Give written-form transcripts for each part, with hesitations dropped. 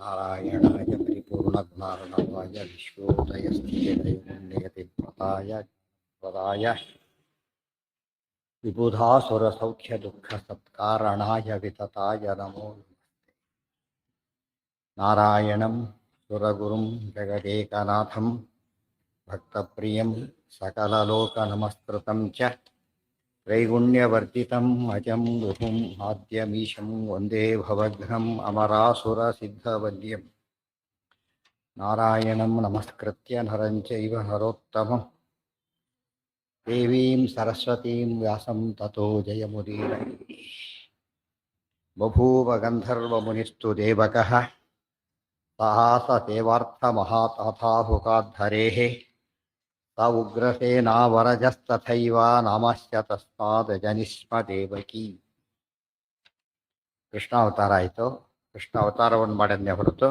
ನಾರಾಯಣಾಯ ಪರಿಪೂರ್ಣಗುಣಾರ್ಣವಾಯ ವಿಶ್ವೋದಯಸ್ಥಿತಿಲಯಗುಣ್ಯತಿಪ್ರದಾಯ ವಿಬುಧಾಸುರಸೌಖ್ಯದುಃಖಸತ್ಕಾರಣಾಯ ವಿತತಾಯ ನಮೋ ನಮಸ್ತೆ. ನಾರಾಯಣಂ ಸುರಗುರುಂ ಜಗದೇಕನಾಥಂ ಭಕ್ತಪ್ರಿಯಂ ಸಕಲಲೋಕನಮಸ್ಕೃತಂ ಚ ತ್ರೈಗುಣ್ಯವರ್ಜಿತಂ ಅಜಂ ವಿಭುಂ ಆದ್ಯಮೀಶಂ ವಂದೇ ಭವಘ್ನಂ ಅಮರಾಸುರಸಿದ್ಧವಲ್ಯಂ. ನಾರಾಯಣಂ ನಮಸ್ಕೃತ್ಯ ನರಂ ಚೈವ ನರೋತ್ತಮಂ ದೇವೀಂ ಸರಸ್ವತೀಂ ವ್ಯಾಸಂ ತತೋ ಜಯಮುದೀರಯೇ. ಬಭೂವ ಗಂಧರ್ವಮುನಿಸ್ತು ದೇವಕಃ ಸಹಾಸ ಸೇವಾರ್ಥಮಹಾತಾಥಾಹುಕಾದ್ಧರೇಃ ಸ ಉಗ್ರಸೇನಾವರಜಸ್ತಥೈವ ನಾಮಶ್ಚ ತಸ್ಮಾದ್ ಜನಿಷ್ಮ ದೇವಕಿ. ಕೃಷ್ಣಾವತಾರ ಆಯಿತು. ಕೃಷ್ಣ ಅವತಾರವನ್ನು ಮಾಡನ್ನೇ ಹೊರತು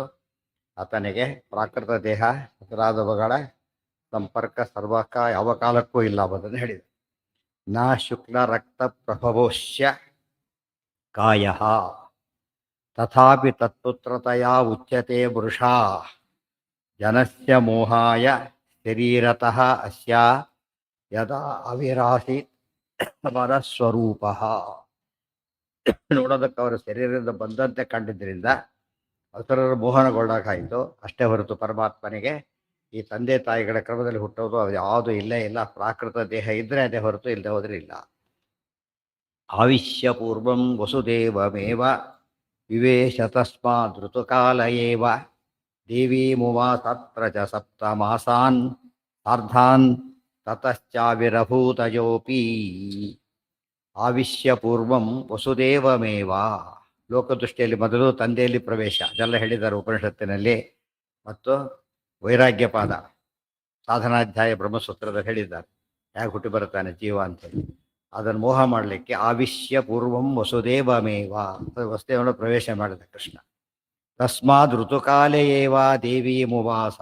ಆತನಿಗೆ ಪ್ರಾಕೃತ ದೇಹ ಮೊದಲಾದವುಗಳ ಸಂಪರ್ಕ ಸರ್ವಕ ಯಾವ ಕಾಲಕ್ಕೂ ಇಲ್ಲ ಅನ್ನೋದನ್ನು ಹೇಳಿದೆ. ನ ಶುಕ್ಲ ರಕ್ತ ಪ್ರಭವೋಶ್ಯ ಕಾಯ ತಥಾಪಿ ತತ್ಪುತ್ರತೆಯ ಉಚ್ಯತೆ ವೃಷಾ ಜನಸ್ಯ ಮೋಹಾಯ ಶರೀರತಃ ಅಸ್ಯ ಯದಾ ಅವಿರಾಸೀತ್ ಮನಸ್ವರೂಪ. ನೋಡೋದಕ್ಕೆ ಅವರ ಶರೀರದಿಂದ ಬಂದಂತೆ ಕಂಡಿದ್ದರಿಂದ ಅಸುರರ ಮೋಹನಗೊಳ್ಳಾಗಾಯಿತು. ಅಷ್ಟೇ ಹೊರತು ಪರಮಾತ್ಮನಿಗೆ ಈ ತಂದೆ ತಾಯಿಗಳ ಕ್ರಮದಲ್ಲಿ ಹುಟ್ಟೋದು ಅದು ಯಾವುದು ಇಲ್ಲೇ ಇಲ್ಲ. ಪ್ರಾಕೃತ ದೇಹ ಇದ್ದರೆ ಅದೇ ಹೊರತು ಇಲ್ಲದೆ ಹೋದ್ರೆ ಇಲ್ಲ. ಆವಿಶ್ಯ ಪೂರ್ವಂ ವಸುದೇವಮೇವ ವಿವೇಶ ತಸ್ಮಾದ್ ಋತುಕಾಲ ಏವ ದೇವೀಮುವಾಸತ್ರ ಚ ಸಪ್ತ ಮಾಸಾನ್ ಸಾರ್ಧಾನ್ ತತಶ್ಚಾವಿರಭೂತಯೋಪಿ. ಆವಿಶ್ಯ ಪೂರ್ವಂ ವಸುದೇವಮೇವ, ಲೋಕದೃಷ್ಟಿಯಲ್ಲಿ ಮೊದಲು ತಂದೆಯಲ್ಲಿ ಪ್ರವೇಶ ಅದೆಲ್ಲ ಹೇಳಿದ್ದಾರೆ ಉಪನಿಷತ್ತಿನಲ್ಲಿ. ಮತ್ತು ವೈರಾಗ್ಯಪಾದ ಸಾಧನಾಧ್ಯಾಯ ಬ್ರಹ್ಮಸೂತ್ರದ ಹೇಳಿದ್ದಾರೆ ಹೇಗೆ ಹುಟ್ಟಿ ಬರುತ್ತಾನೆ ಜೀವ ಅಂತೇಳಿ. ಅದನ್ನು ಮೋಹ ಮಾಡಲಿಕ್ಕೆ ಆವಿಶ್ಯ ಪೂರ್ವಂ ವಸುದೇವಮೇವ, ವಸುದೇವನ ಪ್ರವೇಶ ಮಾಡಿದ ಕೃಷ್ಣ. ತಸ್ಮಾದ್ ಋತುಕಾಲೇ ಏವ ದೇವಿ ಮುವಾಸ,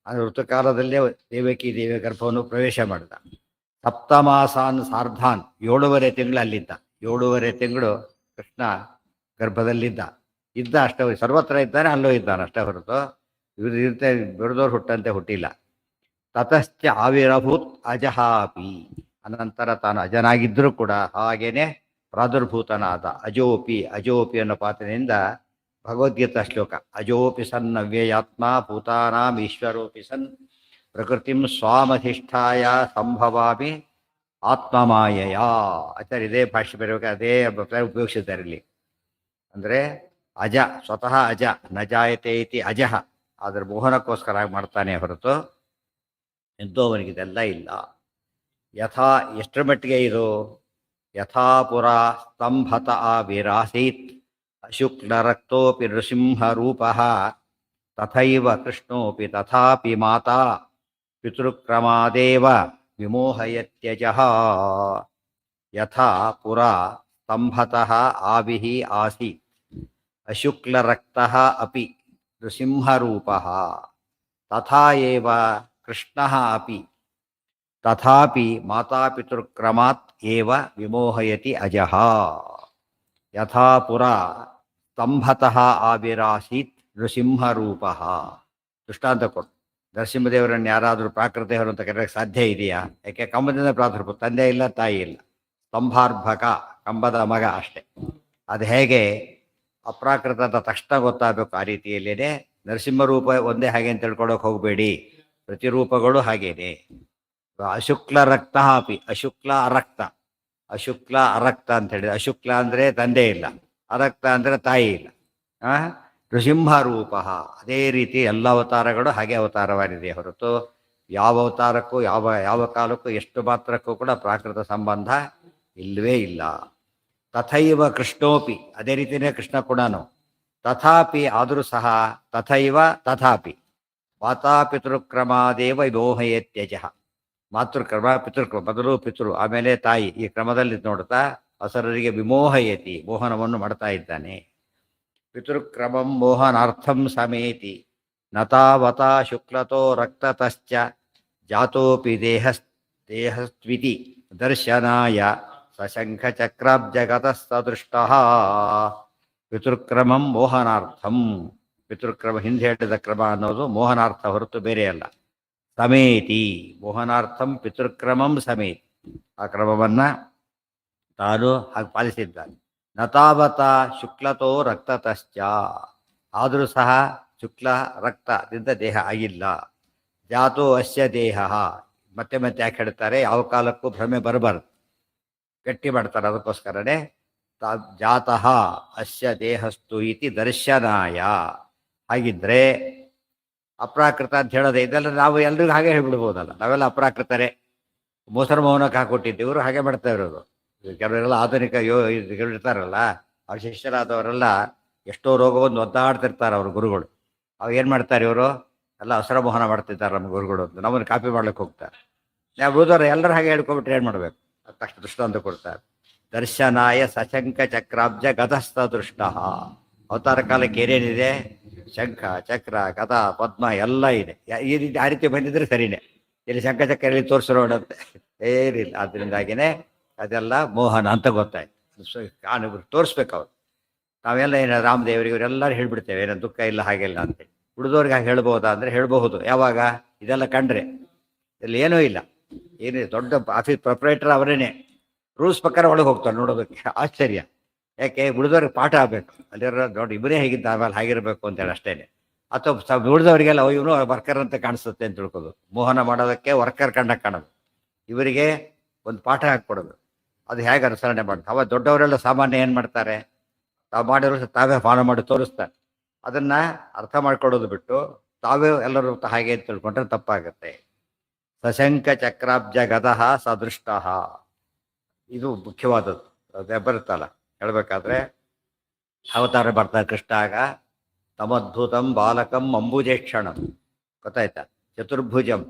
ಅಂದರೆ ಋತುಕಾಲದಲ್ಲೇ ದೇವಕಿ ದೇವಿಯ ಗರ್ಭವನ್ನು ಪ್ರವೇಶ ಮಾಡಿದ. ಸಪ್ತಮಾಸಾನ್ ಸಾರ್ಧಾನ್, 7.5 ತಿಂಗಳು ಅಲ್ಲಿದ್ದ. 7.5 ತಿಂಗಳು ಕೃಷ್ಣ ಗರ್ಭದಲ್ಲಿದ್ದ. ಅಷ್ಟೇ ಸರ್ವತ್ರ ಇದ್ದಾನೆ, ಅಲ್ಲೂ ಇದ್ದಾನೆ ಅಷ್ಟೇ ಹೊರತು ಇವರು ಇರುತ್ತೆ ಬಿಡದವ್ರು ಹುಟ್ಟಂತೆ ಹುಟ್ಟಿಲ್ಲ. ತತಶ್ಚ ಆವಿರಭೂತ್ ಅಜಹಾಪಿ, ಅನಂತರ ತಾನು ಅಜನಾಗಿದ್ದರೂ ಕೂಡ ಹಾಗೇನೆ ಪ್ರಾದುರ್ಭೂತನಾದ. ಅಜೋಪಿ, ಅಜೋಪಿ ಅನ್ನೋ ಪಾತ್ರದಿಂದ ಭಗವದ್ಗೀತಾ ಶ್ಲೋಕ. ಅಜೋಪಿ ಸನ್ ಅವ್ಯಯಾತ್ಮ ಭೂತಾನಾಂ ಈಶ್ವರೋಪಿ ಸನ್ ಪ್ರಕೃತಿಂ ಸ್ವಾಮಧಿಷ್ಠಾಯ ಸಂಭವಾಮಿ ಆತ್ಮಮಾಯಯ. ಆಚಾರ್ಯ ಇದೇ ಭಾಷೆ ಬರಬೇಕು, ಅದೇ ಉಪಯೋಗಿಸಿದ್ದಾರೆ ಇಲ್ಲಿ. ಅಂದರೆ ಅಜ, ಸ್ವತಃ ಅಜ, ನ ಜಾಯತೆ ಇತಿ ಅಜಃ, ಅದರ ಮೋಹನಕ್ಕೋಸ್ಕರ ಮಾಡ್ತಾನೆ ಹೊರತು ಎಂತೋ ಅವನಿಗಿದೆಲ್ಲ ಇಲ್ಲ. ಯಥಾ, ಎಷ್ಟರ ಮಟ್ಟಿಗೆ ಇದು? ಯಥಾ ಪುರ ಸ್ತಂಭತ ಆವಿರಾಸೀತ್ ಅಶುಕ್ಲರಕ್ತೋಪಿ ನೃಸಿಂಹರೂಪಃ ತಥೈವ ಕೃಷ್ಣೋಪಿ ತಥಾಪಿ ಮಾತಾ ಪಿತೃಕ್ರಮಾದೇವ ವಿಮೋಹಯತ್ಯಜಃ. ಯಥಾ ಪುರ ಸ್ತಂಭತಃ ಆವಿಃ ಆಸೀತ್ ಅಶುಕ್ಲರಕ್ತಃ ಅಪಿ ನೃಸಿಂಹರೂಪಃ ತಥಾ ಏವ ಕೃಷ್ಣಃ ಅಪಿ ತಥಾಪಿ ಮಾತಾಪಿತೃಕ್ರಮಾತ್ ಏವ ವಿಮೋಹಯತಿ ಅಜಃ. ಯಥಾ ಪುರ ಸ್ತಂಭತಃ ಆವಿರಾಸೀತ್ ನೃಸಿಂಹರೂಪಃ. ದೃಷ್ಟಾಂತ ಕೊಟ್ಟು, ನರಸಿಂಹದೇವರನ್ನು ಯಾರಾದರೂ ಪ್ರಾಕೃತದೇವರು ಅಂತ ಕರೆಯೋಕ್ಕೆ ಸಾಧ್ಯ ಇದೆಯಾ? ಯಾಕೆ? ಕಂಬದಿಂದ ಪ್ರಾದುರ್ಭೂತ, ತಂದೆ ಇಲ್ಲ ತಾಯಿ ಇಲ್ಲ, ಸ್ತಂಭಾರ್ಭಕ, ಕಂಬದ ಮಗ ಅಷ್ಟೆ. ಅದು ಹೇಗೆ ಅಪ್ರಾಕೃತ ಅಂತ ತಕ್ಷಣ ಗೊತ್ತಾಗಬೇಕು. ಆ ರೀತಿಯಲ್ಲಿದೆ ನರಸಿಂಹರೂಪ ಒಂದೇ ಹಾಗೆ ಅಂತ ತಿಳ್ಕೊಳ್ಳೋಕೆ ಹೋಗಬೇಡಿ, ಪ್ರತಿರೂಪಗಳು ಹಾಗೇನೆ. ಅಶುಕ್ಲ ರಕ್ತ ಅಪಿ, ಅಶುಕ್ಲ ಅರಕ್ತ, ಅಶುಕ್ಲ ಅರಕ್ತ ಅಂತ ಹೇಳಿದ್ರೆ, ಅಶುಕ್ಲ ಅಂದರೆ ತಂದೆ ಇಲ್ಲ, ಅರಕ್ತ ಅಂದರೆ ತಾಯಿ ಇಲ್ಲ. ನೃಸಿಂಹ ರೂಪ, ಅದೇ ರೀತಿ ಎಲ್ಲ ಅವತಾರಗಳು ಹಾಗೆ ಅವತಾರವಾಗಿದೆ ಹೊರತು ಯಾವ ಅವತಾರಕ್ಕೂ ಯಾವ ಕಾಲಕ್ಕೂ ಎಷ್ಟು ಮಾತ್ರಕ್ಕೂ ಕೂಡ ಪ್ರಾಕೃತ ಸಂಬಂಧ ಇಲ್ಲವೇ ಇಲ್ಲ. ತಥೈವ ಕೃಷ್ಣೋಪಿ, ಅದೇ ರೀತಿಯೇ ಕೃಷ್ಣ ಕೂಡ. ತಥಾಪಿ, ಆದರೂ ಸಹ ತಥೈವ ತಥಾಪಿ ಮಾತಾಪಿತೃಕ್ರಮಾದೇವ ವಿಮೋಹಯತ್ಯಜಃ. ಮಾತೃಕ್ರಮ ಪಿತೃಕ್ರಮ, ಮೊದಲು ಪಿತೃ ಆಮೇಲೆ ತಾಯಿ, ಈ ಕ್ರಮದಲ್ಲಿ ನೋಡ್ತಾ ಅಸುರರಿಗೆ ವಿಮೋಹಯತಿ, ಮೋಹನವನ್ನು ಮಾಡ್ತಾ ಇದ್ದಾನೆ. ಪಿತೃಕ್ರಮಂ ಮೋಹನಾರ್ಥಂ ಸಮೇತಿ ನತಾವತಾ ಶುಕ್ಲತೋ ರಕ್ತತಶ್ಚ ಜಾತೋಪಿ ದೇಹಸ್ತ್ವಿತಿ ದರ್ಶನಾಯ ಸಶಂಖ ಚಕ್ರಾಬ್ಜಗತಸ್ತದೃಷ್ಟ ಪಿತೃಕ್ರಮಂ ಮೋಹನಾರ್ಥಂ. ಪಿತೃಕ್ರಮ ಹಿಂದೆ ಹೇಳಿದ ಕ್ರಮ ಅನ್ನೋದು ಮೋಹನಾರ್ಥ ಹೊರತು ಬೇರೆ ಅಲ್ಲ. ಸಮೇತಿ ಮೋಹನಾರ್ಥಂ ಪಿತೃಕ್ರಮಂ ಸಮೇತಿ, ಆ ಕ್ರಮವನ್ನ ತಾನು ಹಾಗೆ ಪಾಲಿಸಿದ್ದಾನೆ. ನತಾವತ ಶುಕ್ಲತೋ ರಕ್ತತಶ್ಚ, ಆದರೂ ಸಹ ಶುಕ್ಲ ರಕ್ತದಿಂದ ದೇಹ ಆಗಿಲ್ಲ. ಜಾತೋ ಅಸ್ಯ ದೇಹ, ಮತ್ತೆ ಮತ್ತೆ ಯಾಕೆ ಹೇಳ್ತಾರೆ, ಯಾವ ಕಾಲಕ್ಕೂ ಭ್ರಮೆ ಬರಬಾರ್ದು, ಗಟ್ಟಿ ಮಾಡ್ತಾರೆ. ಅದಕ್ಕೋಸ್ಕರನೇ ಜಾತಃ ಅಸ್ಯ ದೇಹಸ್ತು ಇತಿ ದರ್ಶನಾಯ. ಹಾಗಿದ್ರೆ ಅಪ್ರಾಕೃತ ಅಂತ ಹೇಳೋದೇ, ಇದೆಲ್ಲ ನಾವು ಎಲ್ರಿಗೂ ಹಾಗೆ ಹೇಳ್ಬಿಡ್ಬೋದಲ್ಲ, ನಾವೆಲ್ಲ ಅಪ್ರಾಕೃತರೇ, ಮೊಸರು ಮೌನಕ್ಕೆ ಹಾಕೊಟ್ಟಿದ್ದು ಇವರು ಹಾಗೆ ಮಾಡ್ತಾ ಇರೋದು. ಕೆಲವರೆಲ್ಲ ಆಧುನಿಕ ಇರ್ತಾರಲ್ಲ, ಅವ್ರ ಶಿಷ್ಯರಾದವರೆಲ್ಲ ಎಷ್ಟೋ ರೋಗವನ್ನು ಒದ್ದಾಡ್ತಿರ್ತಾರೆ ಅವ್ರ ಗುರುಗಳು. ಅವು ಏನು ಮಾಡ್ತಾರೆ, ಇವರು ಎಲ್ಲ ಹಸಿರ ಮೋಹನ ಮಾಡ್ತಿದ್ದಾರೆ ನಮ್ಮ ಗುರುಗಳು ಅಂತ ನಮ್ಮನ್ನು ಕಾಪಿ ಮಾಡ್ಲಿಕ್ಕೆ ಹೋಗ್ತಾರೆ. ನಾವು ಉಳಿದವರು ಎಲ್ಲರೂ ಹಾಗೆ ಹೇಳ್ಕೊಬಿಟ್ರೆ ಏನು ಮಾಡಬೇಕು, ತಕ್ಷಣ ದೃಷ್ಟಾಂತ ಕೊಡ್ತಾರೆ. ದರ್ಶನಾಯ ಸಶಂಕ ಚಕ್ರಾಬ್ಜ ಗತಸ್ಥ ದೃಷ್ಟ. ಅವತಾರ ಕಾಲಕ್ಕೆ ಏನೇನಿದೆ, ಶಂಖ ಚಕ್ರ ಗದ ಪದ್ಮ ಎಲ್ಲ ಇದೆ. ಈ ರೀತಿ ಆ ರೀತಿ ಬಂದಿದ್ರೆ ಸರಿನೇ, ಇಲ್ಲಿ ಶಂಖ ಚಕ್ರ ಎಲ್ಲಿ ತೋರಿಸಿರೋಣಂತೆ ಏನಿಲ್ಲ. ಅದರಿಂದಾಗಿನೇ ಅದೆಲ್ಲ ಮೋಹನ ಅಂತ ಗೊತ್ತಾಯ್ತು. ತೋರಿಸ್ಬೇಕು ಅವ್ರು. ನಾವೆಲ್ಲ ಏನು ರಾಮದೇವರಿಗೆ ಇವರೆಲ್ಲರೂ ಹೇಳ್ಬಿಡ್ತೇವೆ ಏನೋ ದುಃಖ ಇಲ್ಲ ಹಾಗೆಲ್ಲ ಅಂತೇಳಿ. ಉಳಿದವ್ರಿಗೆ ಹಾಗೆ ಹೇಳ್ಬೋದಾ ಅಂದರೆ ಹೇಳ್ಬಹುದು. ಯಾವಾಗ ಇದೆಲ್ಲ ಕಂಡ್ರೆ, ಇಲ್ಲಿ ಏನೂ ಇಲ್ಲ, ಏನಿದೆ, ದೊಡ್ಡ ಆಫೀಸ್ ಪ್ರೊಪ್ರೈಟರ್ ಅವರೇನೆ ರೂಲ್ಸ್ ಪ್ರಕಾರ ಒಳಗೆ ಹೋಗ್ತಾರೆ ನೋಡೋದಕ್ಕೆ. ಆಶ್ಚರ್ಯ. ಯಾಕೆ, ಉಳಿದವ್ರಿಗೆ ಪಾಠ ಆಗಬೇಕು, ಅಲ್ಲಿರೋ ನೋಡಿ ಇವರೇ ಹೇಗಿದ್ದ ಆಮೇಲೆ ಹಾಗಿರಬೇಕು ಅಂತೇಳಿ ಅಷ್ಟೇನೆ. ಅಥವಾ ಉಳಿದವರಿಗೆಲ್ಲ ಇವನು ವರ್ಕರ್ ಅಂತ ಕಾಣಿಸುತ್ತೆ ಅಂತ ತಿಳ್ಕೋದು. ಮೋಹನ ಮಾಡೋದಕ್ಕೆ ವರ್ಕರ್ ಕಂಡಕ್ಕೆ ಕಾಣೋದು, ಇವರಿಗೆ ಒಂದು ಪಾಠ ಹಾಕ್ಕೊಡೋದು. ಅದು ಹೇಗೆ ಅನುಸರಣೆ ಮಾಡ್ತಾರೆ. ಅವ ದೊಡ್ಡವರೆಲ್ಲ ಸಾಮಾನ್ಯ ಏನು ಮಾಡ್ತಾರೆ, ತಾವು ಮಾಡಿರೋ ತಾವೇ ಫಾಲೋ ಮಾಡಿ ತೋರಿಸ್ತಾರೆ. ಅದನ್ನ ಅರ್ಥ ಮಾಡ್ಕೊಳ್ಳೋದು ಬಿಟ್ಟು ತಾವೇ ಎಲ್ಲರೂ ಹಾಗೆ ಅಂತ ತಿಳ್ಕೊಂಡ್ರೆ ತಪ್ಪಾಗುತ್ತೆ. ಸಶಂಕ ಚಕ್ರಾಬ್ಜ ಗದಃ ಸದೃಷ್ಟ, ಇದು ಮುಖ್ಯವಾದದ್ದು. ಅದೇ ಬರುತ್ತಲ್ಲ ಹೇಳ್ಬೇಕಾದ್ರೆ, ಅವತಾರ ಬರ್ತಾರೆ ಕೃಷ್ಣ ಆಗ. ತಮದ್ಭುತಂ ಬಾಲಕಂ ಅಂಬುಜೇಕ್ಷಣಂ, ಗೊತ್ತಾಯ್ತಾ, ಚತುರ್ಭುಜಂ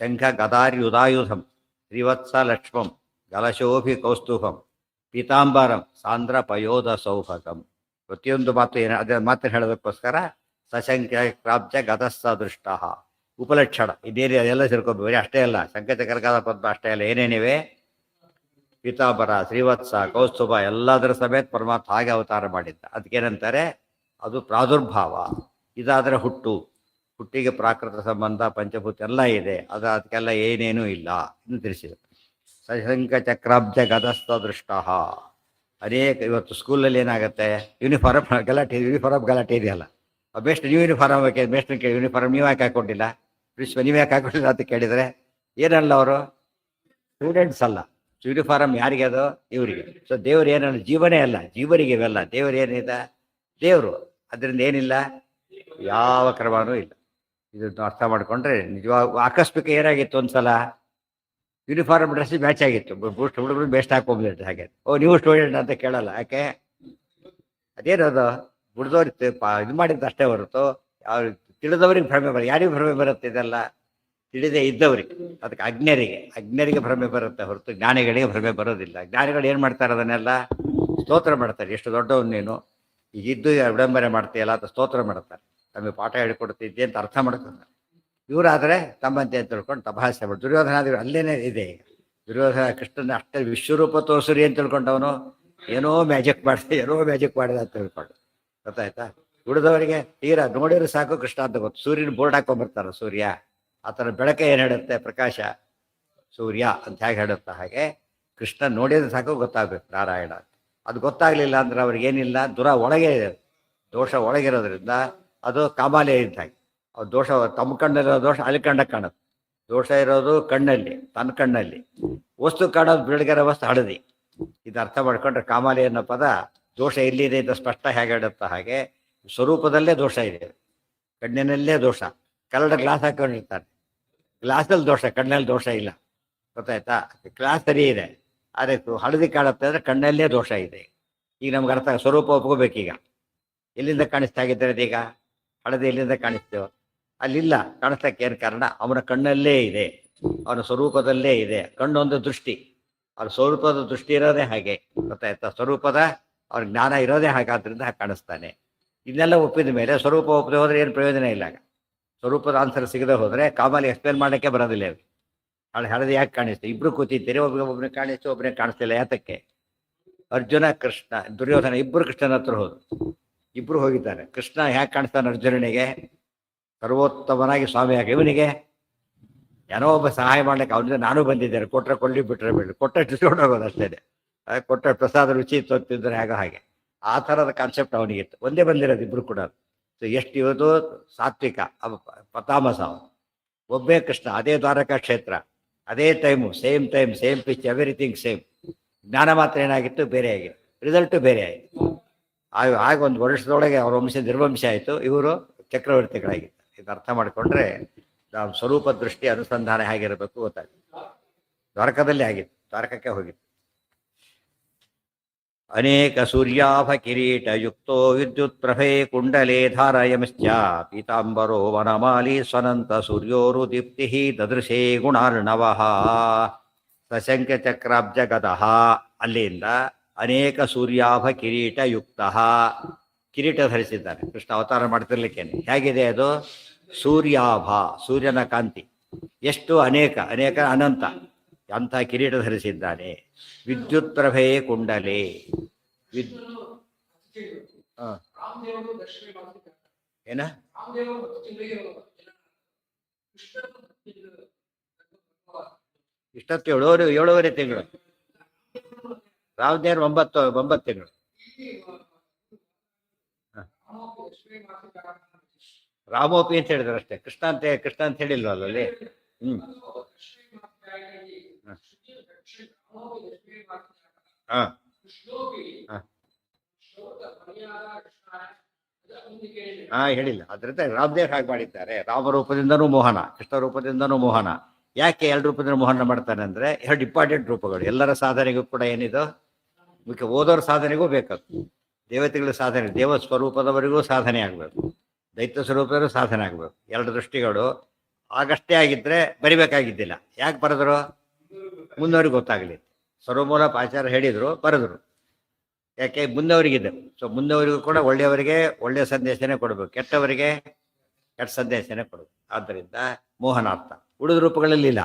ಶಂಖ ಗದಾರ್ಯುದಾಯುಧಂ ಶ್ರೀವತ್ಸ ಲಕ್ಷ್ಮಂ ಗಲಶೋಭಿ ಕೌಸ್ತುಭಂ ಪೀತಾಂಬರಂ ಸಾಂದ್ರ ಪಯೋಧ ಸೌಭಗಂ. ಪ್ರತಿಯೊಂದು ಮಾತು ಏನು ಅದೇ ಮಾತನ್ನು ಹೇಳೋದಕ್ಕೋಸ್ಕರ ಸಶಂಕ ಕ್ರಾಬ್ಜ ಗತಸ್ಸ ದೃಷ್ಟ ಉಪಲಕ್ಷಣ ಇದೇರಿ ಅದೆಲ್ಲ ಸೇರ್ಕೋಬೇಕು. ಅಷ್ಟೇ ಅಲ್ಲ, ಶಂಖಚಕ್ರ ಗದ ಪದ್ಮ ಅಷ್ಟೇ ಅಲ್ಲ, ಏನೇನಿವೆ, ಪೀತಾಂಬರ ಶ್ರೀವತ್ಸ ಕೌಸ್ತುಭ ಎಲ್ಲದರ ಸಮೇತ ಪರಮಾತ್ಮ ಹಾಗೆ ಅವತಾರ ಮಾಡಿದ್ದ. ಅದಕ್ಕೇನಂತಾರೆ, ಅದು ಪ್ರಾದುರ್ಭಾವ. ಇದಾದರೆ ಹುಟ್ಟಿಗೆ ಪ್ರಾಕೃತ ಸಂಬಂಧ ಪಂಚಭೂತ ಎಲ್ಲ ಇದೆ, ಅದಕ್ಕೆಲ್ಲ ಏನೇನೂ ಇಲ್ಲ ಎಂದು ತಿಳಿಸಿದೆ. ಸಶಂಕ ಚಕ್ರಾಬ್ಜ ಗದಸ್ಥ ದೃಷ್ಟ. ಅನೇಕ ಇವತ್ತು ಸ್ಕೂಲಲ್ಲಿ ಏನಾಗುತ್ತೆ, ಯೂನಿಫಾರ್ಮ್ ಗಲಾಟೆ ಇದೆಯಲ್ಲ, ಬೆಸ್ಟ್ ನ್ಯೂ ಯೂನಿಫಾರ್ಮ್ ಬೇಕೆ, ಬೆಸ್ಟ್ ಯೂನಿಫಾರ್ಮ್ ನೀವು ಯಾಕೆ ಹಾಕೊಂಡಿಲ್ಲ, ಪ್ರಿನ್ಸಿಪಲ್ ನೀವು ಯಾಕೆ ಹಾಕೊಂಡಿಲ್ಲ ಅಂತ ಕೇಳಿದರೆ ಏನಲ್ಲ, ಅವರು ಸ್ಟೂಡೆಂಟ್ಸ್ ಅಲ್ಲ, ಯೂನಿಫಾರ್ಮ್ ಯಾರಿಗೆ ಅದು, ಇವರಿಗೆ. ಸೊ ದೇವರು ಏನಲ್ಲ, ಜೀವನೇ ಅಲ್ಲ, ಜೀವರಿಗೆ ಇವೆಲ್ಲ. ದೇವರು ಏನಿದೆ, ದೇವರು. ಅದರಿಂದ ಏನಿಲ್ಲ, ಯಾವ ಕ್ರಮನೂ ಇಲ್ಲ. ಇದನ್ನು ಅರ್ಥ ಮಾಡಿಕೊಂಡ್ರೆ ನಿಜವಾಗ. ಆಕಸ್ಮಿಕ ಏನಾಗಿತ್ತು, ಒಂದ್ಸಲ ಯೂನಿಫಾರ್ಮ್ ಡ್ರೆಸ್ ಮ್ಯಾಚ್ ಆಗಿತ್ತು, ಹುಡುಗರು ಬೆಸ್ಟ್ ಹಾಕೊಂಡ್ಬಿಟ್ಟು ಹಾಗೆ. ನೀವು ಸ್ಟೂಡೆಂಟ್ ಅಂತ ಕೇಳಲ್ಲ, ಯಾಕೆ, ಅದೇನದು ಬಿಡ್ದವ್ರಿಗೆ ಇದು ಮಾಡಿದ್ದು ಅಷ್ಟೇ ಹೊರತು ಯಾವ ತಿಳಿದವ್ರಿಗೆ ಭ್ರಮೆ ಬರುತ್ತೆ. ಯಾರಿಗೂ ಭ್ರಮೆ ಬರುತ್ತೆ ಇದೆಲ್ಲ, ತಿಳಿದೇ ಇದ್ದವ್ರಿಗೆ, ಅದಕ್ಕೆ ಅಜ್ಞರಿಗೆ ಭ್ರಮೆ ಬರುತ್ತೆ ಹೊರತು ಜ್ಞಾನಿಗಳಿಗೆ ಭ್ರಮೆ ಬರೋದಿಲ್ಲ. ಜ್ಞಾನಿಗಳು ಏನು ಮಾಡ್ತಾರೆ, ಅದನ್ನೆಲ್ಲ ಸ್ತೋತ್ರ ಮಾಡ್ತಾರೆ. ಎಷ್ಟು ದೊಡ್ಡವನು ನೀನು, ಈಗಿದ್ದು ವಿಡಂಬನೆ ಮಾಡ್ತೀಯಲ್ಲ ಅಂತ ಸ್ತೋತ್ರ ಮಾಡ್ತಾರೆ. ನಮಗೆ ಪಾಠ ಹೇಳಿಕೊಡ್ತಿದ್ದೆ ಅಂತ ಅರ್ಥ ಮಾಡ್ತಾರೆ. ಇವರಾದರೆ ತಮ್ಮಂತೆ ಅಂತ ತಿಳ್ಕೊಂಡು ತಪಾಸೆ ಮಾಡಿ. ದುರ್ಯೋಧನಾದಿಗಳು ಅಲ್ಲೇನೇ ಇದೆ. ದುರ್ಯೋಧನ ಕೃಷ್ಣನ ಅಷ್ಟೇ ವಿಶ್ವರೂಪ ತೋರಿಸ್ರಿ ಅಂತ ತಿಳ್ಕೊಂಡವನು ಏನೋ ಮ್ಯಾಜಿಕ್ ಮಾಡಿದ ಅಂತ ತಿಳ್ಕೊಂಡು, ಗೊತ್ತಾಯ್ತಾ. ಉಳಿದವರಿಗೆ ತೀರಾ ನೋಡಿದ್ರೆ ಸಾಕು ಕೃಷ್ಣ ಅಂತ ಗೊತ್ತು. ಸೂರ್ಯನ ಬೋರ್ಡ್ ಹಾಕೊಂಡ್ಬರ್ತಾರೆ, ಸೂರ್ಯ ಆ ಥರ ಬೆಳಕೆ ಏನು ಹೇಳುತ್ತೆ, ಪ್ರಕಾಶ ಸೂರ್ಯ ಅಂತ ಹೇಗೆ ಹೇಳುತ್ತೆ, ಹಾಗೆ ಕೃಷ್ಣ ನೋಡಿದ್ರೆ ಸಾಕು ಗೊತ್ತಾಗಬೇಕು ನಾರಾಯಣ. ಅದು ಗೊತ್ತಾಗಲಿಲ್ಲ ಅಂದ್ರೆ ಅವ್ರಿಗೇನಿಲ್ಲ, ಒಳಗೆ ದೋಷ ಒಳಗಿರೋದ್ರಿಂದ ಅದು ಕಾಮಾಲೆ ಇದ್ದಾಗೆ. ಅವ್ರು ದೋಷ ತಮ್ಮ ಕಣ್ಣಲ್ಲಿರೋ ದೋಷ ಅಲ್ಲಿ ಕಾಣುತ್ತೆ. ದೋಷ ಇರೋದು ಕಣ್ಣಲ್ಲಿ, ತನ್ನ ಕಣ್ಣಲ್ಲಿ. ವಸ್ತು ಕಾಣೋದು ಬೆಳಗಿರೋ ವಸ್ತು ಹಳದಿ. ಇದು ಅರ್ಥ ಮಾಡ್ಕೊಂಡ್ರೆ ಕಾಮಾಲೆ ಅನ್ನೋ ಪದ ದೋಷ ಎಲ್ಲಿದೆ ಅಂತ ಸ್ಪಷ್ಟ ಹೇಗೆ ಹೇಳುತ್ತಾ, ಹಾಗೆ ಸ್ವರೂಪದಲ್ಲೇ ದೋಷ ಇದೆ, ಕಣ್ಣಿನಲ್ಲೇ ದೋಷ. ಕನ್ನಡ ಗ್ಲಾಸ್ ಹಾಕೊಂಡಿರ್ತಾರೆ, ಗ್ಲಾಸಲ್ಲಿ ದೋಷ, ಕಣ್ಣಲ್ಲಿ ದೋಷ ಇಲ್ಲ, ಗೊತ್ತಾಯ್ತಾ. ಗ್ಲಾಸ್ ಸರಿ ಇದೆ, ಆದರೆ ಹಳದಿ ಕಾಣುತ್ತೆ ಅಂದರೆ ಕಣ್ಣಲ್ಲೇ ದೋಷ ಇದೆ. ಈಗ ನಮ್ಗೆ ಅರ್ಥ, ಸ್ವರೂಪ ಒಪ್ಕೋಬೇಕೀಗ. ಎಲ್ಲಿಂದ ಕಾಣಿಸ್ತಾ ಆಗಿದ್ದಾರೆ ಅದೀಗ, ಹಳದಿ ಎಲ್ಲಿಂದ ಕಾಣಿಸ್ತೇವೆ, ಅಲ್ಲಿಲ್ಲ. ಕಾಣಿಸ್ತಕ್ಕೆ ಏನು ಕಾರಣ, ಅವನ ಕಣ್ಣಲ್ಲೇ ಇದೆ, ಅವನ ಸ್ವರೂಪದಲ್ಲೇ ಇದೆ. ಕಣ್ಣೊಂದು ದೃಷ್ಟಿ, ಅವ್ರ ಸ್ವರೂಪದ ದೃಷ್ಟಿ ಇರೋದೇ ಹಾಗೆ, ಗೊತ್ತಾಯ್ತಾ. ಸ್ವರೂಪದ ಅವ್ರ ಜ್ಞಾನ ಇರೋದೇ ಹಾಗಾದ್ರಿಂದ ಹಾಗೆ ಕಾಣಿಸ್ತಾನೆ. ಇದನ್ನೆಲ್ಲ ಒಪ್ಪಿದ ಮೇಲೆ ಸ್ವರೂಪ ಒಪ್ಪದೆ ಹೋದ್ರೆ ಏನು ಪ್ರಯೋಜನ ಇಲ್ಲ. ಸ್ವರೂಪದ ಆನ್ಸರ್ ಸಿಗದೆ ಹೋದರೆ ಕಾಮಲ್ಲಿ ಎಕ್ಸ್ಪ್ಲೇನ್ ಮಾಡೋಕ್ಕೆ ಬರೋದಿಲ್ಲ. ಹಳದಿ ಯಾಕೆ ಕಾಣಿಸ್ತು? ಇಬ್ರು ಕೂತಿದ್ದೀರಿ, ಒಬ್ಬನೇ ಕಾಣಿಸ್ತು, ಒಬ್ಬನೇ ಕಾಣಿಸ್ತಿಲ್ಲ, ಯಾತಕ್ಕೆ? ಅರ್ಜುನ ಕೃಷ್ಣ ದುರ್ಯೋಧನ ಇಬ್ಬರು ಕೃಷ್ಣನ ಹತ್ರ ಹೋದ್ರು. ಇಬ್ರು ಹೋಗಿದ್ದಾರೆ. ಕೃಷ್ಣ ಯಾಕೆ ಕಾಣಿಸ್ತಾನೆ ಅರ್ಜುನನಿಗೆ? ಸರ್ವೋತ್ತಮನಾಗಿ ಸ್ವಾಮಿ ಆಗ ಇವನಿಗೆ ಏನೋ ಒಬ್ಬ ಸಹಾಯ ಮಾಡ್ಲಿಕ್ಕೆ ಅವನಿಂದ ನಾನು ಬಂದಿದ್ದೇನೆ, ಕೊಟ್ಟರೆ ಕೊಳ್ಳಿ ಬಿಟ್ಟರೆ ಬಿಡ್ರಿ, ಕೊಟ್ಟಷ್ಟು ಹೋಗೋದು ಅಷ್ಟೇ. ಕೊಟ್ಟ ಪ್ರಸಾದ ರುಚಿ ತೊತ್ತಿದ್ರೆ ಹಾಗೆ ಆ ಥರದ ಕಾನ್ಸೆಪ್ಟ್ ಅವನಿಗಿತ್ತು. ಒಂದೇ ಬಂದಿರೋದು ಇಬ್ರು ಕೂಡ. ಸೊ ಎಷ್ಟು ಇವತ್ತು ಸಾತ್ವಿಕ ಪತಾಮಸ. ಒಬ್ಬೇ ಕೃಷ್ಣ, ಅದೇ ದ್ವಾರಕಾ ಕ್ಷೇತ್ರ, ಅದೇ time, same time, same pitch, everything same. ಜ್ಞಾನ ಮಾತ್ರ ಏನಾಗಿತ್ತು, ಬೇರೆ ಆಗಿತ್ತು, ರಿಸಲ್ಟು ಬೇರೆ ಆಯಿತು. ಆಗ ಒಂದು ವರ್ಷದೊಳಗೆ ಅವ್ರ ವಂಶ ನಿರ್ವಂಶ ಆಯಿತು, ಇವರು ಚಕ್ರವರ್ತಿಗಳಾಗಿತ್ತು. ಇದು ಅರ್ಥ ಮಾಡಿಕೊಂಡ್ರೆ ನಾವು ಸ್ವರೂಪ ದೃಷ್ಟಿ ಅನುಸಂಧಾನ ಹೇಗಿರಬೇಕು ಗೊತ್ತಾಗುತ್ತೆ. ದ್ವಾರಕದಲ್ಲಿ ಆಗಿತ್ತು, ದ್ವಾರಕಕ್ಕೆ ಹೋಗಿತ್ತು. ಅನೇಕ ಸೂರ್ಯಾಭ ಕಿರೀಟ ಯುಕ್ತೋ ವಿದ್ಯುತ್ ಪ್ರಭೆ ಕುಂಡಲೇ ಧಾರಯಂಶ್ಚ ಪೀತಾಂಬರೋ ವನಮಾಲಿ ಸ್ವನಂತ ಸೂರ್ಯೋರು ದೀಪ್ತಿ ದದೃಶೇ ಗುಣಾರ್ಣವ ಸಶಂಕ ಚಕ್ರಾಬ್ಜ ಗದಃ. ಅಲ್ಲಿಂದ ಅನೇಕ ಸೂರ್ಯಾಭ ಕಿರೀಟ ಯುಕ್ತ, ಕಿರೀಟ ಧರಿಸಿದ್ದಾರೆ ಕೃಷ್ಣ ಅವತಾರ ಮಾಡ್ತಿರ್ಲಿಕ್ಕೇನೆ. ಹೇಗಿದೆ ಅದು? ಸೂರ್ಯಾಭ, ಸೂರ್ಯನ ಕಾಂತಿ. ಎಷ್ಟು? ಅನೇಕ, ಅನೇಕ ಅನಂತ. ಅಂಥ ಕಿರೀಟ ಧರಿಸಿದ್ದಾನೆ. ವಿದ್ಯುತ್ ಪ್ರಭೆ ಕುಂಡಲೆ ಏನ ಇಷ್ಟೊತ್ತು 7.5 ತಿಂಗಳು. ರಾಮದೇವ್ರು 9 ತಿಂಗಳು. ರಾಮೋಪಿ ಅಂತ ಹೇಳಿದ್ರು ಅಷ್ಟೇ, ಕೃಷ್ಣ ಅಂತ ಹೇಳಿಲ್ವ ಅಲ್ಲಿ. ಹೇಳಿಲ್ಲ. ಅದ್ರಿಂದ ರಾಮದೇವ್ ಹಾಗೆ ಮಾಡಿದ್ದಾರೆ. ರಾಮರೂಪದಿಂದನೂ ಮೋಹನ, ಕೃಷ್ಣ ರೂಪದಿಂದನೂ ಮೋಹನ. ಯಾಕೆ 2 ರೂಪದಿಂದ ಮೋಹನ ಮಾಡ್ತಾನೆ ಅಂದ್ರೆ 2 ಇಂಪಾರ್ಟೆಂಟ್ ರೂಪಗಳು. ಎಲ್ಲರ ಸಾಧನೆಗೂ ಕೂಡ ಏನಿದು ಮುಖ್ಯ, ಓದೋರ ಸಾಧನೆಗೂ ಬೇಕದು. ದೇವತೆಗಳ ಸಾಧನೆ, ದೇವ ಸ್ವರೂಪದವರಿಗೂ ಸಾಧನೆ ಆಗಬೇಕು, ದೈತ್ಯ ಸ್ವರೂಪದವರು ಸಾಧನೆ ಆಗಬೇಕು. 2 ದೃಷ್ಟಿಗಳು ಆಗಷ್ಟೇ ಆಗಿದ್ರೆ ಬರಿಬೇಕಾಗಿದ್ದಿಲ್ಲ. ಯಾಕೆ ಬರೆದ್ರು? ಮುಂದವ್ರಿಗೆ ಗೊತ್ತಾಗಲಿ. ಸರ್ವಮೂಲ ಆಚಾರ್ಯ ಹೇಳಿದ್ರು, ಬರೆದ್ರು. ಯಾಕೆ? ಮುಂದವರಿಗಿದೆ. ಸೊ ಮುಂದವರಿಗೂ ಕೂಡ ಒಳ್ಳೆಯವರಿಗೆ ಒಳ್ಳೆಯ ಸಂದೇಶನೇ ಕೊಡಬೇಕು, ಕೆಟ್ಟವರಿಗೆ ಕೆಟ್ಟ ಸಂದೇಶನೇ ಕೊಡಬೇಕು. ಆದ್ದರಿಂದ ಮೋಹನಾರ್ಥ. ಉಳಿದ ರೂಪಗಳಲ್ಲಿ ಇಲ್ಲ.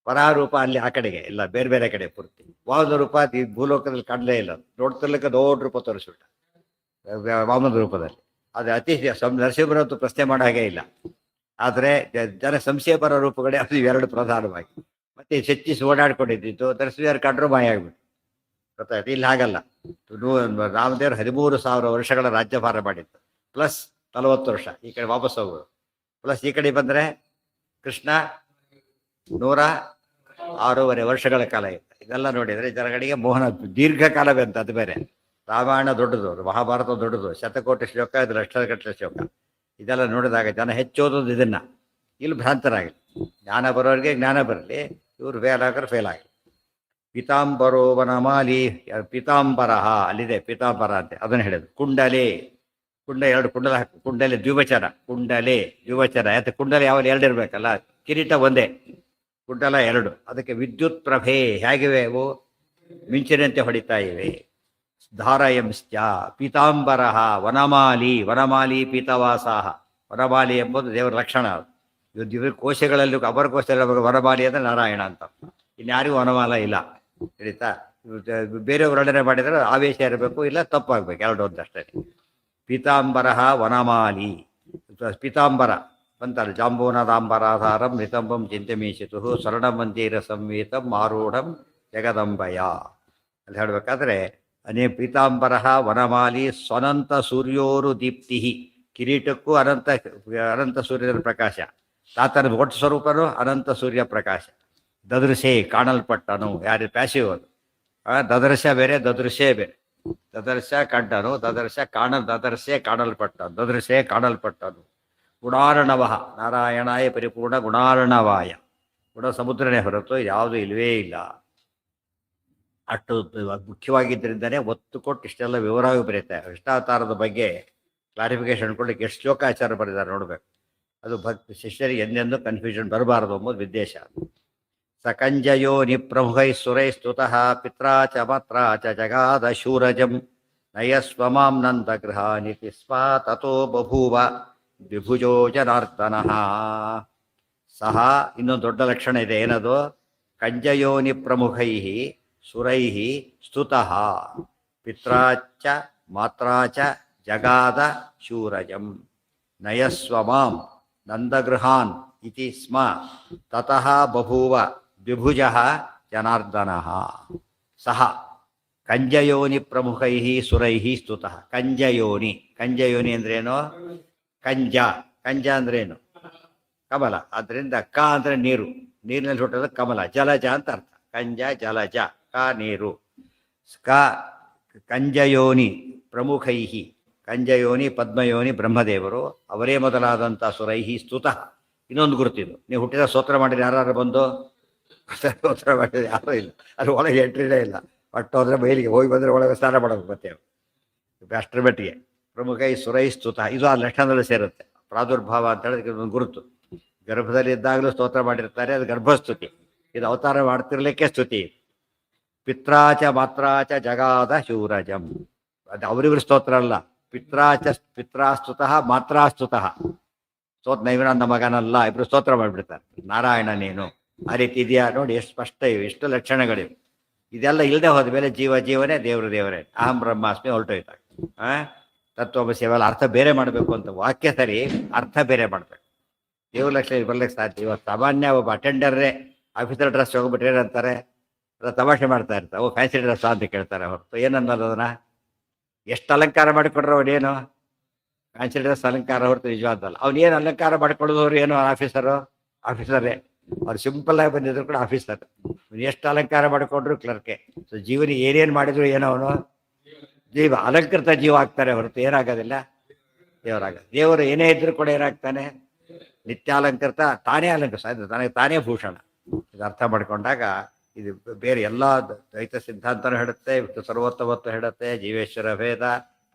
ಪರಾರೂಪ ಅಲ್ಲಿ ಆ ಕಡೆಗೆ ಇಲ್ಲ, ಬೇರೆ ಬೇರೆ ಕಡೆ ಪೂರ್ತಿ. ವಾಮನ ರೂಪ ಈ ಭೂಲೋಕದಲ್ಲಿ ಕಾಣಲೇ ಇಲ್ಲ. ನೋಡ್ತಿರ್ಲಿಕ್ಕೆ ದೊಡ್ಡ ರೂಪ ತೋರಿಸ್ಬಿಟ್ಟ ವಾಮನ ರೂಪದಲ್ಲಿ. ಅದು ಅತಿ ನರಸಿಂಹರಂತೂ ಪ್ರಶ್ನೆ ಮಾಡೋ ಹಾಗೆ ಇಲ್ಲ. ಆದರೆ ಜನ ಸಂಶಯ ಬರೋ ರೂಪಗಳೇ ಅದು 2 ಪ್ರಧಾನವಾಗಿ. ಮತ್ತೆ ಹೆಚ್ಚಿಸಿ ಓಡಾಡ್ಕೊಂಡಿದ್ದು ನರಸಿಂಹರು ಕಂಡ್ರು ಮಾಯ ಆಗ್ಬಿಟ್ಟು ಗೊತ್ತಾಯ್ತು. ಇಲ್ಲಿ ಹಾಗಲ್ಲ. ರಾಮದೇವರು 13,000 ವರ್ಷಗಳ ರಾಜ್ಯಭಾರ ಮಾಡಿತ್ತು, ಪ್ಲಸ್ 40 ವರ್ಷ ಈ ಕಡೆ ವಾಪಸ್ ಹೋಗೋದು, ಪ್ಲಸ್ ಈ ಕಡೆ ಬಂದರೆ ಕೃಷ್ಣ 106.5 ವರ್ಷಗಳ ಕಾಲ ಇತ್ತು. ಇದೆಲ್ಲ ನೋಡಿದರೆ ಜನಗಳಿಗೆ ಮೋಹನ ದೀರ್ಘಕಾಲವೇ ಅಂತ. ಅದು ಬೇರೆ. ರಾಮಾಯಣ ದೊಡ್ಡದು, ಮಹಾಭಾರತ ದೊಡ್ಡದು, ಶತಕೋಟಿ ಶ್ಲೋಕ, ಇದು ಲಕ್ಷಗಟ್ಟಲೆ ಶ್ಲೋಕ. ಇದೆಲ್ಲ ನೋಡಿದಾಗ ಜನ ಹೆಚ್ಚೋದೊಂದು ಇದನ್ನ. ಇಲ್ಲಿ ಭ್ರಾಂತರಾಗಲಿ. ಜ್ಞಾನ ಬರೋರಿಗೆ ಜ್ಞಾನ ಬರಲಿ, ಇವರು ಫೇಲ್ ಆಗೋರು ಫೇಲ್ ಆಗಲಿ. ಪೀತಾಂಬರೋ ವನಮಾಲಿ, ಪೀತಾಂಬರ ಅಲ್ಲಿದೆ, ಪೀತಾಂಬರ ಅಂತೆ ಅದನ್ನು ಹೇಳಿದ್ರು. ಕುಂಡಲೆ, 2 ಕುಂಡಲ ಹಾಕು. ಕುಂಡಲೆ ದ್ವಿವಚನ, ಕುಂಡಲೆ ದ್ವಿವಚನ. ಯಾಕೆ? ಕುಂಡಲೆ ಯಾವಾಗ 2 ಇರಬೇಕಲ್ಲ, ಕಿರೀಟ ಒಂದೇ, ಕುಂಡಲ 2. ಅದಕ್ಕೆ ವಿದ್ಯುತ್ ಪ್ರಭೆ ಹೇಗಿವೆ ಅವು? ಮಿಂಚಿನಂತೆ ಹೊಡಿತಾ ಇವೆ. ಧಾರಯಂಶ್ಚ ಪೀತಾಂಬರ ವನಮಾಲಿ, ವನಮಾಲಿ ಪೀತವಾಸಾಹ. ವನಮಾಲಿ ಎಂಬುದು ದೇವರ ಲಕ್ಷಣ. ಇವ್ರ ಕೋಶಗಳಲ್ಲಿ, ಅಪರ ಕೋಶದಲ್ಲಿ ವನಮಾಲಿ ಅಂದರೆ ನಾರಾಯಣ ಅಂತ. ಇನ್ಯಾರಿಗೂ ವನಮಾಲ ಇಲ್ಲ. ತಿಳಿತಾ? ಬೇರೆ ವರ್ಣನೆ ಮಾಡಿದರೆ ಆವೇಶ ಇರಬೇಕು, ಇಲ್ಲ ತಪ್ಪಾಗಬೇಕು, 2 ಒಂದಷ್ಟೇ. ಪೀತಾಂಬರ ವನಮಾಲಿ. ಪೀತಾಂಬರ ಬಂತಲ್ಲ, ಜಾಂಬೂನದಾಂಬರಾಧಾರಂ ನಿತಂಬಂ ಚಿಂತಮೀಶಿತು ಸ್ವರ್ಣಮಂದಿರ ಸಂವೇತಂ ಆರೂಢಂ ಜಗದಂಬಯ ಅಂತ ಹೇಳಬೇಕಾದ್ರೆ ಪೀತಾಂಬರ ವನಮಾಲಿ ಸ್ವನಂತ ಸೂರ್ಯೋರು ದೀಪ್ತಿ. ಕಿರೀಟಕ್ಕೂ ಅನಂತ ಸೂರ್ಯನ ಪ್ರಕಾಶ. ತಾತನ ಒಟ್ಟು ಸ್ವರೂಪನು ಅನಂತ ಸೂರ್ಯ ಪ್ರಕಾಶ. ದದೃಶೆ ಕಾಣಲ್ಪಟ್ಟನು. ಯಾರು? ಪ್ಯಾಸಿವ್ ಅದು. ದದರ್ಶ ಬೇರೆ, ದದೃಶೇ ಬೇರೆ. ದದರ್ಶ ಕಂಡನು, ದದರ್ಶೆ ಕಾಣಲ್ಪಟ್ಟನು, ದದೃಶೆ ಕಾಣಲ್ಪಟ್ಟನು. ಗುಣಾರ್ಣವ, ನಾರಾಯಣಾಯ ಪರಿಪೂರ್ಣ ಗುಣಾರ್ಣವಾಯ. ಗುಣ ಸಮುದ್ರನೇ ಹೊರತು ಯಾವುದು ಇಲ್ಲವೇ ಇಲ್ಲ. ಅಷ್ಟು ಮುಖ್ಯವಾಗಿದ್ದರಿಂದನೇ ಒತ್ತು ಕೊಟ್ಟು ಇಷ್ಟೆಲ್ಲ ವಿವರವಾಗಿ ಬರೀತಾರೆ. ಕೃಷ್ಣಾವತಾರದ ಬಗ್ಗೆ ಕ್ಲಾರಿಫಿಕೇಶನ್ ಕೊಡಲಿಕ್ಕೆ ಎಷ್ಟು ಶ್ಲೋಕಾಚಾರ ಬರೆದಿದ್ದಾರೆ ನೋಡ್ಬೇಕು. ಅದು ಭಕ್ತಿ ಶಿಷ್ಯರಿಗೆ ಎಂದೆಂದೂ ಕನ್ಫ್ಯೂಷನ್ ಬರಬಾರದು ಎಂಬುದು ಉದ್ದೇಶ. ಸಕಂಜಯೋ ನಿಪ್ರಮುಖೈ ಸುರೈ ಸ್ತುತಃ ಪಿತ್ರಾ ಚ ಮಾತ್ರಾ ಚ ಜಗಾದ ಶೂರಜಂ ನಯಸ್ವಮಾಂ ನಂದ ಗೃಹಾನಿ ಸ್ವಾ ತಥೋ ಬಭೂವ ವಿಭುಜೋ ಜನಾರ್ದನಃ. ಸಹ ಇನ್ನೊಂದು ದೊಡ್ಡ ಲಕ್ಷಣ ಇದೆ, ಏನದು? ಕಂಜಯೋನಿ ಪ್ರಮುಖೈ ಸುರೈ ಸ್ತುತಃ ಪಿತ್ರಾಚ ಮಾತ್ರಾಚ ಜಗಾದ ಶೂರಜಂ ನಯಸ್ವಮಾಂ ನಂದಗೃಹಾನ್ ಇತಿ ಸ್ಮ ತತಃ ಬಭೂವ ದ್ವಿಭುಜಃ ಜನಾರ್ದನಃ. ಸಹ ಕಂಜಯೋನಿ ಪ್ರಮುಖೈ ಸುರೈ ಸ್ತುತಃ. ಕಂಜಯೋನಿ, ಕಂಜಯೋನಿ ಅಂದ್ರೇನು? ಕಂಜ, ಕಂಜ ಅಂದ್ರೇನು? ಕಮಲ. ಆದ್ದರಿಂದ ಕ ಅಂದ್ರೆ ನೀರು, ನೀರಿನಲ್ಲಿ ಹುಟ್ಟೋದು ಕಮಲ, ಜಲಜ ಅಂತ ಅರ್ಥ. ಕಂಜ ಜಲಜ, ಕ ನೀರು. ಕ ಕಂಜಯೋನಿ ಪ್ರಮುಖೈಹಿ, ಕಂಜಯೋನಿ ಪದ್ಮಯೋನಿ ಬ್ರಹ್ಮದೇವರು, ಅವರೇ ಮೊದಲಾದಂಥ ಸುರೈಹಿ ಸ್ತುತಃ. ಇನ್ನೊಂದು ಗುರುತಿದು, ನೀವು ಹುಟ್ಟಿದ ಸ್ತೋತ್ರ ಮಾಡಿದ್ರೆ ಯಾರು ಬಂದು ಸ್ತೋತ್ರ ಮಾಡಿದ್ರೆ ಯಾರೂ ಇಲ್ಲ, ಅದು ಒಳಗೆ ಎಂಟ್ರಿನೇ ಇಲ್ಲ. ಹೊಟ್ಟೋದ್ರೆ ಬಯಲಿಗೆ ಹೋಗಿ ಬಂದರೆ ಒಳಗೆ ಸ್ನಾನ ಮಾಡೋದು ಮತ್ತೆ ಅಷ್ಟರ ಮಟ್ಟಿಗೆ. ಪ್ರಮುಖ ಈ ಸುರೈ ಸ್ತುತ, ಇದು ಆ ಲಕ್ಷಣದಲ್ಲಿ ಸೇರುತ್ತೆ. ಪ್ರಾದುರ್ಭಾವ ಅಂತ ಹೇಳಿದ್ರೆ ಒಂದು ಗುರುತು. ಗರ್ಭದಲ್ಲಿ ಇದ್ದಾಗಲೂ ಸ್ತೋತ್ರ ಮಾಡಿರ್ತಾರೆ, ಅದು ಗರ್ಭಸ್ತುತಿ. ಇದು ಅವತಾರ ಮಾಡ್ತಿರ್ಲಿಕ್ಕೆ ಸ್ತುತಿ. ಪಿತ್ರಾಚ ಮಾತ್ರಾಚ ಜಗಾದ ಶೂರಜಂ, ಅದು ಅವರಿವ್ರ ಸ್ತೋತ್ರ ಅಲ್ಲ. ಪಿತ್ರಾಸ್ತುತಃ ಮಾತ್ರಾಸ್ತುತಃ. ನೈವನ ಮಗನಲ್ಲ, ಇಬ್ರು ಸ್ತೋತ್ರ ಮಾಡಿಬಿಡ್ತಾರೆ, ನಾರಾಯಣ ನೀನು. ಆ ರೀತಿ ಇದೆಯಾ ನೋಡಿ, ಎಷ್ಟು ಸ್ಪಷ್ಟ ಇವೆ, ಎಷ್ಟು ಲಕ್ಷಣಗಳಿವೆ. ಇದೆಲ್ಲ ಇಲ್ಲದೆ ಹೋದ ಮೇಲೆ ಜೀವನೇ ದೇವರು ದೇವರೇ, ಅಹಂ ಬ್ರಹ್ಮಾಸ್ಮಿ ಹೊರಟೋಯ್ತಾಗ. ತತ್ವಮಸಿ ಅವೆಲ್ಲ ಅರ್ಥ ಬೇರೆ ಮಾಡಬೇಕು ಅಂತ, ವಾಕ್ಯ ಸರಿ, ಅರ್ಥ ಬೇರೆ ಮಾಡಬೇಕು. ದೇವ್ರ ಲಕ್ಷಣ ಬರ್ಲಿಕ್ಕೆ ಸಾಧ್ಯ. ಇವತ್ತು ಸಾಮಾನ್ಯ ಒಬ್ಬ ಅಟೆಂಡರ್ರೇ ಆಫೀಸರ್ ಡ್ರೆಸ್ ಹೋಗ್ಬಿಟ್ರೆ ಏನಂತಾರೆ, ತಮಾಷೆ ಮಾಡ್ತಾ ಇರ್ತಾರೆ, ಓ ಫ್ಯಾನ್ಸಿ ಡ್ರೆಸ್ ಅಂತ ಕೇಳ್ತಾರೆ. ಹೊರತು ಏನನ್ನೋದು ಅದನ್ನ, ಎಷ್ಟು ಅಲಂಕಾರ ಮಾಡಿಕೊಡ್ರೆ ಅವನೇನು ಫ್ಯಾನ್ಸಿ ಡ್ರೆಸ್ ಅಲಂಕಾರ ಹೊರತು ನಿಜವಾದಲ್ಲ. ಅವ್ನೇನು ಅಲಂಕಾರ ಮಾಡಿಕೊಳ್ಳೋದವ್ರು ಏನು ಆಫೀಸರೇ. ಅವ್ರು ಸಿಂಪಲ್ ಆಗಿ ಬಂದಿದ್ರು ಕೂಡ ಆಫೀಸರ್. ಎಷ್ಟು ಅಲಂಕಾರ ಮಾಡಿಕೊಂಡ್ರು ಕ್ಲರ್ಕೆ. ಸೊ ಜೀವನ ಏನೇನು ಮಾಡಿದ್ರು ಏನೋ ಅವನು ಜೀವ ಅಲಂಕೃತ ಜೀವ ಆಗ್ತಾರೆ ಹೊರತು ಏನಾಗೋದಿಲ್ಲ, ದೇವರಾಗ. ದೇವರು ಏನೇ ಇದ್ರು ಕೂಡ ಏನಾಗ್ತಾನೆ, ನಿತ್ಯಾಲಂಕೃತ, ತಾನೇ ಅಲಂಕೃತ, ತನಗೆ ತಾನೇ ಭೂಷಣ. ಇದು ಅರ್ಥ ಮಾಡ್ಕೊಂಡಾಗ ಇದು ಬೇರೆ ಎಲ್ಲ ದ್ವೈತ ಸಿದ್ಧಾಂತನೂ ಹೇಳುತ್ತೆ, ಸರ್ವೋತ್ತಮತ್ವ ಹೇಳುತ್ತೆ, ಜೀವೇಶ್ವರ ಭೇದ,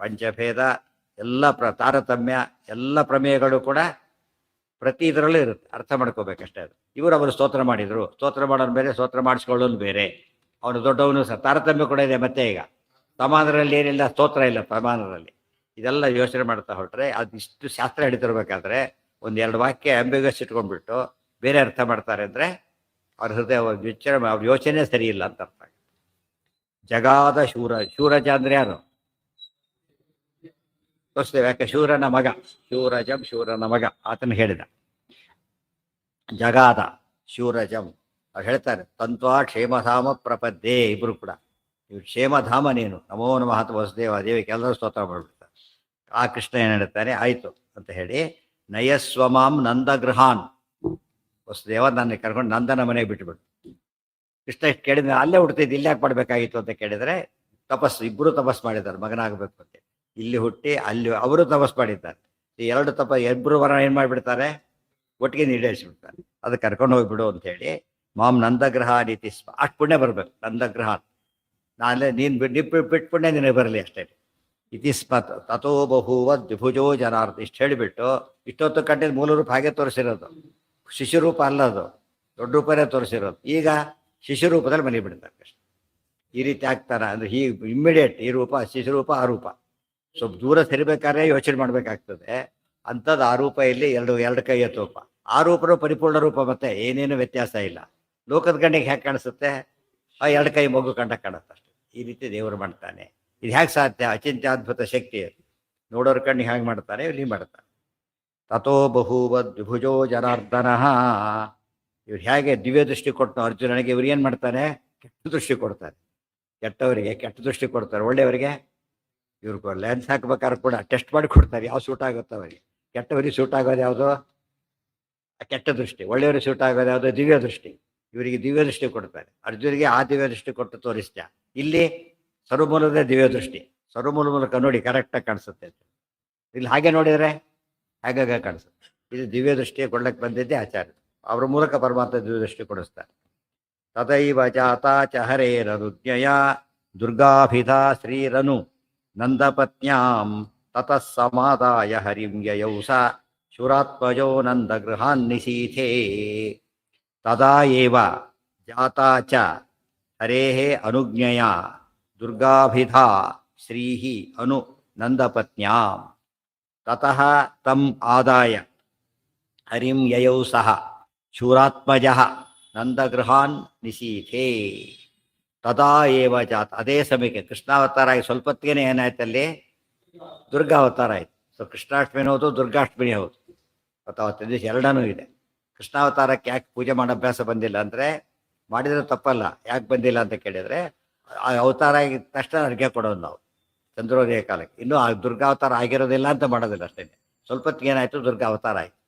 ಪಂಚಭೇದ, ಎಲ್ಲ ತಾರತಮ್ಯ, ಎಲ್ಲ ಪ್ರಮೇಯಗಳು ಕೂಡ ಪ್ರತಿ ಇದರಲ್ಲೂ ಇರುತ್ತೆ. ಅರ್ಥ ಮಾಡ್ಕೋಬೇಕಷ್ಟೇ. ಅದು ಇವರು ಅವರು ಸ್ತೋತ್ರ ಮಾಡಿದ್ರು, ಸ್ತೋತ್ರ ಮಾಡೋನು ಬೇರೆ, ಸ್ತೋತ್ರ ಮಾಡಿಸ್ಕೊಳ್ಳೋನು ಬೇರೆ. ಅವನು ದೊಡ್ಡವನು ತಾರತಮ್ಯ ಕೂಡ ಇದೆ. ಮತ್ತೆ ಈಗ ಸಮಾನರಲ್ಲಿ ಏನಿಲ್ಲ, ಸ್ತೋತ್ರ ಇಲ್ಲ ಪ್ರಮಾಣದಲ್ಲಿ. ಇದೆಲ್ಲ ಯೋಚನೆ ಮಾಡ್ತಾ ಹೊರಟ್ರೆ ಅದಿಷ್ಟು ಶಾಸ್ತ್ರ ಹಿಡಿತಿರ್ಬೇಕಾದ್ರೆ ಒಂದೆರಡು ವಾಕ್ಯ ಅಂಬಿಗಸ್ ಇಟ್ಕೊಂಡ್ಬಿಟ್ಟು ಬೇರೆ ಅರ್ಥ ಮಾಡ್ತಾರೆ ಅಂದರೆ ಅವ್ರ ಹೃದಯ ವಿಚಾರ, ಅವ್ರ ಯೋಚನೆ ಸರಿ ಇಲ್ಲ ಅಂತ ಅರ್ಥ. ಜಗಾದ ಶೂರಜ ಅಂದ್ರೆ ಯಾರು ತೋರಿಸ್ತೇವೆ. ಯಾಕೆ ಶೂರನ ಮಗ, ಶೂರಜಂ ಶೂರನ ಮಗ, ಆತನ ಹೇಳಿದ. ಜಗಾದ ಶೂರಜಂ ಅವ್ರು ಹೇಳ್ತಾರೆ, ತಂತ್ವಾ ಕ್ಷೇಮಧಾಮ ಪ್ರಪದ್ಯೆ. ಇಬ್ರು ಕೂಡ ಇವ್ರು ಕ್ಷೇಮಧಾಮ ನೀನು, ನಮೋ ನಮಃ ವಸುದೇವ ದೇವಿಗೆ ಎಲ್ಲರೂ ಸ್ತೋತ್ರ ಮಾಡ್ಬಿಡ್ತಾರೆ. ಆ ಕೃಷ್ಣ ಏನು ಹೇಳ್ತಾನೆ, ಆಯಿತು ಅಂತ ಹೇಳಿ, ನಯಸ್ವಮಾಂ ನಂದಗೃಹಾನ್, ವಸುದೇವ ನನ್ನ ಕರ್ಕೊಂಡು ನಂದನ ಮನೆಗೆ ಬಿಟ್ಟುಬಿಡು. ಕೃಷ್ಣ ಇಷ್ಟು ಕೇಳಿದ್ರೆ ಅಲ್ಲೇ ಹುಡ್ತಿದ್ದು, ಇಲ್ಲಿ ಯಾಕೆ ಮಾಡಬೇಕಾಗಿತ್ತು ಅಂತ ಕೇಳಿದರೆ, ತಪಸ್ಸು, ಇಬ್ಬರು ತಪಸ್ಸು ಮಾಡಿದ್ದಾರೆ ಮಗನಾಗಬೇಕು ಅಂತ. ಇಲ್ಲಿ ಹುಟ್ಟಿ ಅಲ್ಲಿ ಅವರು ತಪಸ್ಸು ಮಾಡಿದ್ದಾರೆ. ಈ ಎರಡು ಇಬ್ಬರು ವರ ಏನು ಮಾಡಿಬಿಡ್ತಾರೆ, ಒಟ್ಟಿಗೆ ಈಡೇರಿಸಿಬಿಡ್ತಾರೆ. ಅದು ಕರ್ಕೊಂಡು ಹೋಗ್ಬಿಡು ಅಂತ ಹೇಳಿ, ಮಾಮ್ ನಂದಗ್ರಹ ನೀತಿ ಅಷ್ಟು ಪುಣ್ಯ ಬರಬೇಕು. ನಂದಗ್ರಹ ನಾನೇ ನೀನು ಬಿಟ್ಟು ಪುಣ್ಯ ನಿನಗೆ ಬರಲಿ ಅಷ್ಟೇ. ಇತಿಸ್ಮತ್ ತಥೋ ಬಹೂವ ದ್ವಿಭುಜೋ ಜನಾರ್ಥ. ಇಷ್ಟು ಹೇಳಿಬಿಟ್ಟು, ಇಷ್ಟೊತ್ತು ಕಂಡಿದ್ದು ಮೂಲ ರೂಪ ಹಾಗೆ ತೋರಿಸಿರೋದು, ಶಿಶುರೂಪ ಅಲ್ಲದು, ದೊಡ್ಡ ರೂಪನೇ ತೋರಿಸಿರೋದು. ಈಗ ಶಿಶುರೂಪದಲ್ಲಿ ಮನೆ ಬಿಡ್ತಾರೆ ಕೃಷ್ಣ. ಈ ರೀತಿ ಆಗ್ತಾನೆ ಅಂದರೆ ಈ ಇಮ್ಮಿಡಿಯೇಟ್ ಈ ರೂಪ ಶಿಶುರೂಪ, ಆ ರೂಪ ಸ್ವಲ್ಪ ದೂರ ಸರಿಬೇಕಾದ್ರೆ ಯೋಚನೆ ಮಾಡಬೇಕಾಗ್ತದೆ. ಅಂಥದ್ದು ಆ ರೂಪ ಇಲ್ಲಿ ಎರಡು ಕೈ ರೂಪ. ಆ ರೂಪನೂ ಪರಿಪೂರ್ಣ ರೂಪ, ಮತ್ತೆ ಏನೇನು ವ್ಯತ್ಯಾಸ ಇಲ್ಲ. ಲೋಕದ ಕಣ್ಣಿಗೆ ಹೇಗೆ ಕಾಣಿಸುತ್ತೆ, ಆ ಎರಡು ಕೈ ಮಗು ಕಂಡ ಕಾಣುತ್ತೆ ಅಷ್ಟೆ. ಈ ರೀತಿ ದೇವರು ಮಾಡ್ತಾನೆ. ಇದು ಹೇಗೆ ಸಾಧ್ಯ, ಅಚಿಂತ್ಯದ್ಭುತ ಶಕ್ತಿ. ನೋಡೋರ ಕಣ್ಣಿಗೆ ಹೇಗೆ ಮಾಡ್ತಾನೆ, ಇಲ್ಲಿ ಮಾಡ್ತಾನೆ. ತಥೋ ಬಹೂವ ದ್ವಿಭುಜೋ ಜನಾರ್ದನಃ. ಇವ್ರು ಹೇಗೆ ದಿವ್ಯ ದೃಷ್ಟಿ ಕೊಟ್ಟು ಅರ್ಜುನನಿಗೆ, ಇವ್ರು ಏನು ಮಾಡ್ತಾನೆ, ಕೆಟ್ಟ ದೃಷ್ಟಿ ಕೊಡ್ತಾರೆ. ಕೆಟ್ಟವರಿಗೆ ಕೆಟ್ಟ ದೃಷ್ಟಿ ಕೊಡ್ತಾರೆ, ಒಳ್ಳೆಯವರಿಗೆ ಇವ್ರಿಗೆ ಲೆನ್ಸ್ ಹಾಕ್ಬೇಕಾದ್ರೆ ಕೂಡ ಟೆಸ್ಟ್ ಮಾಡಿ ಕೊಡ್ತಾರೆ, ಯಾವ ಸೂಟ್ ಆಗುತ್ತೆ ಅವರಿಗೆ. ಕೆಟ್ಟವರಿಗೆ ಸೂಟ್ ಆಗೋದು ಯಾವುದು, ಕೆಟ್ಟ ದೃಷ್ಟಿ. ಒಳ್ಳೆಯವರಿಗೆ ಸೂಟ್ ಆಗೋದು ಯಾವುದು, ದಿವ್ಯ ದೃಷ್ಟಿ. ಇವರಿಗೆ ದಿವ್ಯ ದೃಷ್ಟಿ ಕೊಡ್ತಾರೆ. ಅರ್ಜುನಿಗೆ ಆ ದಿವ್ಯ ದೃಷ್ಟಿ ಕೊಟ್ಟು ತೋರಿಸ್ತ. ಇಲ್ಲಿ ಸರ್ವಮೂಲದ ದಿವ್ಯ ದೃಷ್ಟಿ, ಸರ್ವಮೂಲ ಮೂಲಕ ನೋಡಿ ಕರೆಕ್ಟಾಗಿ ಕಾಣಿಸುತ್ತೆ. ಇಲ್ಲಿ ಹಾಗೆ ನೋಡಿದರೆ ಹಾಗಾಗಿ ಕಾಣಿಸುತ್ತೆ. ಇದು ದಿವ್ಯ ದೃಷ್ಟಿ ಕೊಡ್ಲಿಕ್ಕೆ ಬಂದಿದ್ದೆ ಆಚಾರ್ಯ, ಅವ್ರ ಮೂಲಕ ಪರಮಾತ್ಮ ದಿವ್ಯ ದೃಷ್ಟಿ ಕೊಡಿಸ್ತಾರೆ. ತಥೈವ ಜಾತಾಚ ಹರೇರನುಜ್ಞಯ ದುರ್ಗಾಭಿಧಾ ಶ್ರೀರನು ನಂದಪತ್ನ್ಯಾಂ ತತಃ ಸಮಾದಾಯ ಹರಿಂ ಯಯೌ ಸ ಶುರಾತ್ಮಜೋ ನಂದಗೃಹಾನ್ ನಿಶೀಥೇ. ತದಾ ಏವ ಜಾತಾ ಚ ಹರೇಃ ಅನುಜ್ಞಯ ದುರ್ಗಾಭಿಧಾ ಶ್ರೀಃ ಅನು ನಂದಪತ್ನ್ಯಾಂ ತತಃ ತಂ ಆದಾಯ ಹರಿಂ ಯಯೌ ಸಹ ಶೂರಾತ್ಮಜ ನಂದಗೃಹಾನ್ ನಿಶೀಥೇ ತದಾ ಏವ ಜಾತ. ಅದೇ ಸಮಯಕ್ಕೆ ಕೃಷ್ಣಾವತಾರ ಆಗಿ ಸ್ವಲ್ಪ ಹೊತ್ತಿಗೆ ಏನಾಯ್ತು ಅಲ್ಲಿ ದುರ್ಗಾವತಾರ ಆಯ್ತು. ಸೊ ಕೃಷ್ಣಾಷ್ಟಮಿ ಹೌದು, ದುರ್ಗಾಷ್ಟಮಿ ಹೌದು. ಮತ್ತು ಅವತ್ತಿನ ದಿವಸ ಎರಡನೂ ಇದೆ. ಕೃಷ್ಣಾವತಾರಕ್ಕೆ ಯಾಕೆ ಪೂಜೆ ಮಾಡೋ ಅಭ್ಯಾಸ ಬಂದಿಲ್ಲ ಅಂದರೆ, ಮಾಡಿದ್ರೆ ತಪ್ಪಲ್ಲ, ಯಾಕೆ ಬಂದಿಲ್ಲ ಅಂತ ಕೇಳಿದರೆ, ಆ ಅವತಾರ ಆಗಿದ ತಕ್ಷಣ ಅಡುಗೆ ಕೊಡೋದು ನಾವು ಚಂದ್ರೋದಯ ಕಾಲಕ್ಕೆ. ಇನ್ನೂ ಆ ದುರ್ಗಾವತಾರ ಆಗಿರೋದಿಲ್ಲ ಅಂತ ಮಾಡೋದಿಲ್ಲ ಅಷ್ಟೇ. ಸ್ವಲ್ಪ ಹೊತ್ತಿಗೆ ಏನಾಯಿತು, ದುರ್ಗಾವತಾರ ಆಯಿತು.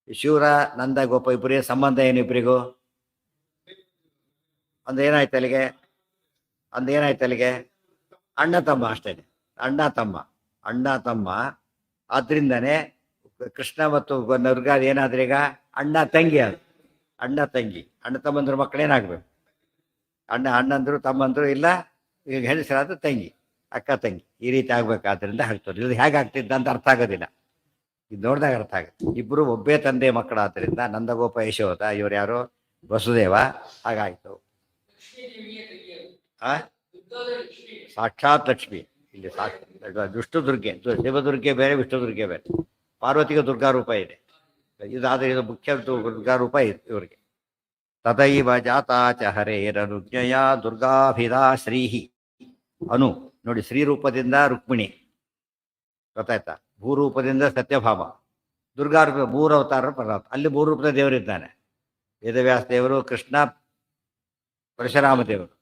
ಶಿವರ ನಂದ ಗೋಪ ಇಬ್ಬರಿಗೆ ಸಂಬಂಧ ಏನು? ಇಬ್ಬರಿಗೂ ಅಂದೇನಾಯ್ತು ಅಲ್ಲಿಗೆ? ಅಣ್ಣ ತಮ್ಮ ಅಷ್ಟೇ. ಅಣ್ಣ ತಮ್ಮ ಆದ್ರಿಂದನೇ ಕೃಷ್ಣ ಮತ್ತು ದುರ್ಗಾ ಏನಾದ್ರೆ ಈಗ ಅಣ್ಣ ತಂಗಿ. ಅದು ಅಣ್ಣ ತಮ್ಮಂದ್ರ ಮಕ್ಕಳೇನಾಗ್ಬೇಕು? ಅಣ್ಣಂದ್ರು ತಮ್ಮಂದ್ರು, ಇಲ್ಲ ಈಗ ಹೆಸರಾದ ತಂಗಿ, ಅಕ್ಕ ತಂಗಿ, ಈ ರೀತಿ ಆಗ್ಬೇಕಾದ್ರಿಂದ ಆಗ್ತದೆ. ಇದು ಹೇಗೆ ಆಗ್ತಿದ್ದ ಅಂತ ಅರ್ಥ ಆಗೋದಿಲ್ಲ, ಇದು ನೋಡಿದಾಗ ಅರ್ಥ ಆಗುತ್ತೆ. ಇಬ್ಬರು ಒಬ್ಬೇ ತಂದೆ ಮಕ್ಕಳಾದ್ರಿಂದ ನಂದಗೋಪ ಯಶೋಧ, ಇವ್ರು ಯಾರು? ವಸುದೇವ. ಹಾಗಾಯ್ತು. ಸಾಕ್ಷಾತ್ ಲಕ್ಷ್ಮಿ ಇಲ್ಲಿ ವಿಷ್ಣು ದುರ್ಗೆ, ಶಿವದುರ್ಗೆ ಬೇರೆ, ವಿಷ್ಣು ದುರ್ಗೆ ಬೇರೆ. ಪಾರ್ವತಿಗೆ ದುರ್ಗಾ ರೂಪ ಇದೆ. ಇದಾದ್ರೆ ಇದು ಮುಖ್ಯ ದುರ್ಗಾ ರೂಪ ಇದೆ ಇವರಿಗೆ. ತದೈವ ಜಾತಾಚ ಹರೇರನುಜ್ಞಯ ದುರ್ಗಾಭಿಧಾ ಶ್ರೀಹಿ. ಅನು ನೋಡಿ, ಶ್ರೀರೂಪದಿಂದ ರುಕ್ಮಿಣಿ ಗೊತ್ತಾಯ್ತಾ, ಭೂರೂಪದಿಂದ ಸತ್ಯಭಾಮ, ದುರ್ಗಾ ರೂಪ 3 ಅವತಾರ ಪರಮಾತ್ಮ. ಅಲ್ಲಿ 3 ರೂಪದ ದೇವರಿದ್ದಾನೆ. ವೇದವ್ಯಾಸ ದೇವರು, ಕೃಷ್ಣ, ಪರಶುರಾಮ ದೇವರು,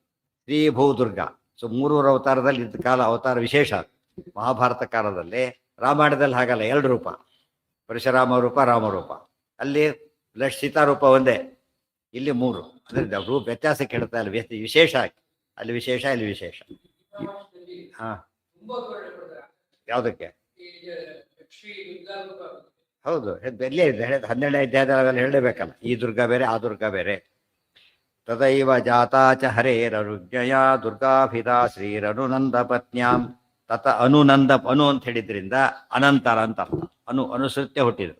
ಶ್ರೀ ಭೂ ದುರ್ಗಾ. ಸೊ 3 ಅವತಾರದಲ್ಲಿ ಇದ್ದ ಕಾಲ ಅವತಾರ ವಿಶೇಷ. ಮಹಾಭಾರತ ಕಾಲದಲ್ಲಿ, ರಾಮಾಯಣದಲ್ಲಿ ಹಾಗಲ್ಲ, 2 ರೂಪ, ಪರಶುರಾಮ ರೂಪ, ರಾಮರೂಪ. ಅಲ್ಲಿ ಸೀತಾರೂಪ ಒಂದೇ, ಇಲ್ಲಿ 3. ಅಂದ್ರೆ ರೂಪ ವ್ಯತ್ಯಾಸಕ್ಕೆ ಹೇಳ್ತಾ ಇಲ್ಲ, ವಿಶೇಷ. ಅಲ್ಲಿ ವಿಶೇಷ, ಇಲ್ಲಿ ವಿಶೇಷ. ಹಾ, ಯಾವುದಕ್ಕೆ? ಹೌದು, ಎಲ್ಲೇ ಇದೆ 12ನೇ ಅಧ್ಯಾಯದಲ್ಲಿ ಹೇಳಲೇಬೇಕಲ್ಲ, ಈ ದುರ್ಗಾ ಬೇರೆ, ಆ ದುರ್ಗಾ ಬೇರೆ. ತದೈವ ಜಾತಾಚ ಹರೇರನುಜ್ಞಯ ದುರ್ಗಾಭಿಧಾ ಶ್ರೀರನುನಂದ ಪತ್ನ್ಯಾಂ. ತತ ಅನುನಂದ, ಅನು ಅಂತ ಹೇಳಿದ್ರಿಂದ ಅನಂತರ ಅಂತ ಅರ್ಥ. ಅನುಸೃತ್ಯ ಹುಟ್ಟಿದ್ರು.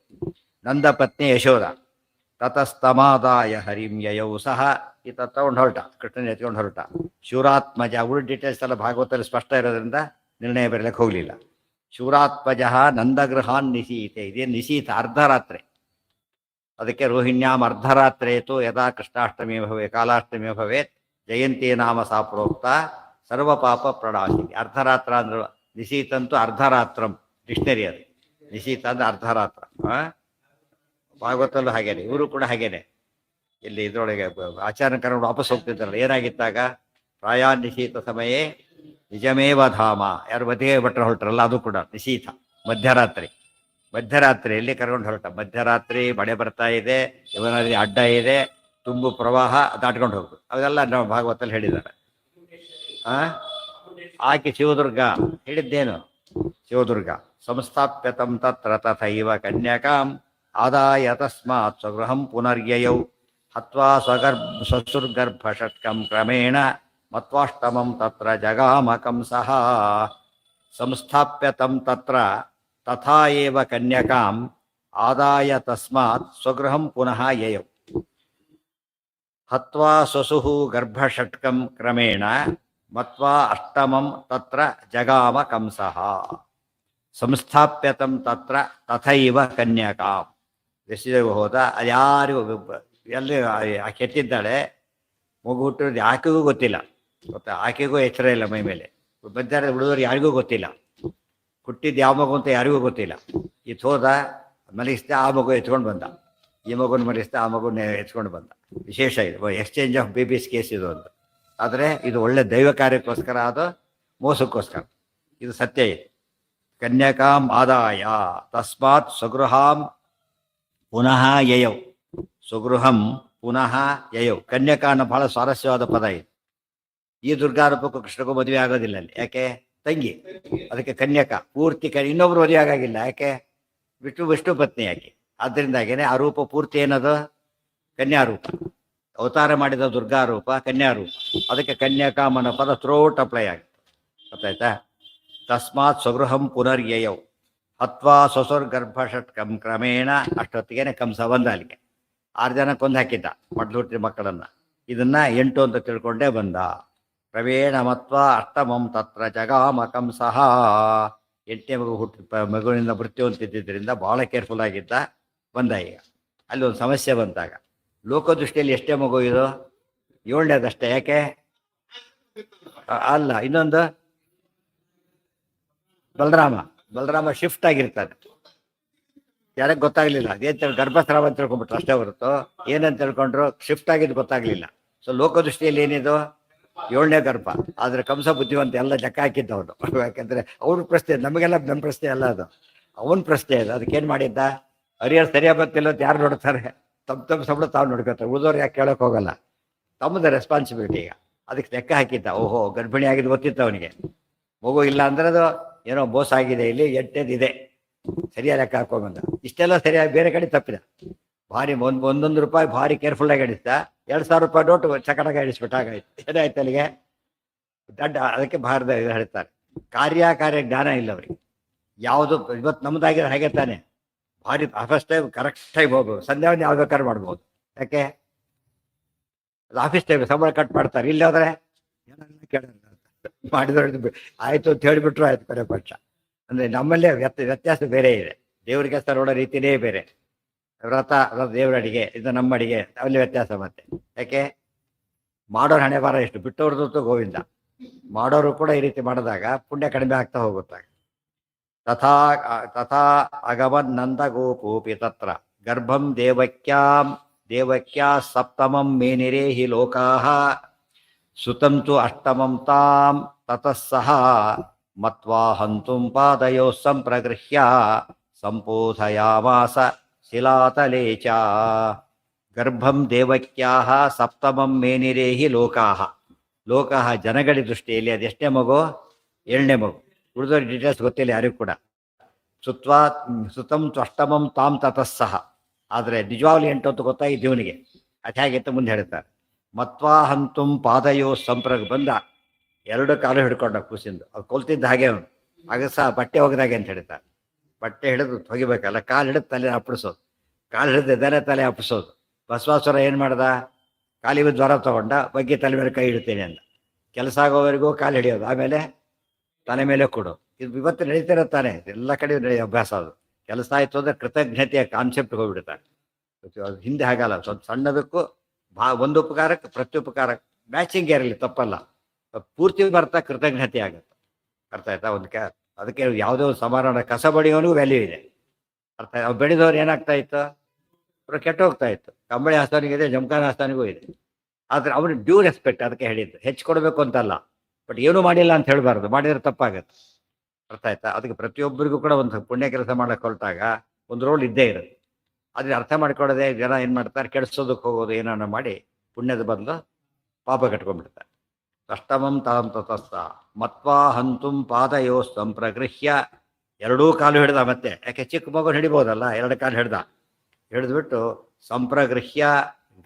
ನಂದ ಪತ್ನಿ ಯಶೋಧ. ತತಸ್ತಮಾದಾಯ ಹರಿಂ ಯಯೌ ಸಹ. ಈತ ತಗೊಂಡು ಹೊರಟ, ಕೃಷ್ಣನ ಎತ್ಕೊಂಡು ಹೊರಟ. ಶೂರಾತ್ಮಜ. ಉಳಿದ ಡೀಟೇಲ್ಸ್ ಎಲ್ಲ ಭಾಗವತದಲ್ಲಿ ಸ್ಪಷ್ಟ ಇರೋದ್ರಿಂದ ನಿರ್ಣಯ ಬರಲಿಕ್ಕೆ ಹೋಗಲಿಲ್ಲ. ಶೂರಾತ್ಮಜ ನಂದಗೃಹಾನ್ ನಿಶೀತೆ. ಇದೇನು ನಿಶೀತ? ಅರ್ಧರಾತ್ರಿ. ಅದಕ್ಕೆ ರೋಹಿಣ್ಯಾಂ ಅರ್ಧರಾತ್ರೇತು ಯದಾ ಕೃಷ್ಣಾಷ್ಟಮಿ ಭವೇ ಕಾಲಾಷ್ಟಮಿ ಭವೇತ್ ಜಯಂತಿ ನಾಮ ಸಾ ಪ್ರೋಕ್ತ ಸರ್ವ ಪಾಪ ಪ್ರಣಾಶಿ. ಅರ್ಧರಾತ್ರ ಅಂದ್ರೆ ನಿಶೀತಂತೂ ಅರ್ಧರಾತ್ರಂ ಡಿಕ್ಷನರಿ. ಅದು ನಿಶೀತ ಅಂದ್ರೆ ಅರ್ಧರಾತ್ರ. ಭಾಗವತಲ್ಲೂ ಹಾಗೇನೆ, ಇವರು ಕೂಡ ಹಾಗೇನೆ. ಇಲ್ಲಿ ಇದ್ರೊಳಗೆ ಆಚಾರ್ಯ ಕರ್ಕೊಂಡು ವಾಪಸ್ ಹೋಗ್ತಿದ್ದಾರಲ್ಲ, ಏನಾಗಿತ್ತಾಗ? ಪ್ರಾಯಾ ನಿಶೀತ ಸಮಯೇ ನಿಜಮೇವ ಧಾಮ. ಯಾರು ಮಧ್ಯೆ ಭಟ್ರು ಹೊರಟ್ರಲ್ಲ, ಅದು ಕೂಡ ನಿಶೀತ, ಮಧ್ಯರಾತ್ರಿಯಲ್ಲಿ ಕರ್ಕೊಂಡು ಹೊರಟ. ಮಧ್ಯರಾತ್ರಿ ಮಳೆ ಬರ್ತಾ ಇದೆ, ಯವನಲ್ಲಿ ಅಡ್ಡ ಇದೆ, ತುಂಬು ಪ್ರವಾಹ, ದಾಟ್ಕೊಂಡು ಹೋಗ್ಬೇಕು. ಅವೆಲ್ಲ ನಾವು ಭಾಗವತಲ್ಲಿ ಹೇಳಿದ್ದಾರೆ. ಆಕೆ ಶಿವದುರ್ಗ ಹೇಳಿದ್ದೇನು? ಶಿವದುರ್ಗ. ಸಂಸ್ಥಾಪ್ಯತಂ ತತ್ರ ತಥೈವ ಕನ್ಯಕಾಂ ಆದಾಯ ತಸ್ಮಾತ್ ಸ್ವಗೃಹಂ ಪುನರ್ಯಯೌ ಹತ್ವಾ ಸ್ವಸುರ್ಗರ್ಭ ಷಟ್ಕಂ ಕ್ರಮೇಣ ಮತ್ವಾಷ್ಟಮಂ ತತ್ರ ಜಗಾಮ ಕಂಸಃ. ಸಂಸ್ಥಾಪ್ಯತಂ ತತ್ರ ತಥಾ ಏವ ಕನ್ಯಕಾಂ ಆದಾಯ ತಸ್ಮಾತ್ ಸ್ವಗೃಹಂ ಪುನಃ ಯಯೌ ಹತ್ವಾ ಸ್ವಸುಃ ಗರ್ಭಷಟ್ಕಂ ಕ್ರಮೇಣ ಮತ್ವಾ ಅಷ್ಟಮಂ ತತ್ರ ಜಗಾಮ ಕಂಸಃ. ಸಂಸ್ಥಾಪ್ಯತಂ ತತ್ರ ತಥೈವ ಕನ್ಯಕಾಂ. ಯಶೋದೇವ ಹೋದ, ಅದು ಯಾರಿಗೂ ಎಲ್ಲಿ ಕೆತ್ತಿದ್ದಾಳೆ, ಮಗು ಹುಟ್ಟಿರೋದು ಆಕೆಗೂ ಗೊತ್ತಿಲ್ಲ. ಗೊತ್ತಾ? ಆಕೆಗೂ ಎಚ್ಚರ ಇಲ್ಲ ಮೈ ಮೇಲೆ. ಬಂದಾರೆ ಹುಡುಗರು ಯಾರಿಗೂ ಗೊತ್ತಿಲ್ಲ, ಹುಟ್ಟಿದ್ದು ಯಾವ ಮಗು ಅಂತ ಯಾರಿಗೂ ಗೊತ್ತಿಲ್ಲ. ಇದು ಹೋದ, ಮಲಗಿಸ್ದೆ, ಆ ಮಗು ಎತ್ಕೊಂಡು ಬಂದ. ಈ ಮಗುನ ಮಲಗಿಸ್ದೆ, ಆ ಮಗುನ ಎತ್ಕೊಂಡು ಬಂದ. ವಿಶೇಷ ಇದು, ಎಕ್ಸ್ಚೇಂಜ್ ಆಫ್ ಬೇಬೀಸ್ ಕೇಸ್ ಇದು ಒಂದು. ಆದರೆ ಇದು ಒಳ್ಳೆ ದೈವ ಕಾರ್ಯಕ್ಕೋಸ್ಕರ, ಅದು ಮೋಸಕ್ಕೋಸ್ಕರ. ಇದು ಸತ್ಯ ಇದೆ. ಕನ್ಯಕಾಂ ಆದಾಯ ತಸ್ಮಾತ್ ಸ್ವಗೃಹಾಂ ಪುನಃ ಯಯೌ. ಸ್ವಗೃಹಂ ಪುನಃ ಯಯೌ. ಕನ್ಯಕಾ ಅನ್ನೋ ಬಹಳ ಸ್ವಾರಸ್ಯವಾದ ಪದ ಇದು. ಈ ದುರ್ಗಾರೂಪಕ್ಕೂ ಕೃಷ್ಣಕ್ಕೂ ಮದುವೆ ಆಗೋದಿಲ್ಲ ಅಲ್ಲಿ. ಯಾಕೆ? ತಂಗಿ. ಅದಕ್ಕೆ ಕನ್ಯಕ ಪೂರ್ತಿ ಇನ್ನೊಬ್ರು ಮದುವೆ ಆಗಾಗಿಲ್ಲ. ಯಾಕೆ? ವಿಷ್ಣು ಪತ್ನಿ ಯಾಕೆ. ಆದ್ದರಿಂದಾಗೇನೆ ಆ ರೂಪ ಪೂರ್ತಿ ಏನದು? ಕನ್ಯಾರೂಪ. ಅವತಾರ ಮಾಡಿದ ದುರ್ಗಾರೂಪ ಕನ್ಯಾರೂಪ. ಅದಕ್ಕೆ ಕನ್ಯಾಕಾಮ್ ಅನ್ನೋ ಪದ ಥ್ರೋಟ್ ಅಪ್ಲೈ ಆಗುತ್ತೆ. ಗೊತ್ತಾಯ್ತಾ? ತಸ್ಮಾತ್ ಸ್ವಗೃಹಂ ಪುನರ್ಯಯೌ ಹತ್ವಾ ಸ್ವಸುರ್ಗರ್ಭ ಷಟ್ಕಂ ಕ್ರಮೇಣ. ಅಷ್ಟೊತ್ತಿಗೆ ಕಂಸ ಬಂದ ಅಲ್ಲಿಗೆ. 6 ಜನ ಕೊಂದು ಹಾಕಿದ್ದ ಮೊದಲು ಹುಟ್ಟಿದ ಮಕ್ಕಳನ್ನ. ಇದನ್ನ 8 ಅಂತ ತಿಳ್ಕೊಂಡೇ ಬಂದ. ಕ್ರಮೇಣ ಮತ್ವಾ ಅಷ್ಟಮಂ ತತ್ರ ಜಗಾಮ ಕಂಸಃ. 8ನೇ ಮಗು ಮಗುವಿನಿಂದ ಮೃತ್ಯು ಅಂತಿದ್ದರಿಂದ ಬಹಳ ಕೇರ್ಫುಲ್ ಆಗಿದ್ದ. ಬಂದ. ಈಗ ಅಲ್ಲಿ ಒಂದು ಸಮಸ್ಯೆ ಬಂದಾಗ ಲೋಕದೃಷ್ಟಿಯಲ್ಲಿ ಎಷ್ಟೇ ಮಗು ಇದು? ಏಳನೇದಷ್ಟೇ. ಯಾಕೆ? ಅಲ್ಲ, ಇನ್ನೊಂದು ಬಲರಾಮ. ಬಲರಾಮ ಶಿಫ್ಟ್ ಆಗಿರ್ತಾನೆ, ಯಾರಿಗೆ ಗೊತ್ತಾಗ್ಲಿಲ್ಲ. ಅದೇನ್ ಗರ್ಭಸ್ರಾವ ಅಂತ ತಿಳ್ಕೊಂಡ್ಬಿಟ್ರು ಅಷ್ಟೇ ಹೊರತು ಏನಂತ ತಿಳ್ಕೊಂಡ್ರು ಶಿಫ್ಟ್ ಆಗಿದ್ದು ಗೊತ್ತಾಗ್ಲಿಲ್ಲ. ಸೊ ಲೋಕದೃಷ್ಟಿಯಲ್ಲಿ ಏನಿದು? ಏಳನೇ ಗರ್ಭ. ಆದ್ರೆ ಕಂಸ ಬುದ್ಧಿವಂತ ಎಲ್ಲ ಲೆಕ್ಕ ಹಾಕಿದ್ದವನು. ಯಾಕಂದ್ರೆ ಅವ್ರ ಪ್ರಶ್ನೆ, ನಮಗೆಲ್ಲ ನಮ್ಮ ಪ್ರಶ್ನೆ ಅಲ್ಲ ಅದು, ಅವನ ಪ್ರಶ್ನೆ ಅದು. ಅದಕ್ಕೇನ್ ಮಾಡಿದ್ದ? ಹರಿಯರ್ ಸರಿಯಾಗಿ ಬರ್ತಿಲ್ಲ ಅಂತ ಯಾರು ನೋಡ್ತಾರೆ? ತಮ್ಮ ಸಂಬಳ ತಾವು ನೋಡ್ಕೊತಾರೆ, ಉಳಿದವ್ರು ಯಾಕೆ ಕೇಳಕ್ ಹೋಗಲ್ಲ. ತಮ್ಮದ ರೆಸ್ಪಾನ್ಸಿಬಿಲಿಟಿ. ಈಗ ಅದಕ್ಕೆ ಲೆಕ್ಕ ಹಾಕಿದ್ದ. ಓಹೋ, ಗರ್ಭಿಣಿ ಆಗಿದ್ದು ಗೊತ್ತಿತ್ತು ಅವನಿಗೆ. ಮಗು ಇಲ್ಲ ಅಂದ್ರೆ ಅದು ಏನೋ ಮೋಸ ಆಗಿದೆ, ಇಲ್ಲಿ ಎಂಟನೇದಿದೆ, ಸರಿಯಾಗಿ ಲೆಕ್ಕ ಹಾಕೊಂಬಂದ. ಇಷ್ಟೆಲ್ಲ ಸರಿಯಾಗಿ ಬೇರೆ ಕಡೆ ತಪ್ಪಿದ. ಭಾರಿ ಒಂದೊಂದು ರೂಪಾಯಿ ಭಾರಿ ಕೇರ್ಫುಲ್ ಆಗಿ ಅಡಿಸ್ದ. 2,000 ರೂಪಾಯಿ ನೋಟು ಚಕಟಾಗಿ ಅಡಿಸ್ಬಿಟ್ಟು ಆಗಾಯ್ತು. ಏನಾಯ್ತು ಅಲ್ಲಿಗೆ? ದಡ್ಡ. ಅದಕ್ಕೆ ಭಾರತ ಇದು ಹೇಳ್ತಾರೆ, ಕಾರ್ಯ ಜ್ಞಾನ ಇಲ್ಲ ಅವ್ರಿಗೆ. ಯಾವುದು ಇವತ್ತು ನಮ್ದಾಗಿರೋ ಹಾಗೆ ತಾನೆ. ಭಾರಿ ಫಸ್ಟ್ ಟೈಮ್ ಕರೆಕ್ಟ್ ಟೈಮ್ ಹೋಗ್ಬೋದು, ಸಂಧ್ಯಾವನ್ನ ಯಾವ್ದು ಬೇಕಾದ್ರೆ ಮಾಡ್ಬೋದು. ಯಾಕೆ? ಅದು ಆಫೀಸ್ ಟೈಮ್ ಸಂಬಳ ಕಟ್ ಮಾಡ್ತಾರೆ. ಇಲ್ಲಿ ಹೋದ್ರೆ ಕೇಳಲ್ಲ, ಮಾಡಿದವ್ರು ಆಯ್ತು ಅಂತ ಹೇಳಿಬಿಟ್ರು ಆಯ್ತು ಕೊನೆ ಪಕ್ಷ. ಅಂದ್ರೆ ನಮ್ಮಲ್ಲೇ ವ್ಯತ್ಯಾಸ ಬೇರೆ ಇದೆ. ದೇವ್ರಿಗೆ ಕೆಲಸ ನೋಡೋ ರೀತಿನೇ ಬೇರೆ. ವ್ರತ ದೇವ್ರ ಅಡಿಗೆ, ಇದು ನಮ್ಮ ಅಡಿಗೆ, ಅಲ್ಲಿ ವ್ಯತ್ಯಾಸ ಮತ್ತೆ. ಯಾಕೆ? ಮಾಡೋರು ಹಣೆ ಬಾರ ಎಷ್ಟು, ಬಿಟ್ಟವ್ರದ್ದು ಗೋವಿಂದ. ಮಾಡೋರು ಕೂಡ ಈ ರೀತಿ ಮಾಡಿದಾಗ ಪುಣ್ಯ ಕಡಿಮೆ ಆಗ್ತಾ ಹೋಗುತ್ತಾಗ. ತಥಾ ತಥಾ ಅಗವನ್ ನಂದ ಗೋಪೂಪಿ ತತ್ರ ಗರ್ಭಂ ದೇವಕ್ಯಾ ಸಪ್ತಮಂ ಮೇನಿರೇ ಹಿ ಲೋಕಾಃ ಸುತಂ ತು ಅಷ್ಟಮಂ ತಾಂ ತತಃ ಸಹ ಮತ್ವಾ ಹಂತುಂ ಪಾದಯೋಃ ಸಂಪ್ರಗೃಹ್ಯ ಸಂಪೋಧಯಾಮಾಸ ಶಿಲಾತಲೇ ಚ. ಗರ್ಭಂ ದೇವಕ್ಯಾಃ ಸಪ್ತಮಂ ಮೇನಿರೇ ಹಿ ಲೋಕಾಃ. ಲೋಕಾಃ ಜನಗಳಿ ದೃಷ್ಟಿಯಲ್ಲಿ ಅದೆಷ್ಟೇ ಮಗು? 7ನೇ ಮಗು. ಉಳಿದವ್ರ ಡೀಟೇಲ್ಸ್ ಗೊತ್ತಿಲ್ಲ ಯಾರಿಗೂ ಕೂಡ. ಸುತಂ ಅಷ್ಟಮಂ ತಾಂ ತತಃ ಸಹ. ಆದರೆ ನಿಜವಾಗ್ಲೂ 8 ಅಂತ ಗೊತ್ತಾಗಿದ್ದು ಇವನಿಗೆ. ಅದು ಹೇಗಿತ್ತು ಮುಂದೆ ಹೇಳ್ತಾರೆ. ಮತ್ವಾ ಹಂತುಂ ಪಾದಯೋ ಸಂಪ್ರಗ್ ಬಂದ, 2 ಕಾಲು ಹಿಡ್ಕೊಂಡ ಕೂಸಿಂದು. ಅದು ಕೊಲ್ತಿದ್ದ ಹಾಗೆ ಅವನು. ಆಗ ಸಹ ಬಟ್ಟೆ ಒಗೆದಾಗೆ ಅಂತ ಹೇಳ್ತಾರೆ. ಬಟ್ಟೆ ಹಿಡಿದು ಹೊಗಿಬೇಕಲ್ಲ, ಕಾಲು ಹಿಡಿದು ತಲೆ ಅಪ್ಪಡಿಸೋದು, ಕಾಲು ಹಿಡಿದಿದ್ದಾನೆ ತಲೆ ಅಪ್ಪಿಸೋದು. ಬಸವಾಸುರ ಏನು ಮಾಡ್ದ? ಕಾಲಿಗೆ ಜ್ವರ ತಗೊಂಡ, ಬಗ್ಗೆ ತಲೆ ಮೇಲೆ ಕೈ ಇಡ್ತೇನೆ ಅಂದ. ಕೆಲಸ ಆಗೋವರೆಗೂ ಕಾಲು ಹಿಡಿಯೋದು, ಆಮೇಲೆ ತಲೆ ಮೇಲೆ ಕೊಡು. ಇದು ಇವತ್ತು ನಡೀತಿರುತ್ತಾನೆ ಎಲ್ಲ ಕಡೆ ಅಭ್ಯಾಸ. ಅದು ಕೆಲಸ ಆಯ್ತು ಅಂದ್ರೆ ಕೃತಜ್ಞತೆಯ ಕಾನ್ಸೆಪ್ಟ್ ಹೋಗ್ಬಿಡ್ತಾರೆ. ಅದು ಹಿಂದೆ ಹಾಗಲ್ಲ. ಸ್ವಲ್ಪ ಸಣ್ಣದಕ್ಕೂ ಒಂದು ಉಪಕಾರಕ್ಕೆ ಪ್ರತ್ಯುಪಕಾರಕ್ಕೆ ಮ್ಯಾಚಿಂಗ್ ಇರಲಿ ತಪ್ಪಲ್ಲ. ಪೂರ್ತಿ ಬರ್ತಾ ಕೃತಜ್ಞತೆ ಆಗುತ್ತೆ. ಅರ್ಥ ಆಯ್ತಾ? ಅದಕ್ಕೆ ಯಾವುದೋ ಸಮಾರಂಭ ಕಸ ಬಡಿಯೋನಿಗೂ ವ್ಯಾಲ್ಯೂ ಇದೆ. ಅರ್ಥ ಆಯ್ತು? ಬೆಳೆದವ್ರು ಏನಾಗ್ತಾ ಇತ್ತು? ಅವ್ರು ಕೆಟ್ಟ ಹೋಗ್ತಾ ಇತ್ತು. ಕಂಬಳಿ ಆಸ್ಥಾನಿಗೆ ಇದೆ, ಜಮಖಾನ ಆಸ್ಥಾನಿಗೂ ಇದೆ. ಆದ್ರೆ ಅವ್ರಿಗೆ ಡ್ಯೂ ರೆಸ್ಪೆಕ್ಟ್ ಅದಕ್ಕೆ ಹೇಳಿದ್ದು. ಹೆಚ್ಚು ಕೊಡಬೇಕು ಅಂತಲ್ಲ, ಬಟ್ ಏನೂ ಮಾಡಿಲ್ಲ ಅಂತ ಹೇಳಬಾರ್ದು, ಮಾಡಿದ್ರೆ ತಪ್ಪಾಗತ್ತೆ. ಅರ್ಥ ಆಯ್ತಾ? ಅದಕ್ಕೆ ಪ್ರತಿಯೊಬ್ಬರಿಗೂ ಕೂಡ ಒಂದು ಪುಣ್ಯ ಕೆಲಸ ಮಾಡಕ್ಕೆ ಹೊರಟಾಗ ಒಂದು ರೋಲ್ ಇದ್ದೇ ಇರುತ್ತೆ. ಅದ್ರ ಅರ್ಥ ಮಾಡ್ಕೊಳ್ಳೋದೆ ಜನ ಏನು ಮಾಡ್ತಾರೆ? ಕೆಡಿಸೋದಕ್ಕೆ ಹೋಗೋದು, ಏನಾನ ಮಾಡಿ ಪುಣ್ಯದ ಬದಲು ಪಾಪ ಕಟ್ಕೊಂಡ್ಬಿಡ್ತಾರೆ. ಅಷ್ಟಮಂ ತಾಂ ತತಸ್ಸ ಮತ್ವಾ ಹಂತುಂ ಪಾದಯೋ ಸಂಪ್ರಗೃಹ್ಯ. 2 ಕಾಲು ಹಿಡ್ದ ಮತ್ತೆ. ಯಾಕೆ? ಚಿಕ್ಕ ಮಗು ಹಿಡಿಬೋದಲ್ಲ, 2 ಕಾಲು ಹಿಡಿದ್ಬಿಟ್ಟು ಸಂಪ್ರಗೃಹ್ಯ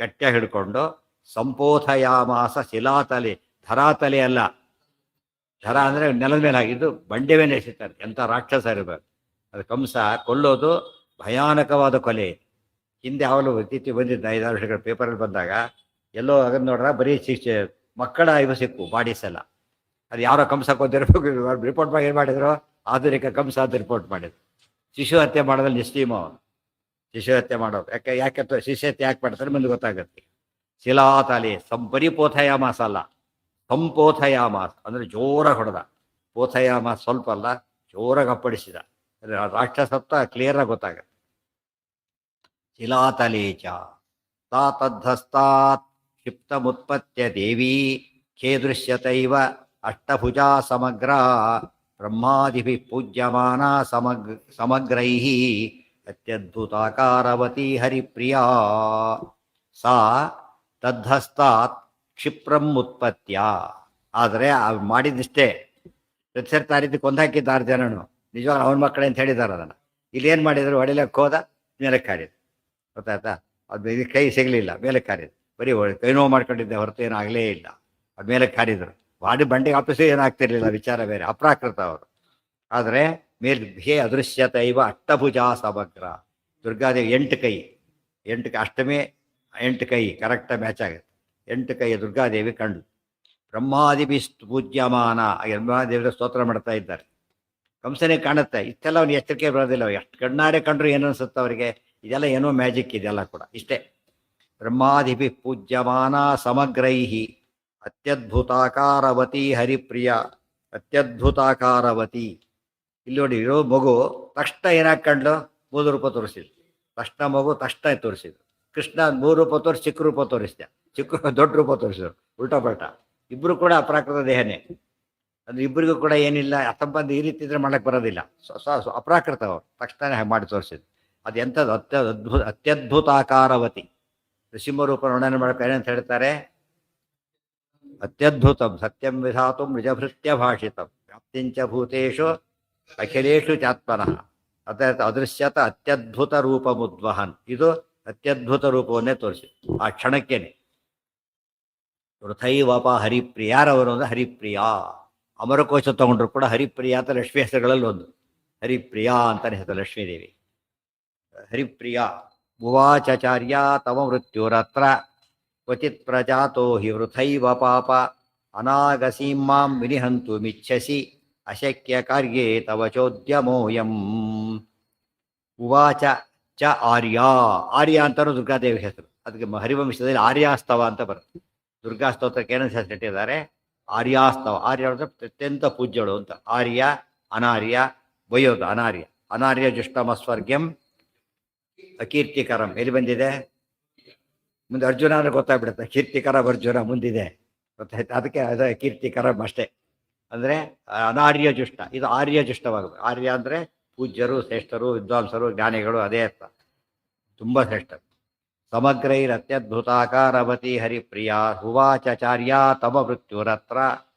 ಗಟ್ಟಿ ಹಿಡ್ಕೊಂಡು ಸಂಪೋಧಯಾಮಾಸ ಶಿಲಾತಲೆ. ಧರಾತಲೆ ಅಲ್ಲ, ಧರ ಅಂದ್ರೆ ನೆಲದ ಮೇಲೆ ಆಗಿದ್ದು, ಬಂಡೆ ಮೇಲೆ ಎಸಿತಾರೆ. ಎಂಥ ರಾಕ್ಷಸ ಇರಬೇಕು. ಅದು ಕಂಸ ಕೊಲ್ಲೋದು ಭಯಾನಕವಾದ ಕೊಲೆ. ಹಿಂದೆ ಅವಳು ಇತ್ತೀಚೆಗೆ ಬಂದಿದ್ದ 5-6 ವರ್ಷಗಳ ಪೇಪರಲ್ಲಿ ಬಂದಾಗ ಎಲ್ಲೋ ಅದನ್ನ ನೋಡ್ರ ಬರೀ ಶಿಕ್ಷೆ ಮಕ್ಕಳ ಇವು ಸಿಕ್ಕು ಬಾಡೀಸ್ ಎಲ್ಲ. ಅದು ಯಾರೋ ಕಂಸ ಕೊಂದಿರ್ಬೇಕು ರಿಪೋರ್ಟ್ ಮಾಡಿ ಏನು ಮಾಡಿದ್ರು? ಆಧುನಿಕ ಕಂಸ ಅಂತ ರಿಪೋರ್ಟ್ ಮಾಡಿದ್ರು. ಶಿಶು ಹತ್ಯೆ ಮಾಡೋದ್ರಲ್ಲಿ ನಿಶ್ಚೀಮ ಅವನು. ಶಿಶು ಹತ್ಯೆ ಮಾಡೋದು ಯಾಕೆ ಶಿಶು ಹತ್ಯೆ ಯಾಕೆ ಮಾಡ್ತಾರೆ ಮುಂದೆ ಗೊತ್ತಾಗುತ್ತೆ. ಶಿಲಾತಾಲಿ ಪರಿಪೋಥಯಾಮಾಸ ಅಲ್ಲ, ಸಂಪೋಥಯಾಮಾಸ ಅಂದ್ರೆ ಜೋರಾಗಿ ಹೊಡೆದ. ಪೋಥಯಾಮಾಸ ಸ್ವಲ್ಪ ಅಲ್ಲ, ಜೋರಾಗಿ ಅಪ್ಪಡಿಸಿದ. ರಾಕ್ಷಸತ್ವ ಕ್ಲಿಯರ್ ಆಗಿ ಗೊತ್ತಾಗತ್ತೆ. ಶಿಲಾತಲೇಚ ತಾ ತದ್ಧಸ್ತಾತ್ ಕ್ಷಿಪ್ತಮುತ್ಪತ್ಯ ದೇವಿ ಖೇದೃಶ್ಯತೈವ ಅಷ್ಟಭುಜಾ ಸಮಗ್ರ ಬ್ರಹ್ಮಾದಿಭಿಃ ಪೂಜ್ಯಮಾನ ಸಮಗ್ರೈಃ ಅತ್ಯದ್ಭುತಾಕಾರವತಿ ಹರಿಪ್ರಿಯಾ. ಸಾ ತದ್ಧಸ್ತಾತ್ ಕ್ಷಿಪ್ರಂ ಉತ್ಪತ್ಯ. ಆದರೆ ಮಾಡಿದಿಷ್ಟೇ. ಪ್ರತಿಸರ್ತಿ ಆ ರೀತಿ ಕೊಂದಾಕಿದ್ದ 6 ಜನನು ನಿಜವಾಗ ಅವನ ಮಕ್ಕಳೇ ಅಂತ ಹೇಳಿದ್ದಾರೆ. ಅದನ್ನು ಇಲ್ಲೇನು ಮಾಡಿದ್ರು? ಹೊಡಿಲಕ್ಕೆ ಹೋದ, ಮೇಲೆ ಕಾರಿದ. ಗೊತ್ತಾಯ್ತಾ? ಅದು ಇದು ಕೈ ಸಿಗಲಿಲ್ಲ, ಮೇಲೆ ಕಾರಿದ್ರು. ಬರೀ ಕೈ ನೋವು ಮಾಡ್ಕೊಂಡಿದ್ದೆ ಹೊರತು ಏನೂ ಆಗಲೇ ಇಲ್ಲ. ಅದು ಮೇಲೆ ಕಾರಿದ್ರು. ಬಂಡೆಗೆ ಆಫೀಸು ಏನಾಗ್ತಿರ್ಲಿಲ್ಲ, ವಿಚಾರ ಬೇರೆ. ಅಪ್ರಾಕೃತ ಅವರು. ಆದರೆ ಹೇ ಅದೃಶ್ಯತ ಇವ ಅಷ್ಟಭುಜಾ ಸಮಗ್ರ. ದುರ್ಗಾದೇವಿ 8 ಕೈ, 8 ಅಷ್ಟಮೇ 8 ಕೈ ಕರೆಕ್ಟಾಗಿ ಮ್ಯಾಚ್ ಆಗುತ್ತೆ. 8 ಕೈ ದುರ್ಗಾದೇವಿ ಕಂಡು. ಬ್ರಹ್ಮಾದಿಭಿ ಪೂಜ್ಯಮಾನ. ಬ್ರಹ್ಮಾದೇವಿಯ ಸ್ತೋತ್ರ ಮಾಡ್ತಾ ಇದ್ದಾರೆ. ಕಂಸನೇ ಕಾಣುತ್ತೆ. ಇಷ್ಟೆಲ್ಲ ಅವ್ನು ಎಚ್ಚರಿಕೆ ಬರೋದಿಲ್ಲ. ಎಷ್ಟು ಕಣ್ಣಾರೆ ಕಂಡ್ರು ಏನು ಅನ್ಸುತ್ತೆ ಅವರಿಗೆ? ಇದೆಲ್ಲ ಏನೋ ಮ್ಯಾಜಿಕ್, ಇದೆಲ್ಲ ಕೂಡ ಇಷ್ಟೇ. ಬ್ರಹ್ಮಾದಿಭಿ ಪೂಜ್ಯಮಾನ ಸಮಗ್ರೈ ಅತ್ಯದ್ಭುತಾಕಾರವತಿ ಹರಿಪ್ರಿಯ ಅತ್ಯದ್ಭುತಾಕಾರವತಿ. ಇಲ್ಲಿ ನೋಡಿ ಇರೋ ಮಗು ತಕ್ಷಣ ಏನಾಕಂಡ್ಲು 3 ರೂಪ ತೋರಿಸಿದ್ರು. ತಕ್ಷಣ ಮಗು ತಕ್ಷಣ ತೋರಿಸಿದ್ರು. ಕೃಷ್ಣ 3 ರೂಪ ತೋರಿಸಿ ಚಿಕ್ಕ ರೂಪ ತೋರಿಸಿದ, ದೊಡ್ಡ ರೂಪ ತೋರಿಸಿದ್ರು. ಉಲ್ಟಾ ಪಲ್ಟಾ ಇಬ್ರು ಕೂಡ ಅಪ್ರಾಕೃತ ದೇಹನೇ. ಅಂದ್ರೆ ಇಬ್ಬರಿಗೂ ಕೂಡ ಏನಿಲ್ಲ, ಅಸಂಬಂಧ ಈ ರೀತಿ ಇದ್ರೆ ಮಾಡಕ್ ಬರೋದಿಲ್ಲ. ಅಪ್ರಾಕೃತ ಅವರು ತಕ್ಷಣ ಮಾಡಿ ತೋರಿಸಿದ್ರು. ಅದು ಎಂಥದ್ದು ಅತ್ಯದ್ಭುತಾಕಾರವತಿ. ನೃಸಿಂಹರೂಪ ವರ್ಣನೆ ಮಾಡಕ್ಕೆ ಏನಂತ ಹೇಳ್ತಾರೆ? ಅತ್ಯದ್ಭುತಂ ಸತ್ಯಂ ವಿಧಾತು ನಿಜಭೃತ್ಯ ಭಾಷಿತಂ ವ್ಯಾಪ್ತಿಂಚ ಭೂತೇಶು ಅಖಿಲೇಶು ಚಾತ್ಮನಃ ಅದೃಶ್ಯತ ಅತ್ಯದ್ಭುತ ರೂಪ ಮುದ್ವಹನ್. ಇದು ಅತ್ಯದ್ಭುತ ರೂಪವನ್ನೇ ತೋರಿಸಿ ಆ ಕ್ಷಣಕ್ಕೇನೆ. ವೃಥೈವಪ ಹರಿಪ್ರಿಯ. ಯಾರವರು ಅಂದ್ರೆ ಹರಿಪ್ರಿಯ. ಅಮರಕೋಶ ತಗೊಂಡ್ರು ಕೂಡ ಹರಿಪ್ರಿಯ ಅಂತ ಲಕ್ಷ್ಮೀ ಹೆಸರುಗಳಲ್ಲಿ ಒಂದು. ಹರಿಪ್ರಿಯ ಅಂತಾನೆ ಹೆಸರು ಲಕ್ಷ್ಮೀದೇವಿ. ಹರಿಪ್ರಿಯ. ಉವಾಚಾರ್ಯ ತವ ಮೃತ್ಯುರತ್ರ ಕ್ವಚಿತ್ ಪ್ರಜಾತೋ ಹಿ ವೃಥೈವ ಪಾಪ ಅನಾಗಸೀಂ ಮಾಂ ವಿನಿಹಂತು ಮಿಚ್ಛಸಿ ಅಶಕ್ಯ ಕಾರ್ಯೇ ತವ ಚೋದ್ಯಮೋಯಂ. ಉವಾಚ ಚ ಆರ್ಯ. ಆರ್ಯ ಅಂತಾನು ದುರ್ಗಾದೇವಿ ಹೆಸರು. ಅದಕ್ಕೆ ಹರಿವಂಶದಲ್ಲಿ ಆರ್ಯಾಸ್ತವ ಅಂತ ಬರುತ್ತೆ. ದುರ್ಗಾ ಸ್ತೋತ್ರಕ್ಕೆ ಏನಂತ ಹೆಸರಿಟ್ಟಿದ್ದಾರೆ? ಆರ್ಯಾಸ್ತವ. ಆರ್ಯ ಅಂದ್ರೆ ಅತ್ಯಂತ ಪೂಜ್ಯಳು ಅಂತ. ಆರ್ಯ, ಅನಾರ್ಯ, ವಯೋಧ. ಅನಾರ್ಯ. ಅನಾರ್ಯ ಜುಷ್ಟಮಸ್ವರ್ಗ್ಯಂ ಅಕೀರ್ತಿಕರಂ. ಎಲ್ಲಿ ಬಂದಿದೆ? ಮುಂದೆ ಅರ್ಜುನ ಅಂದ್ರೆ ಗೊತ್ತಾಗ್ಬಿಡುತ್ತೆ. ಕೀರ್ತಿಕರಂ ಅರ್ಜುನ ಮುಂದಿದೆ, ಗೊತ್ತಾಯ್ತು. ಅದಕ್ಕೆ ಅದು ಕೀರ್ತಿಕರಂ ಅಷ್ಟೇ. ಅಂದರೆ ಅನಾರ್ಯ ಜುಷ್ಟ, ಇದು ಆರ್ಯ ಜುಷ್ಟವಾಗಬೇಕು. ಆರ್ಯ ಅಂದರೆ ಪೂಜ್ಯರು, ಶ್ರೇಷ್ಠರು, ವಿದ್ವಾಂಸರು, ಜ್ಞಾನಿಗಳು, ಅದೇ ಅರ್ಥ. ತುಂಬ ಶ್ರೇಷ್ಠರು. ಸಮಗ್ರೈರ್ ಅತ್ಯದ್ಭುತಾಕಾರವತಿ ಹರಿಪ್ರಿಯ ಹುವಾಚಾರ್ಯ ತಮ ಮೃತ್ಯುರತ್ರ.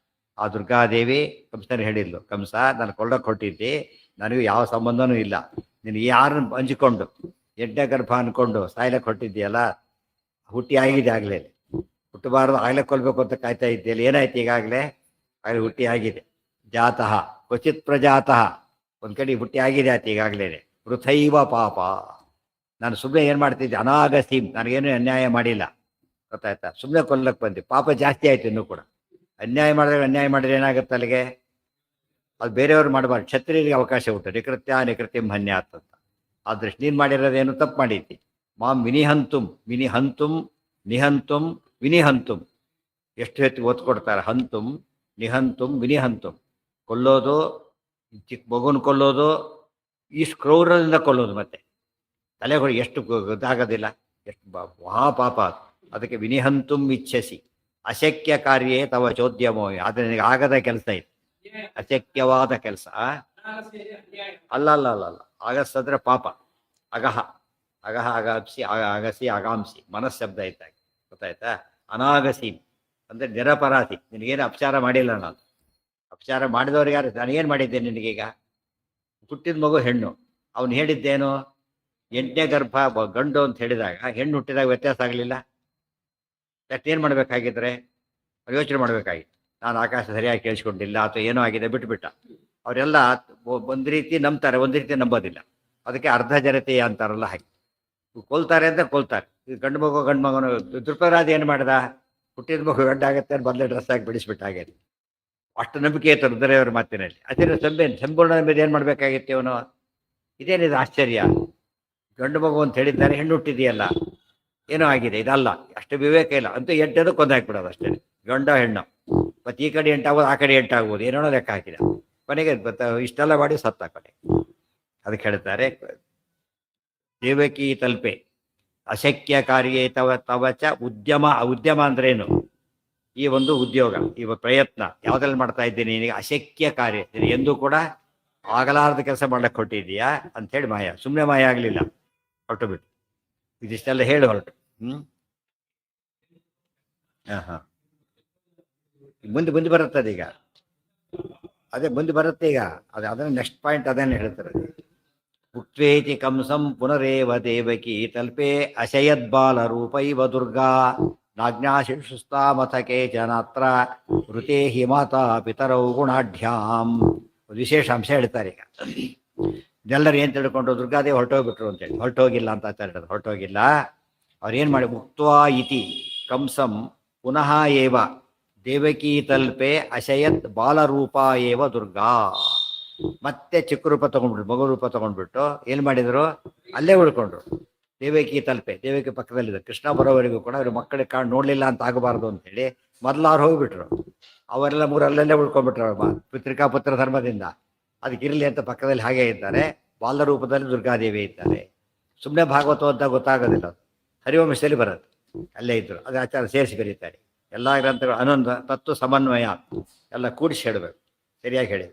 ಆ ದುರ್ಗಾದೇವಿ ಕಂಸನ ಹೇಳಿದ್ಲು, ಕಂಸ ನಾನು ಕೊಳ್ಳಕ್ಕೆ ಹೊಟ್ಟಿದ್ದೆ, ನನಗೂ ಯಾವ ಸಂಬಂಧನೂ ಇಲ್ಲ. ನೀನು ಯಾರನ್ನು ಹಂಚಿಕೊಂಡು ಎಡ್ಡೆ ಗರ್ಭ ಅನ್ಕೊಂಡು ಸಾಯ್ಲಕ್ಕೆ ಹೊಟ್ಟಿದ್ದೀಯಲ್ಲ, ಹುಟ್ಟಿ ಆಗಿದೆ ಆಗಲೇ. ಹುಟ್ಟಬಾರ್ದು ಆಗ್ಲೇ ಕೊಲ್ಬೇಕು ಅಂತ ಕಾಯ್ತಾ ಇದ್ದೀಯಲ್ಲ, ಏನಾಯ್ತು ಈಗಾಗಲೇ? ಆಗಲೇ ಹುಟ್ಟಿ ಆಗಿದೆ. ಜಾತಃ ಕ್ವಚಿತ್ ಪ್ರಜಾತಃ. ಒಂದು ಕಡೆ ಹುಟ್ಟಿ ಆಗಿದೆ ಆಯ್ತು ಈಗಾಗಲೇ. ವೃಥೈವ ಪಾಪ. ನಾನು ಸುಮ್ಮನೆ ಏನು ಮಾಡ್ತಿದ್ದೆ? ಅನಾಗಸೀಮ್, ನನಗೇನು ಅನ್ಯಾಯ ಮಾಡಿಲ್ಲ, ಗೊತ್ತಾಯ್ತಾ? ಸುಮ್ಮನೆ ಕೊಲ್ಲಕ್ಕೆ ಬಂದೆ, ಪಾಪ ಜಾಸ್ತಿ ಆಯ್ತು ಇನ್ನೂ ಕೂಡ. ಅನ್ಯಾಯ ಮಾಡಿದ್ರೆ ಏನಾಗುತ್ತೆ ಅಲ್ಲಿಗೆ? ಅದು ಬೇರೆಯವ್ರು ಮಾಡಬಾರ್ದು. ಕ್ಷತ್ರಿಯರಿಗೆ ಅವಕಾಶ ಉಂಟು. ನಿಕೃತ್ಯ ನಿಕೃತ್ಯಂ ಹನ್ಯಾತ್ ಅಂತ. ಆದ್ರೆ ನೀನು ಮಾಡಿರೋದೇನು ತಪ್ಪು ಮಾಡಿದ್ದಿ. ಮಾಂ ವಿನಿಹಂತುಂ. ವಿನಿಹಂತುಂ, ನಿಹಂತುಂ, ವಿನಿಹಂತುಂ. ಎಷ್ಟು ಹೆಚ್ಚು ಒತ್ತು ಕೊಡ್ತಾರೆ. ಹಂತುಂ, ನಿಹಂತುಂ, ವಿನಿಹಂತುಂ. ಕೊಲ್ಲೋದು, ಚಿಕ್ಕ ಮಗುನ ಕೊಲ್ಲೋದು, ಈ ಕ್ರೌರದಿಂದ ಕೊಲ್ಲೋದು, ಮತ್ತೆ ತಲೆಗಳು ಎಷ್ಟು ಇದಾಗೋದಿಲ್ಲ, ಎಷ್ಟು ಮಹಾಪಾಪ ಅದು. ಅದಕ್ಕೆ ವಿನಿಹಂತುಂ ಇಚ್ಛಸಿ ಅಶಕ್ಯ ಕಾರ್ಯೇ ತವ ಚೋದ್ಯಮೋ. ಆದರೆ ನಿನಗೆ ಆಗದ ಕೆಲಸ ಇದು, ಅಶಕ್ಯವಾದ ಕೆಲಸ. ಅಲ್ಲ ಅಲ್ಲ ಅಲ್ಲ ಅಲ್ಲ. ಆಗಸ್ಸಂದ್ರೆ ಪಾಪ. ಅಗಹ, ಅಗಹ ಅಗಾಂಸಿ, ಅಗಸಿ ಅಗಾಂಸಿ, ಮನಸ್ಸಬ್ದ ಇದ್ದಾಗ, ಗೊತ್ತಾಯ್ತಾ? ಅನಾಗಸಿ ಅಂದರೆ ನಿರಪರಾಧಿ. ನಿನಗೇನು ಅಪಚಾರ ಮಾಡಿಲ್ಲ ನಾನು. ಅಪಚಾರ ಮಾಡಿದವ್ರಿಗೆ ಯಾರು? ನಾನೇನು ಮಾಡಿದ್ದೇನೆ ನಿನಗೀಗ? ಹುಟ್ಟಿದ ಮಗು ಹೆಣ್ಣು, ಅವನು ಹೇಳಿದ್ದೇನು? 8ನೇ ಗರ್ಭ ಗಂಡು ಅಂತ ಹೇಳಿದಾಗ ಹೆಣ್ಣು ಹುಟ್ಟಿದಾಗ ವ್ಯತ್ಯಾಸ ಆಗಲಿಲ್ಲ. ಏನು ಮಾಡಬೇಕಾಗಿದ್ರೆ ಯೋಚನೆ ಮಾಡಬೇಕಾಗಿತ್ತು. ನಾನು ಆಕಾಶ ಸರಿಯಾಗಿ ಕೇಳಿಸ್ಕೊಂಡಿಲ್ಲ ಅಥವಾ ಏನೋ ಆಗಿದೆ, ಬಿಟ್ಬಿಟ್ಟ. ಅವರೆಲ್ಲ ಒಂದು ರೀತಿ ನಂಬ್ತಾರೆ, ಒಂದು ರೀತಿ ನಂಬೋದಿಲ್ಲ. ಅದಕ್ಕೆ ಅರ್ಧ ಜನತೆಯ ಅಂತಾರಲ್ಲ ಹಾಗೆ. ಕೊಲ್ತಾರೆ ಅಂತ ಕೊಲ್ತಾರೆ. ಈ ಗಂಡು ಮಗನು ದೃಪರಾಜ ಏನು ಮಾಡ್ದ? ಹುಟ್ಟಿದ ಮಗು ಗಂಡಾಗತ್ತೆ ಅಂತ ಮೊದಲೇ ಡ್ರೆಸ್ ಆಗಿ ಬಿಡಿಸ್ಬಿಟ್ಟು ಹಾಗೆ. ಅಷ್ಟು ನಂಬಿಕೆ ಇತ್ತು ರುದ್ರಯ್ಯವ್ರ ಮಾತಿನಲ್ಲಿ. ಅದೇ ಸಂಪೂರ್ಣ ನಂಬಿಕೆ ಏನು ಮಾಡಬೇಕಾಗಿತ್ತು ಇವನು? ಇದೇನಿದು ಆಶ್ಚರ್ಯ? ಗಂಡು ಮಗು ಅಂತ ಹೇಳಿದ್ದಾರೆ, ಹೆಣ್ಣು ಹುಟ್ಟಿದೆಯಲ್ಲ, ಏನೋ ಆಗಿದೆ, ಇದಲ್ಲ. ಅಷ್ಟು ವಿವೇಕ ಇಲ್ಲ ಅಂತೂ 8 ಕೊಂದು ಹಾಕ್ಬಿಡೋದು ಅಷ್ಟೇ. ಗಂಡ ಹೆಣ್ಣು, ಮತ್ತು ಈ ಕಡೆ 8 ಆಗ್ಬೋದು, ಆ ಕಡೆ 8 ಆಗ್ಬೋದು, ಏನೋ ಲೆಕ್ಕ ಹಾಕಿದ. ಕೊನೆಗೆ ಇಷ್ಟೆಲ್ಲ ಮಾಡಿ ಸತ್ತ ಕೊನೆ. ಅದಕ್ಕೆ ಹೇಳ್ತಾರೆ ದೇವಕಿ ತಲ್ಪೆ ಅಶಕ್ಯ ಕಾರ್ಯೇ ತವಚ ಉದ್ಯಮ. ಉದ್ಯಮ ಅಂದ್ರೇನು? ಈ ಒಂದು ಉದ್ಯೋಗ, ಈ ಪ್ರಯತ್ನ ಯಾವುದ್ರಲ್ಲಿ ಮಾಡ್ತಾ ಇದ್ದೀನಿ ನಿನಗೆ? ಅಶಕ್ಯ ಕಾರ್ಯ, ಎಂದೂ ಕೂಡ ಆಗಲಾರದ ಕೆಲಸ ಮಾಡ್ಲಿಕ್ಕೆ ಹೊಟ್ಟಿದ್ದೀಯಾ ಅಂಥೇಳಿ ಮಾಯ. ಸುಮ್ಮನೆ ಮಾಯ ಆಗಲಿಲ್ಲ, ಹೊರಟು ಬಿಟ್ಟು ಇದಿಷ್ಟೆಲ್ಲ ಹೇಳಿ ಹೊರಟು. ಹಾಂ ಮುಂದೆ ಬರುತ್ತದೆ ಈಗ. ಅದೇ ಮುಂದೆ ಬರುತ್ತೆ ಈಗ. ಅದನ್ನ ನೆಕ್ಸ್ಟ್ ಪಾಯಿಂಟ್ ಅದನ್ನೇ ಹೇಳ್ತಾರೆ. ಉಕ್ವೇತಿ ಕಂಸಂ ಪುನರೇವ ದೇವಕಿ ತಲ್ಪೆ ಅಶಯದ್ಬಾಲ ರೂಪೈವ ದುರ್ಗಾ ನಾಜ್ಞಾಶಿಷುಸ್ತಾಮಥ ಕೇಚನಾತ್ರ ಋತೆ ಹಿ ಮಾತಾ ಪಿತರೌ ಗುಣಾಢ್ಯಾಂ. ವಿಶೇಷ ಅಂಶ ಹೇಳ್ತಾರೆ ಈಗ. ಇದೆಲ್ಲರೂ ಏನು ತಿಳ್ಕೊಂಡು ದುರ್ಗಾದೇವಿ ಹೊರಟೋಗ್ಬಿಟ್ರು ಅಂತೇಳಿ. ಹೊರಟೋಗಿಲ್ಲ ಅಂತ ಹೇಳ್ತಾರೆ. ಹೊರಟೋಗಿಲ್ಲ. ಅವ್ರೇನು ಮಾಡಿ ಮುಕ್ತ್ವಾ ಇತಿ ಕಂಸಂ ಪುನಃ ಏವ ದೇವಕೀ ತಲ್ಪೆ ಅಶಯತ್ ಬಾಲರೂಪ ಏವ ದುರ್ಗಾ. ಮತ್ತೆ ಚಿಕ್ಕ ರೂಪ ತಗೊಂಡ್ಬಿಟ್ಟು, ಮಗು ರೂಪ ತಗೊಂಡ್ಬಿಟ್ಟು ಏನು ಮಾಡಿದ್ರು? ಅಲ್ಲೇ ಉಳ್ಕೊಂಡ್ರು. ದೇವಕಿ ತಲುಪೆ, ದೇವಕಿ ಪಕ್ಕದಲ್ಲಿದೆ. ಕೃಷ್ಣ ಬರೋವರೆಗೂ ಕೂಡ ಅವ್ರ ಮಕ್ಕಳಿಗೆ ನೋಡಲಿಲ್ಲ ಅಂತ ಆಗಬಾರ್ದು ಅಂತೇಳಿ ಮೊದಲಾರು ಹೋಗ್ಬಿಟ್ರು. ಅವರೆಲ್ಲ ಮೂರಲ್ಲೇ ಉಳ್ಕೊಂಡ್ಬಿಟ್ರು ಪಿತೃಕಾ ಪುತ್ರ ಧರ್ಮದಿಂದ. ಅದಕ್ಕೆ ಇರಲಿ ಅಂತ ಪಕ್ಕದಲ್ಲಿ ಹಾಗೆ ಇದ್ದಾರೆ. ಬಾಲ ರೂಪದಲ್ಲಿ ದುರ್ಗಾದೇವಿ ಇದ್ದಾರೆ. ಸುಮ್ಮನೆ ಭಾಗವತ ಅಂತ ಗೊತ್ತಾಗೋದಿಲ್ಲ, ಅದು ಹರಿವಂಶದಲ್ಲಿ ಬರುತ್ತೆ. ಅಲ್ಲೇ ಇದ್ರು, ಅದು ಆಚಾರ ಸೇರಿಸಿ ಬರೀತಾರೆ. ಎಲ್ಲ ಗ್ರಂಥಗಳು ಹನ್ನೊಂದು ತತ್ವ ಸಮನ್ವಯ ಎಲ್ಲ ಕೂಡಿಸಿ ಹೇಳಬೇಕು. ಸರಿಯಾಗಿ ಹೇಳಿ.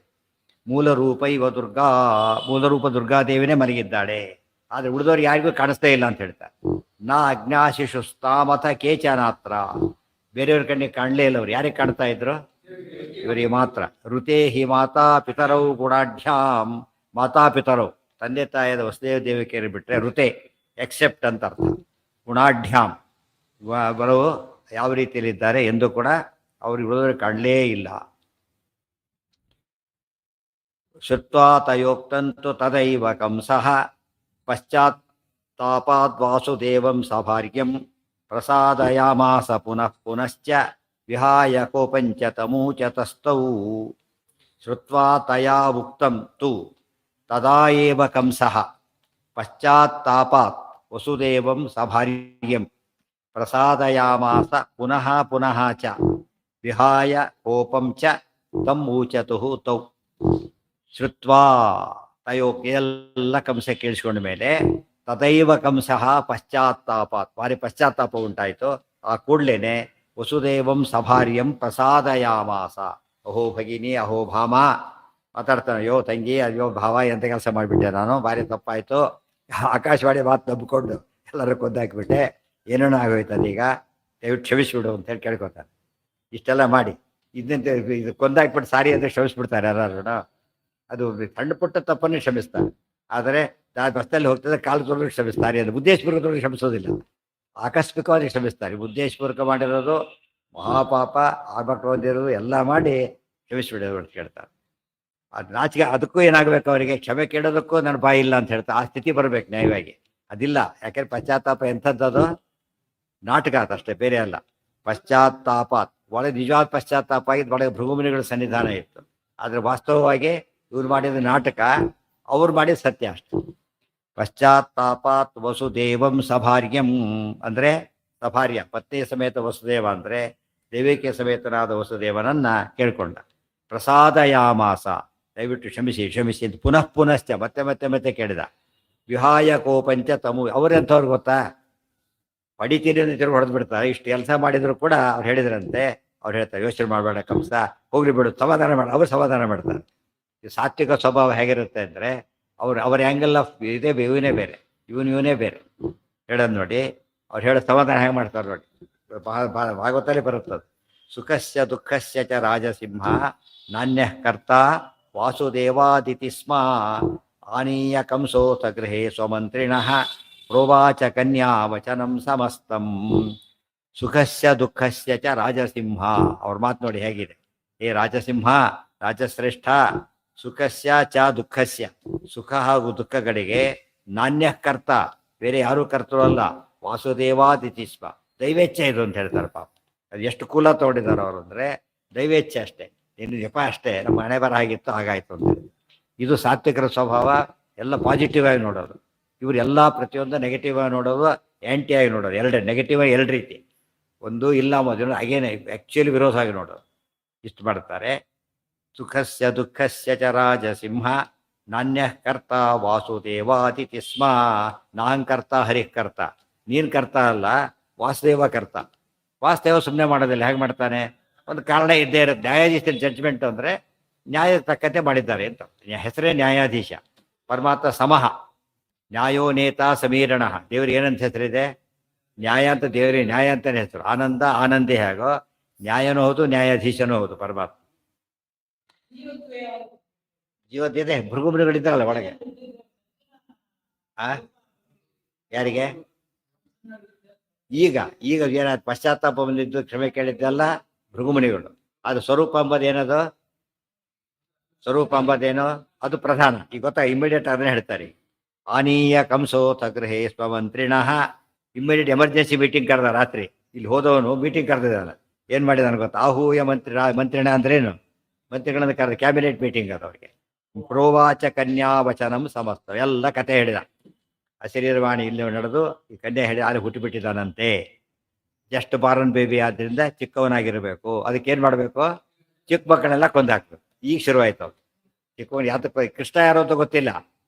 ಮೂಲ ರೂಪ ಇವ ದುರ್ಗಾ, ಮೂಲ ರೂಪ ದುರ್ಗಾದೇವಿನೇ ಮಲಗಿದ್ದಾಳೆ. ಆದರೆ ಉಳಿದವ್ರು ಯಾರಿಗೂ ಕಾಣಿಸ್ತೇ ಇಲ್ಲ ಅಂತ ಹೇಳ್ತಾರೆ. ನಾ ಅಜ್ಞಾಶಿಶುಸ್ತಾಮಥ ಕೇಚನಾತ್ರ, ಬೇರೆಯವ್ರ ಕಣ್ಣಿಗೆ ಕಾಣಲೇ ಇಲ್ಲ. ಅವ್ರು ಯಾರಿಗೆ ಕಾಣ್ತಾ ಇದ್ರು? ಇವರಿಗೆ ಮಾತ್ರ. ಋತೇ ಹಿ ಮಾತಾ ಪಿತರೌ ಗುಣಾಢ್ಯಾಂ, ಮಾತಾ ಪಿತರೌ ತಂದೆ ತಾಯಿಯಾದ ವಸುದೇವ ದೇವಿಕೆಯರು ಬಿಟ್ಟರೆ ಋತೆ ಎಕ್ಸೆಪ್ಟ್ ಅಂತ ಅರ್ಥ. ಗುಣಾಢ್ಯಾಂ ಬರೋ ಯಾವ ರೀತಿಯಲ್ಲಿದ್ದಾರೆ ಎಂದು ಕೂಡ ಅವ್ರಿಗೆ ಉಳಿದವ್ರಿಗೆ ಕಾಣಲೇ ಇಲ್ಲ. ಶುತ್ವಾ ತಯೋಕ್ತಂತು ತದೈವ ಕಂಸಃ ಪಶ್ಚಾತ್ತಾಪಾದ್ ವಾಸುದೇವಂ ಸಭಾರ್ಯಂ ಪ್ರಸಾದಯಾಮಾಸ ಪುನಃ ಪುನಶ್ಚ ವಿಹಾಯ ಕೋಪಂಚ ತಮೂಚತಸ್ತೌ. ಶ್ರುತ್ವಾ ತಯಾ ಉಕ್ತಂ ತು ತದಾ ಏವ ಕಂಸಃ ಪಶ್ಚಾತ್ತಾಪಾತ್ ವಸುದೇವಂ ಸಭಾರ್ಯಂ ಪ್ರಸಾದಯಾಮಾಸ ಪುನಃ ಪುನಃ ಚ ವಿಹಾಯ ಕೋಪಂ ಚ ತಂ ಊಚತುಃ ತೌ. ಶ್ರುತ್ವಾ ತಯೋ, ಎಲ್ಲ ಕಂಸ ಕೇಳಿಸ್ಕೊಂಡ ಮೇಲೆ ತದೈವ ಕಂಸಃ ಪಶ್ಚಾತ್ತಾಪಾತ್, ಭಾರಿ ಪಶ್ಚಾತ್ತಾಪ ಉಂಟಾಯಿತು. ಆ ಕೂಡ್ಲೇನೆ ವಸುದೇವಂ ಸಭಾರ್ಯಂ ಪ್ರಸಾದಯಾಮಾಸ. ಅಹೋ ಭಗಿನಿ, ಅಹೋ ಭಾಮ ಮಾತಾಡ್ತಾನೆ. ಅಯ್ಯೋ ತಂಗಿ, ಅಯ್ಯೋ ಭಾವ, ಎಂತ ಕೆಲಸ ಮಾಡಿಬಿಟ್ಟೆ ನಾನು, ಭಾರಿ ತಪ್ಪಾಯಿತು. ಆಕಾಶವಾಣಿ ಮಾತು ನಂಬಿಕೊಂಡು ಎಲ್ಲರೂ ಕೊಂದಾಕಿಬಿಟ್ಟೆ, ಏನೇನೋ ಆಗೋಯ್ತು ಅದೀಗ, ದಯವಿಟ್ಟು ಕ್ಷಮಿಸ್ಬಿಡು ಅಂತೇಳಿ ಕೇಳ್ಕೊತಾನೆ. ಇಷ್ಟೆಲ್ಲ ಮಾಡಿ ಇದಂತೆ ಇದು ಕೊಂದಾಕ್ಬಿಟ್ಟು ಸಾರಿ ಅಂದರೆ ಕ್ಷಮಿಸ್ಬಿಡ್ತಾರೆ ಯಾರು. ಅದು ಸಣ್ಣ ಪುಟ್ಟ ತಪ್ಪನ್ನು ಕ್ಷಮಿಸ್ತಾರೆ. ಆದರೆ ಬಸ್ಸಲ್ಲಿ ಹೋಗ್ತದೆ ಕಾಲು ತೊಳೆದು ಕ್ಷಮಿಸ್ತಾರೆ. ಅದು ಉದ್ದೇಶಪೂರ್ವಕವಾಗಿ ಕ್ಷಮಿಸೋದಿಲ್ಲ, ಆಕಸ್ಮಿಕವಾಗಿ ಕ್ಷಮಿಸ್ತಾರೆ. ಉದ್ದೇಶಪೂರ್ವಕ ಮಾಡಿರೋದು ಮಹಾಪಾಪ, ಆರ್ಭಟ ಹೊಂದಿರೋದು ಎಲ್ಲ ಮಾಡಿ ಕ್ಷಮಿಸ್ಬಿಡೋದು ಅಂತ ಕೇಳ್ತಾರೆ. ಅದು ನಾಚಿಕೆ. ಅದಕ್ಕೂ ಏನಾಗಬೇಕು, ಅವರಿಗೆ ಕ್ಷಮೆ ಕೇಳೋದಕ್ಕೂ ನನ್ನ ಬಾಯಿ ಇಲ್ಲ ಅಂತ ಹೇಳ್ತಾರೆ. ಆ ಸ್ಥಿತಿ ಬರಬೇಕು ನ್ಯಾಯವಾಗಿ. ಅದಿಲ್ಲ. ಯಾಕೆಂದ್ರೆ ಪಶ್ಚಾತ್ತಾಪ ಎಂಥದ್ದು ನಾಟಕ ಅದಷ್ಟೇ, ಬೇರೆ ಅಲ್ಲ. ಪಶ್ಚಾತ್ತಾಪಾತ್ ಒಳಗೆ ನಿಜವಾದ ಪಶ್ಚಾತ್ತಾಪ ಆಗಿದ್ದು ಒಳಗೆ ಭೃಗುಮುನಿಗಳ ಸನ್ನಿಧಾನ ಇತ್ತು. ಆದರೆ ವಾಸ್ತವವಾಗಿ ಇವ್ರು ಮಾಡಿದ ನಾಟಕ, ಅವ್ರು ಮಾಡಿದ ಸತ್ಯ ಅಷ್ಟೆ. ಪಶ್ಚಾತ್ತಾಪಾತ್ ವಸುದೇವಂ ಸಭಾರ್ಯಂ ಅಂದರೆ ಸಭಾರ್ಯ ಪತ್ನಿ ಸಮೇತ ವಸುದೇವ ಅಂದರೆ ದೇವಿಕೆ ಸಮೇತನಾದ ವಸುದೇವನನ್ನ ಕೇಳ್ಕೊಂಡ. ಪ್ರಸಾದಯಾಮಾಸ, ದಯವಿಟ್ಟು ಕ್ಷಮಿಸಿ ಕ್ಷಮಿಸಿ ಅಂತ ಪುನಃ ಪುನಶ್ಚ ಮತ್ತೆ ಮತ್ತೆ ಮತ್ತೆ ಕೇಳಿದ. ವಿಹಾಯ ಕೋಪಂಚ ತಮು, ಅವರೆಂಥವ್ರು ಗೊತ್ತಾ, ಪಡಿತೀರಿ ತಿರುಗಿ ಹೊಡೆದು ಬಿಡ್ತಾರೆ. ಇಷ್ಟು ಕೆಲಸ ಮಾಡಿದ್ರು ಕೂಡ ಅವ್ರು ಹೇಳಿದ್ರಂತೆ. ಅವ್ರು ಹೇಳ್ತಾರೆ, ಯೋಚನೆ ಮಾಡಬೇಡ ಕಂಸ, ಹೋಗ್ಲಿ ಬಿಡು, ಸಮಾಧಾನ ಮಾಡ. ಅವ್ರು ಸಮಾಧಾನ ಮಾಡ್ತಾರೆ. ಈ ಸಾತ್ವಿಕ ಸ್ವಭಾವ ಹೇಗಿರುತ್ತೆ ಅಂದರೆ, ಅವ್ರ ಆ್ಯಂಗಲ್ ಆಫ್ ಇದೇ ಇವನೇ ಬೇರೆ, ಇವನೇ ಬೇರೆ ಹೇಳೋದು ನೋಡಿ. ಅವ್ರು ಹೇಳೋ ಸಮಾಧಾನ ಹೇಗೆ ಮಾಡ್ತಾರೆ ನೋಡಿ. ಭಾಗವತಲ್ಲಿ ಬರುತ್ತದೆ. ಸುಖಸ್ಯ ದುಃಖಸ್ಯ ಚ ರಾಜಸಿಂಹ ನಾಣ್ಯ ಕರ್ತ ವಾಸುದೇವಾದಿತಿ ಸ್ಮ ಆನೀಯ ಕಂಸೋತ ಗೃಹೇ ಸ್ವಮಂತ್ರಿಣಃ ಪ್ರೋವಾಚ ಕನ್ಯಾ ವಚನಂ ಸಮಸ್ತಂ. ಸುಖಸ್ಯ ದುಃಖಸ್ಯ ಚ ರಾಜಸಿಂಹ, ಅವ್ರ ಮಾತು ನೋಡಿ ಹೇಗಿದೆ. ಏ ರಾಜಸಿಂಹ, ರಾಜಶ್ರೇಷ್ಠ, ಸುಖಸ್ಯ ಚ ದುಃಖಸ್ಯ, ಸುಖ ಹಾಗೂ ದುಃಖಗಳಿಗೆ ನಾಣ್ಯ ಕರ್ತ, ಬೇರೆ ಯಾರೂ ಕರ್ತರು ಅಲ್ಲ, ವಾಸುದೇವಾದಿತಿ ಸ್ಮ, ದೈವೇಚ್ಛೆ ಇದು ಅಂತ ಹೇಳ್ತಾರೆ. ಪಾಪ ಅದು ಎಷ್ಟು ಕೂಲ ತಗೊಂಡಿದ್ದಾರೆ ಅವರು ಅಂದರೆ, ದೈವೇಚ್ಛೆ ಅಷ್ಟೇ, ಇನ್ನು ಜಪ ಅಷ್ಟೇ, ನಮ್ಮ ಹಣೆ ಬರ ಆಗಿತ್ತು ಹಾಗಾಯ್ತು ಅಂತ ಹೇಳಿ. ಇದು ಸಾತ್ವಿಕರ ಸ್ವಭಾವ. ಎಲ್ಲ ಪಾಸಿಟಿವ್ ಆಗಿ ನೋಡೋದು. ಇವರು ಎಲ್ಲ ಪ್ರತಿಯೊಂದು ನೆಗೆಟಿವ್ ಆಗಿ ನೋಡೋದು, ಆ್ಯಂಟಿ ಆಗಿ ನೋಡೋದು. ಎರಡೇ ನೆಗೆಟಿವ್ ಆಗಿ ಎರಡು ರೀತಿ. ಒಂದು ಇಲ್ಲ ಮೊದಲು ಹಾಗೇನೆ ಆ್ಯಕ್ಚುಲಿ ವಿರೋಧ ಆಗಿ ನೋಡೋದು. ಇಷ್ಟು ಮಾಡ್ತಾರೆ. ಸುಖಸ್ಯ ದುಃಖಸ್ಯ ಚ ರಾಜಸಿಂಹ ನಾಣ್ಯ ಕರ್ತ ವಾಸುದೇವಾದಿತಿ ಸ್ಮ. ನಾಹಂಕರ್ತ ಹರಿಕರ್ತ, ನೀನು ಕರ್ತ ಅಲ್ಲ, ವಾಸುದೇವ ಕರ್ತ. ವಾಸುದೇವ ಸುಮ್ಮನೆ ಮಾಡೋದಿಲ್ಲ. ಹೇಗೆ ಮಾಡ್ತಾನೆ? ಒಂದು ಕಾರಣ ಇದ್ದೇ ಇರುತ್ತೆ. ನ್ಯಾಯಾಧೀಶರ ಜಡ್ಜ್ಮೆಂಟ್ ಅಂದರೆ ನ್ಯಾಯದ ತಕ್ಕಂತೆ ಮಾಡಿದ್ದಾರೆ ಅಂತ. ಹೆಸರೇ ನ್ಯಾಯಾಧೀಶ. ಪರಮಾತ್ಮ ಸಮಹ, ನ್ಯಾಯೋ ನೇತಾ ಸಮೀರಣ. ದೇವ್ರಿಗೆ ಏನಂತ ಹೆಸರಿದೆ? ನ್ಯಾಯ ಅಂತ. ದೇವರಿಗೆ ನ್ಯಾಯ ಅಂತಲೇ ಹೆಸರು. ಆನಂದ ಆನಂದೇ ಹೇಗೋ ನ್ಯಾಯನೂ ಹೌದು, ನ್ಯಾಯಾಧೀಶನೂ ಹೌದು ಪರಮಾತ್ಮ. ಜೀವತ್ತಿದೆ, ಭೃಗುಮುನಿಗಳಿದ್ದಾರಲ್ಲ ಒಳಗೆ. ಯಾರಿಗೆ ಈಗ ಈಗ ಏನಾದ್ರು ಪಶ್ಚಾತ್ತಾಪ ಬಂದಿದ್ದು, ಕ್ಷಮೆ ಕೇಳಿದ್ದೆಲ್ಲ ಭೃಗುಮುನಿಗಳು. ಅದು ಸ್ವರೂಪ ಅಂಬದೇನದು? ಸ್ವರೂಪ ಅಂಬದೇನೋ ಅದು ಪ್ರಧಾನ. ಈಗ ಗೊತ್ತಾ, ಇಮಿಡಿಯೇಟ್ ಅದನ್ನೇ ಹೇಳ್ತಾರೆ. ಆನೀಯ ಕಂಸೋತ ಗೃಹೇ ಸ್ವಮಂತ್ರಿಣಃ. ಇಮಿಡಿಯೇಟ್ ಎಮರ್ಜೆನ್ಸಿ ಮೀಟಿಂಗ್ ಕರೆದ. ರಾತ್ರಿ ಇಲ್ಲಿ ಹೋದವನು ಮೀಟಿಂಗ್ ಕರೆದಿದ್ದಾನೆ. ಏನು ಮಾಡಿದಾನೆ ಗೊತ್ತಾ? ಆಹೂಯ ಮಂತ್ರಿಣ ಅಂದ್ರೇನು? ಮಂತ್ರಿಗಳನ್ನ ಕರೆದ ಕ್ಯಾಬಿನೆಟ್ ಮೀಟಿಂಗ್ ಅದು ಅವ್ರಿಗೆ. ಪ್ರೋವಾಚ ಕನ್ಯಾ ವಚನಂ ಸಮಸ್ತ, ಎಲ್ಲ ಕತೆ ಹೇಳಿದ. ಅಶರೀರವಾಣಿ ಇಲ್ಲಿ ನಡೆದು ಈ ಕನ್ಯೆ ಹೇಳಿ ಅಲ್ಲಿ ಹುಟ್ಟುಬಿಟ್ಟಿದ್ದಾನಂತೆ. ಜಸ್ಟ್ ಬಾರನ್ ಬೇಬಿ ಆದ್ರಿಂದ ಚಿಕ್ಕವನಾಗಿರಬೇಕು. ಅದಕ್ಕೆ ಏನ್ ಮಾಡ್ಬೇಕು? ಚಿಕ್ಕ ಮಕ್ಕಳೆಲ್ಲ ಕೊಂದು ಹಾಕ್ಬೇಕು. ಈಗ ಶುರುವಾಯ್ತು ಅವ್ರು. ಚಿಕ್ಕವನು ಯಾತಕ್ಕೆ ಕೃಷ್ಣ ಯಾರು ಅಂತ ಗೊತ್ತಿಲ್ಲ,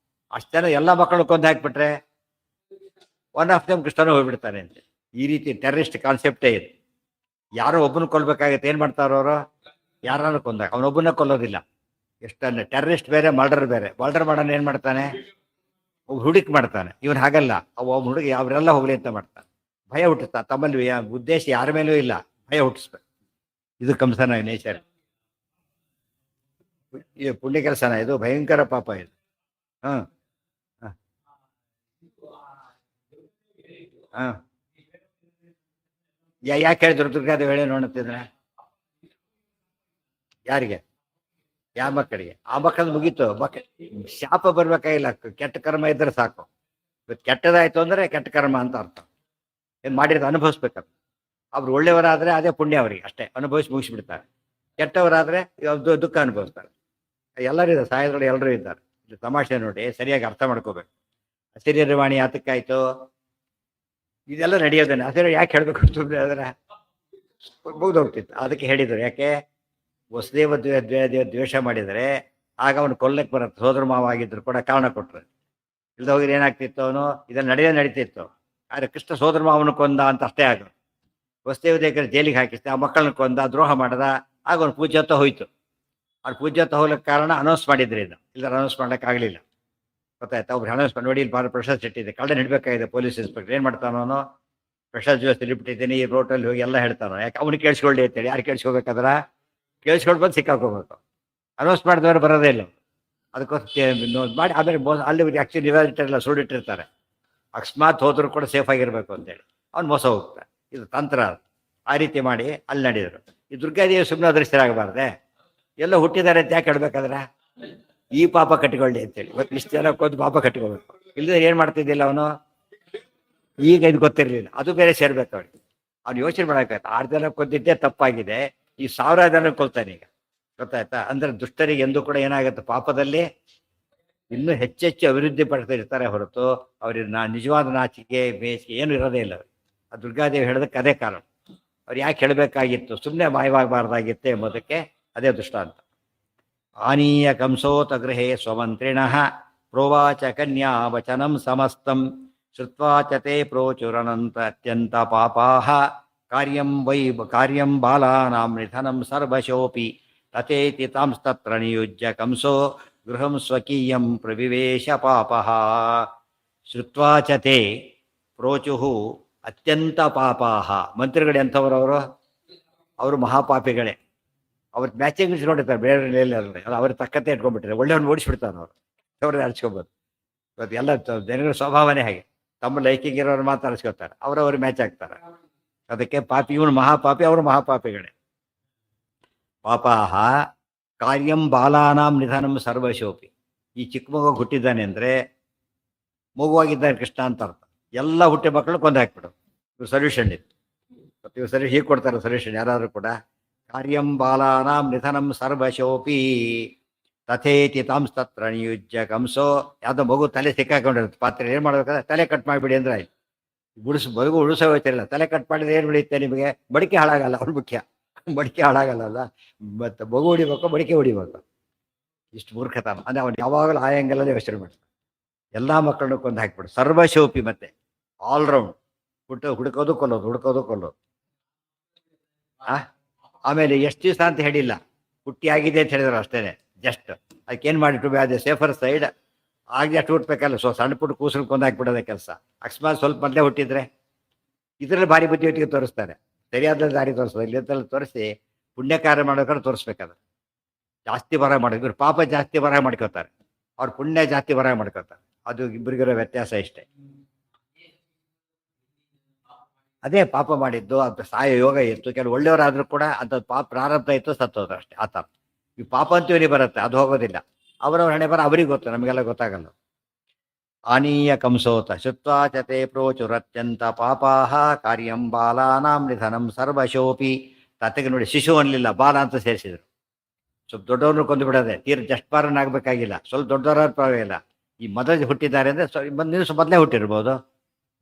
ಅಷ್ಟು ಜನ ಎಲ್ಲ ಮಕ್ಕಳು ಕೊಂದು ಹಾಕ್ಬಿಟ್ರೆ ಒನ್ ಆಫ್ ದಮ್ ಕೃಷ್ಣನೂ ಹೋಗ್ಬಿಡ್ತಾನೆ ಅಂತ. ಈ ರೀತಿ ಟೆರರಿಸ್ಟ್ ಕಾನ್ಸೆಪ್ಟೇ ಇದೆ. ಯಾರೋ ಒಬ್ಬನ ಕೊಲ್ಬೇಕಾಗತ್ತೆ, ಏನ್ ಮಾಡ್ತಾರ ಅವರು? ಯಾರನ್ನು ಕೊಂದಾಗ ಅವನೊಬ್ಬನ ಕೊಲ್ಲೋದಿಲ್ಲ. ಎಷ್ಟನ್ನ ಟೆರರಿಸ್ಟ್ ಬೇರೆ, ಮರ್ಡರ್ ಬೇರೆ. ಮರ್ಡರ್ ಮಾಡೋಣ ಏನ್ ಮಾಡ್ತಾನೆ? ಹುಡುಕ್ ಮಾಡ್ತಾನೆ. ಇವನ್ ಹಾಗಲ್ಲ, ಒಬ್ಬ ಹುಡುಗಿ ಅವರೆಲ್ಲ ಹೋಗ್ಲಿ ಅಂತ ಮಾಡ್ತಾನೆ. ಭಯ ಹುಟ್ಟಿಸ್ತಾನೆ. ತಮ್ಮಲ್ಲಿ ಉದ್ದೇಶ ಯಾರ ಮೇಲೂ ಇಲ್ಲ, ಭಯ ಹುಟ್ಟಿಸ್ಬೇಕು. ಇದು ಕಂಸನ ನೇಚರ್. ಇದು ಪುಣ್ಯ ಕೆಲಸನ, ಇದು ಭಯಂಕರ ಪಾಪ ಇದು. ಹ ಹ ಯಾಕೆ ಹೇಳಿದ್ರು ದುರ್ಗಾದೇವಿ ಹೇಳಿ ನೋಡುತ್ತಿದ್ರೆ? ಯಾರಿಗೆ? ಯಾವ ಮಕ್ಕಳಿಗೆ? ಆ ಮಕ್ಕಳದ್ದು ಮುಗೀತು. ಶಾಪ ಬರ್ಬೇಕಾಗಿಲ್ಲ, ಕೆಟ್ಟ ಕರ್ಮ ಇದ್ರೆ ಸಾಕು. ಕೆಟ್ಟದಾಯ್ತು ಅಂದ್ರೆ ಕೆಟ್ಟ ಕರ್ಮ ಅಂತ ಅರ್ಥ. ಏನ್ ಮಾಡಿರೋದು ಅನುಭವಿಸ್ಬೇಕಂತ. ಅವ್ರು ಒಳ್ಳೆಯವರಾದ್ರೆ ಅದೇ ಪುಣ್ಯ ಅವರಿಗೆ, ಅಷ್ಟೇ ಅನುಭವಿಸಿ ಮುಗಿಸ್ಬಿಡ್ತಾರೆ. ಕೆಟ್ಟವರಾದ್ರೆ ದುಃಖ ಅನುಭವಿಸ್ತಾರೆ. ಎಲ್ಲರೂ ಇದ್ದಾರೆ, ಸಾಯೋದ್ರಲ್ಲಿ ಎಲ್ಲರೂ ಇದ್ದಾರೆ. ಇದು ತಮಾಷೆ ನೋಡಿ, ಸರಿಯಾಗಿ ಅರ್ಥ ಮಾಡ್ಕೋಬೇಕು. ಅಶರೀರವಾಣಿ ಯಾತಕ್ಕಾಯ್ತು? ಇದೆಲ್ಲ ನಡೆಯೋದೇನೆ. ಅಶರೀರ ಯಾಕೆ ಹೇಳ್ಬೇಕು ಸುಮ್ಮನೆ ಅದರ ಮುಗ್ದೋಗ್ತಿತ್ತು. ಅದಕ್ಕೆ ಹೇಳಿದ್ರು. ಯಾಕೆ? ವಸುದೇವ ದ್ವೇಷ ಮಾಡಿದರೆ ಆಗ ಅವನು ಕೊಲ್ಲಕ್ಕೆ ಬರುತ್ತೆ. ಸೋದರ ಮಾವ ಆಗಿದ್ರು ಕೂಡ ಕಾರಣ ಕೊಟ್ಟರು. ಇಲ್ದ ಹೋಗಿದ್ರೆ ಏನಾಗ್ತಿತ್ತು? ಅವನು ಇದನ್ನು ನಡೀತಿತ್ತು. ಆದರೆ ಕೃಷ್ಣ ಸೋದರ ಮಾವನ ಕೊಂದ ಅಂತ ಅಷ್ಟೇ ಆಗ. ವಸುದೇವ ದೇವರ ಜೈಲಿಗೆ ಹಾಕಿಸ್ತೆ, ಆ ಮಕ್ಕಳನ್ನ ಕೊಂದ, ದ್ರೋಹ ಮಾಡದ. ಆಗ ಅವ್ನು ಪೂಜ್ಯತ್ವ ಹೋಯ್ತು. ಅವ್ರು ಪೂಜ್ಯತ್ವ ಹೋಗ್ಲಿಕ್ಕೆ ಕಾರಣ ಅನೌನ್ಸ್ ಮಾಡಿದ್ರು. ಇದು ಇಲ್ದಾರ ಅನೌನ್ಸ್ ಮಾಡ್ಲಿಕ್ಕೆ ಆಗಲಿಲ್ಲ. ಗೊತ್ತಾಯ್ತಾ? ಒಬ್ರು ಅನೌನ್ಸ್ ಮಾಡಿ, ನೋಡಿ ಇಲ್ಲಿ ಭಾಳ ಪ್ರಶಸ್ತಿ ಇಟ್ಟಿದೆ, ಕಳ್ಳ ಹಿಡ್ಬೇಕಾಗಿದೆ ಪೊಲೀಸ್ ಇನ್ಸ್ಪೆಕ್ಟರ್. ಏನು ಮಾಡ್ತಾನೋ ಅವನು? ಪ್ರಶಸ್ತಿ ಜೋಸ್ತಿ ಇಟ್ಬಿಟ್ಟಿದ್ದೀನಿ, ಈ ರೋಟಲ್ಲಿ ಹೋಗಿ ಎಲ್ಲ ಹೇಳ್ತಾನೋ. ಯಾಕೆ? ಅವ್ನಿಗೆ ಕೇಳಿಸ್ಕೊಳ್ಳಿ ಅಂತೇಳಿ. ಯಾರು ಕೇಳಿಸ್ಕೋಬೇಕಾದ್ರ? ಕೇಳಿಸ್ಕೊಂಡು ಬಂದು ಸಿಕ್ಕಾಕೋಬೇಕು. ಅನೌನ್ಸ್ ಮಾಡಿದವರು ಬರೋದೇ ಇಲ್ಲ. ಅದಕ್ಕೋಸ್ಕರ ಮಾಡಿ ಆಮೇಲೆ ಅಲ್ಲಿ ಆ್ಯಕ್ಚುಲಿ ನಿವಾರಿಟ್ಟಿರಲ್ಲ, ಸುಡಿಟ್ಟಿರ್ತಾರೆ. ಅಕಸ್ಮಾತ್ ಹೋದ್ರು ಕೂಡ ಸೇಫ್ ಆಗಿರ್ಬೇಕು ಅಂತೇಳಿ ಅವ್ನು ಮೋಸ ಹೋಗ್ತಾನೆ. ಇದು ತಂತ್ರ. ಆ ರೀತಿ ಮಾಡಿ ಅಲ್ಲಿ ನಡೆದರು. ಈ ದುರ್ಗಾದೇವಿ ಸುಮ್ಮನೆ ಅದೃಶ್ಯರಾಗಬಾರ್ದೆ? ಎಲ್ಲ ಹುಟ್ಟಿದ್ದಾರೆ ಅಂತ ಯಾಕೆ ಹೇಳ್ಬೇಕಾದ್ರೆ? ಈ ಪಾಪ ಕಟ್ಟಿಕೊಳ್ಳಿ ಅಂತೇಳಿ. ಇವತ್ತು ಇಷ್ಟು ಜನ ಕೊಂದು ಪಾಪ ಕಟ್ಕೋಬೇಕು. ಇಲ್ಲದೆ ಏನ್ ಮಾಡ್ತಿದ್ದಿಲ್ಲ ಅವನು? ಈಗ ಇದು ಗೊತ್ತಿರಲಿಲ್ಲ, ಅದು ಬೇರೆ ಸೇರ್ಬೇಕು ಅವ್ರಿಗೆ. ಅವ್ನು ಯೋಚನೆ ಮಾಡಬೇಕಾಯ್ತು. 6 ಜನ ಕೊಂದಿದ್ದೇ ತಪ್ಪಾಗಿದೆ, ಈ 1000 ಜನ ಕೊಲ್ತಾನೆ ಈಗ. ಗೊತ್ತಾಯ್ತಾ? ಅಂದ್ರೆ ದುಷ್ಟರಿಗೆ ಎಂದೂ ಕೂಡ ಏನಾಗುತ್ತೆ? ಪಾಪದಲ್ಲಿ ಇನ್ನೂ ಹೆಚ್ಚೆಚ್ಚು ಅಭಿವೃದ್ಧಿ ಪಡ್ತಾ ಇರ್ತಾರೆ ಹೊರತು ಅವ್ರಿಗೆ ನಿಜವಾದ ನಾಚಿಕೆ ಬೇಸಿಗೆ ಏನು ಇರೋದೇ ಇಲ್ಲ. ಆ ದುರ್ಗಾದೇವಿ ಹೇಳೋದಕ್ಕೆ ಅದೇ ಕಾರಣ. ಅವ್ರು ಯಾಕೆ ಹೇಳಬೇಕಾಗಿತ್ತು? ಸುಮ್ಮನೆ ಮಾಯವಾಗಬಾರ್ದಾಗಿತ್ತೆ ಎಂಬುದಕ್ಕೆ ಅದೇ ದೃಷ್ಟಾಂತ. ಆನೀಯ ಕಂಸೋತ ಗೃಹೇ ಸ್ವಮಂತ್ರಿಣಃ ಪ್ರೋವಾಚ ಕನ್ಯಾ ವಚನಂ ಸಮಸ್ತಂ ಶ್ರುತ್ವಾ ಚ ತೇ ಪ್ರೋಚುರನಂತ ಅತ್ಯಂತ ಪಾಪಾಃ ಕಾರ್ಯಂ ಬಾಲಾನಾಂ ನಿಧನಂ ಸರ್ವಶೋಪಿ ತಥೇತಿ ತಾಂಸ್ತತ್ರ ನಿಯುಜ್ಯ ಕಂಸೋ ಗೃಹಂ ಸ್ವಕೀಯಂ ಪ್ರವಿವೇಶ ಪಾಪಃ. ಶ್ರುತ್ವಾ ಚ ತೇ ಪ್ರೋಚುಃ ಅತ್ಯಂತ ಪಾಪಾಃ. ಮಂತ್ರಿಗಳು ಎಂಥವ್ರವರು? ಅವರು ಮಹಾಪಾಪಿಗಳೇ. ಅವ್ರ ಮ್ಯಾಚಿಂಗ್ ನೋಡಿರ್ತಾರೆ, ಬೇರೆ ಅಲ್ಲ ಅವ್ರ ತಕ್ಕಂತೆ ಇಟ್ಕೊಂಡ್ಬಿಟ್ಟಿದ್ದಾರೆ. ಒಳ್ಳೆಯವ್ರನ್ನ ಓಡಿಸ್ಬಿಡ್ತಾನೆ ಅವರು, ಅವ್ರನ್ನ ಅರ್ಸ್ಕೊಬೋದು. ಇವತ್ತು ಎಲ್ಲ ಜನಗಳ ಸ್ವಭಾವನೇ ಹಾಗೆ. ತಮ್ಮ ಲೈಕಿಂಗ್ ಇರೋರು ಮಾತ್ರ ಅರ್ಸ್ಕೊತಾರೆ, ಅವ್ರವ್ರು ಮ್ಯಾಚ್ ಆಗ್ತಾರೆ. ಅದಕ್ಕೆ ಪಾಪಿ, ಇವನು ಮಹಾಪಾಪಿ, ಅವರು ಮಹಾಪಾಪಿಗಳೇ. ಪಾಪಾಹ ಕಾರ್ಯಂ ಬಾಲಾನಾಂ ನಿಧನಂ ಸರ್ವಶೋಪಿ. ಈ ಚಿಕ್ಕ ಮಗು ಹುಟ್ಟಿದ್ದಾನೆ ಅಂದರೆ ಮಗುವಾಗಿದ್ದಾನೆ ಕೃಷ್ಣ ಅಂತ ಅರ್ಥ. ಎಲ್ಲ ಹುಟ್ಟಿ ಮಕ್ಕಳು ಕೊಂದು ಹಾಕ್ಬಿಡು. ಇವ್ರು ಸೊಲ್ಯೂಷನ್ ಇತ್ತು. ಮತ್ತು ಇವ್ರು ಸರಿ ಹೀಗೆ ಕೊಡ್ತಾರೆ ಸೊಲ್ಯೂಷನ್ ಯಾರಾದರೂ ಕೂಡ. ಕಾರ್ಯಂ ಬಾಲಾನಾಂ ನಿಧನಂ ಸರ್ವಶೋಪಿ ತಥೇತಿ ತಾಂಸ್ತತ್ರ ನಿಯುಜ್ಯ ಕಂಸೋ. ಯಾವುದೋ ಮಗು ತಲೆ ಸಿಕ್ಕಾಕೊಂಡಿರುತ್ತೆ ಪಾತ್ರೆ, ಏನು ಮಾಡ್ಬೇಕಾದ್ರೆ ತಲೆ ಕಟ್ ಮಾಡಿಬಿಡಿ ಅಂದ್ರೆ ಆಯ್ತು. ಮಗು ಉಳಿಸೋ ಹೋಗ್ತಿರಲ್ಲ, ತಲೆ ಕಟ್ ಮಾಡಿದ್ರೆ ಏನು ಬೆಳೆಯುತ್ತೆ ನಿಮಗೆ? ಮಡಿಕೆ ಹಾಳಾಗಲ್ಲ, ಅವ್ರು ಮುಖ್ಯ. ಮಡಿಕೆ ಹಾಳಾಗಲ್ಲ, ಮತ್ತು ಮಗು ಹೊಡಿಬೇಕು, ಮಡಿಕೆ ಹೊಡಿಬೇಕು. ಇಷ್ಟು ಮೂರ್ಖತನ. ಅಂದರೆ ಅವ್ನು ಯಾವಾಗಲೂ ಆ ಆ್ಯಂಗಲಲ್ಲೇ ಯೋಚನೆ ಮಾಡ್ತಾನೆ. ಎಲ್ಲ ಮಕ್ಕಳನ್ನು ಕೊಂದು ಹಾಕ್ಬಿಡು. ಸರ್ವಶೋಪಿ, ಮತ್ತೆ ಆಲ್ರೌಂಡ್. ಹುಡುಕೋದು ಕೊಲ್ಲೋದು, ಹುಡುಕೋದು ಕೊಲ್ಲೋದು. ಆಮೇಲೆ ಎಷ್ಟು ದಿವಸ ಅಂತ ಹೇಳಿಲ್ಲ, ಹುಟ್ಟಿ ಆಗಿದೆ ಅಂತ ಹೇಳಿದ್ರು ಅಷ್ಟೇನೆ. ಜಸ್ಟ್ ಅದಕ್ಕೇನು ಮಾಡಿಟ್ಟು ಅದೇ ಸೇಫರ್ ಸೈಡ್ ಆಗಿ ಅಷ್ಟು ಹುಟ್ಟಬೇಕಲ್ಲ. ಸಣ್ಣ ಪುಟ್ಟ ಕೂಸಲು ಕೊಂದು ಹಾಕ್ಬಿಡೋದೇ ಕೆಲಸ. ಅಕಸ್ಮಾತ್ ಸ್ವಲ್ಪ ಮೊದಲೇ ಹುಟ್ಟಿದ್ರೆ ಇದರಲ್ಲಿ ಭಾರಿ ಬುದ್ಧಿವಂತಿಕೆ ತೋರಿಸ್ತಾರೆ. ಸರಿಯಾದ ದಾರಿ ತೋರಿಸೋದು, ಇಲ್ಲಿಂದೆಲ್ಲ ತೋರಿಸಿ ಪುಣ್ಯ ಕಾರ್ಯ ಮಾಡೋಕ್ಕಾದ್ರೆ ತೋರಿಸ್ಬೇಕಾದ್ರೆ. ಜಾಸ್ತಿ ಬರ ಮಾಡೋದು, ಇವ್ರು ಪಾಪ ಜಾಸ್ತಿ ಬರ ಮಾಡ್ಕೋತಾರೆ, ಅವ್ರು ಪುಣ್ಯ ಜಾಸ್ತಿ ಬರ ಮಾಡ್ಕೋತಾರೆ. ಅದು ಇಬ್ಬರಿಗಿರೋ ವ್ಯತ್ಯಾಸ ಇಷ್ಟೇ. ಅದೇ ಪಾಪ ಮಾಡಿದ್ದು ಅದು ಸಾಯ ಯೋಗ ಇತ್ತು. ಕೆಲವು ಒಳ್ಳೆಯವರಾದ್ರೂ ಕೂಡ ಅಂಥದ್ದು ಪಾಪ ಪ್ರಾರಬ್ಧ ಇತ್ತು, ಸತ್ತೋದ್ರು ಅಷ್ಟೇ. ಆ ಥರ ಈ ಪಾಪ ಅಂತೀವನಿ ಬರುತ್ತೆ, ಅದು ಹೋಗೋದಿಲ್ಲ. ಅವರವ್ರ ಹಣೆ ಬರ ಅವ್ರಿಗೆ ಗೊತ್ತು, ನಮಗೆಲ್ಲ ಗೊತ್ತಾಗಲ್ಲ. ಆನೀಯ ಕಂಸೋತ ಶುತ್ವಾ ಚತೆ ಪ್ರೋಚುರತ್ಯಂತ ಪಾಪಾಹ ಕಾರ್ಯಂ ಬಾಲಾನಾಂ ನಿಧನಂ ಸರ್ವಶೋಪಿ. ತತೆಗೆ ನೋಡಿ, ಶಿಶು ಅನ್ಲಿಲ್ಲ, ಬಾಲ ಅಂತ ಸೇರಿಸಿದ್ರು. ಸ್ವಲ್ಪ ದೊಡ್ಡವ್ರನ್ನ ಕೊಂದು ಬಿಡೋದೆ. ತೀರ ಜಸ್ಟ್ ಬಾರನ್ನಾಗಬೇಕಾಗಿಲ್ಲ, ಸ್ವಲ್ಪ ದೊಡ್ಡವರಾದ ಪರವಾಗಿಲ್ಲ. ಈ ಮೊದಲು ಹುಟ್ಟಿದ್ದಾರೆ ಅಂದರೆ ದಿವಸ ಮೊದಲೇ ಹುಟ್ಟಿರ್ಬೋದು.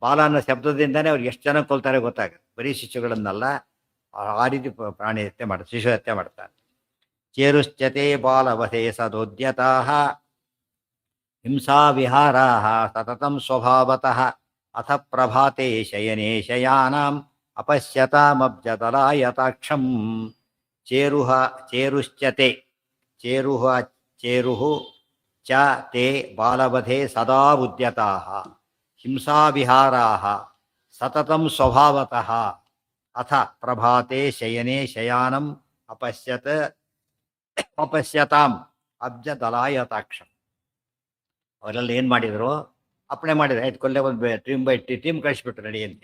ಬಾಲ ಅನ್ನೋ ಶಬ್ದದಿಂದನೇ ಅವ್ರಿಗೆ ಎಷ್ಟು ಜನ ಕೊಲ್ತಾರೆ ಗೊತ್ತಾಗುತ್ತೆ. ಬರೀ ಶಿಶುಗಳನ್ನೆಲ್ಲ ಆ ರೀತಿ ಪ್ರಾಣಿ ಹತ್ಯೆ ಮಾಡ್ತಾರೆ, ಶಿಶು ಹತ್ಯೆ ಮಾಡ್ತಾರೆ. ಚೇರುಶ್ಚತೆ ಬಾಲವಧೆ ಸದೋದ್ಯತಾ ಹಿಂಸಾ ವಿಹಾರಾ ಸತತಂ ಸ್ವಭಾವತಃ ಅಥ ಪ್ರಭಾತೆ ಶಯನೆ ಶಯಾನಾಂ ಅಪಶ್ಯತಾಮಬ್ಜತಲಾಯತಾಕ್ಷಂ. ಚೇರುಹ ಚೇರುಶ್ಚತೆ ಚೇರುಹ ಚೇರುಃ ಚ ತೇ ಬಾಲವಧೆ ಸದಾ ಉದ್ಯತಾಃ ಹಿಂಸಾ ವಿಹಾರಾಃ ಸತತಂ ಸ್ವಭಾವತಃ ಅಥ ಪ್ರಭಾತೆ ಶಯನೆ ಶಯಾನಂ ಅಪಶ್ಯತಾಂ ಅಬ್ಜದಲಾಯತಾಕ್ಷಂ. ಅವರೆಲ್ಲ ಏನು ಮಾಡಿದರು? ಅಪ್ಪಣೆ ಮಾಡಿದ್ರು, ಆಯ್ತು ಕೊಲ್ಲೆ ಒಂದು ಟೀಮ್ ಕಳಿಸ್ಬಿಟ್ರು ರೆಡಿ ಅಂತ.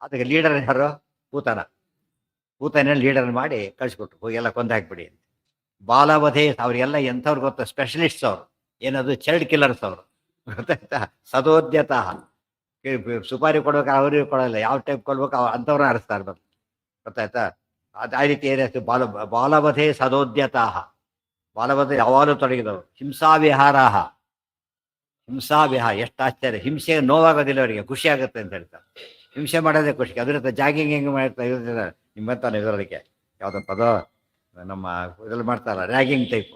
ಅದಕ್ಕೆ ಲೀಡರ್ ಯಾರು? ಪೂತನ ಲೀಡರ್ ಮಾಡಿ ಕಳಿಸ್ಬಿಟ್ರು, ಹೋಗಿ ಎಲ್ಲ ಕೊಂದು ಹಾಕ್ಬಿಡಿ ಅಂತ. ಬಾಲವಧೆ ಅವರಿಗೆಲ್ಲ ಎಂಥವ್ರು ಗೊತ್ತಾ? ಸ್ಪೆಷಲಿಸ್ಟ್ಸ್ ಅವರು. ಏನದು? ಚೈಲ್ಡ್ ಕಿಲ್ಲರ್ಸ್ ಅವರು, ಗೊತ್ತಾಯ್ತಾ? ಸದೋದ್ಯತ ಸುಪಾರಿ ಕೊಡ್ಬೇಕು, ಅವ್ರಿಗೆ ಕೊಡಲ್ಲ. ಯಾವ ಟೈಪ್ ಕೊಡ್ಬೇಕು ಅಂಥವ್ರು ಆರಿಸ್ತಾರೆ ಬಂದು, ಗೊತ್ತಾಯ್ತಾ? ಅದು ಆ ರೀತಿ ಏನಾಯ್ತು? ಬಾಲವಧೆ ಸದೋದ್ಯತಾ, ಬಾಲವಧೆ ಯಾವಾಗಲೂ ತೊಡಗಿದವರು. ಹಿಂಸಾವಿಹಾರಾಹ, ಹಿಂಸಾವಿಹಾರ ಎಷ್ಟು ಆಶ್ಚರ್ಯ. ಹಿಂಸೆ ನೋವಾಗೋದಿಲ್ಲ ಅವರಿಗೆ, ಖುಷಿ ಆಗುತ್ತೆ ಅಂತ ಹೇಳ್ತಾರೆ. ಹಿಂಸೆ ಮಾಡೋದೇ ಖುಷಿ. ಅದರಿಂದ ಜಾಗಿಂಗ್ ಹೆಂಗೆ ಮಾಡ್ತಾ ಇರ್ತಾರೆ ನಿಮ್ಮಂತಾನೆ ಇದರೊಳಗೆ ಯಾವುದಪ್ಪ ಅದು ನಮ್ಮ ಇದ್ರಲ್ಲಿ ಮಾಡ್ತಾರಲ್ಲ ರ್ಯಾಗಿಂಗ್ ಟೈಪು,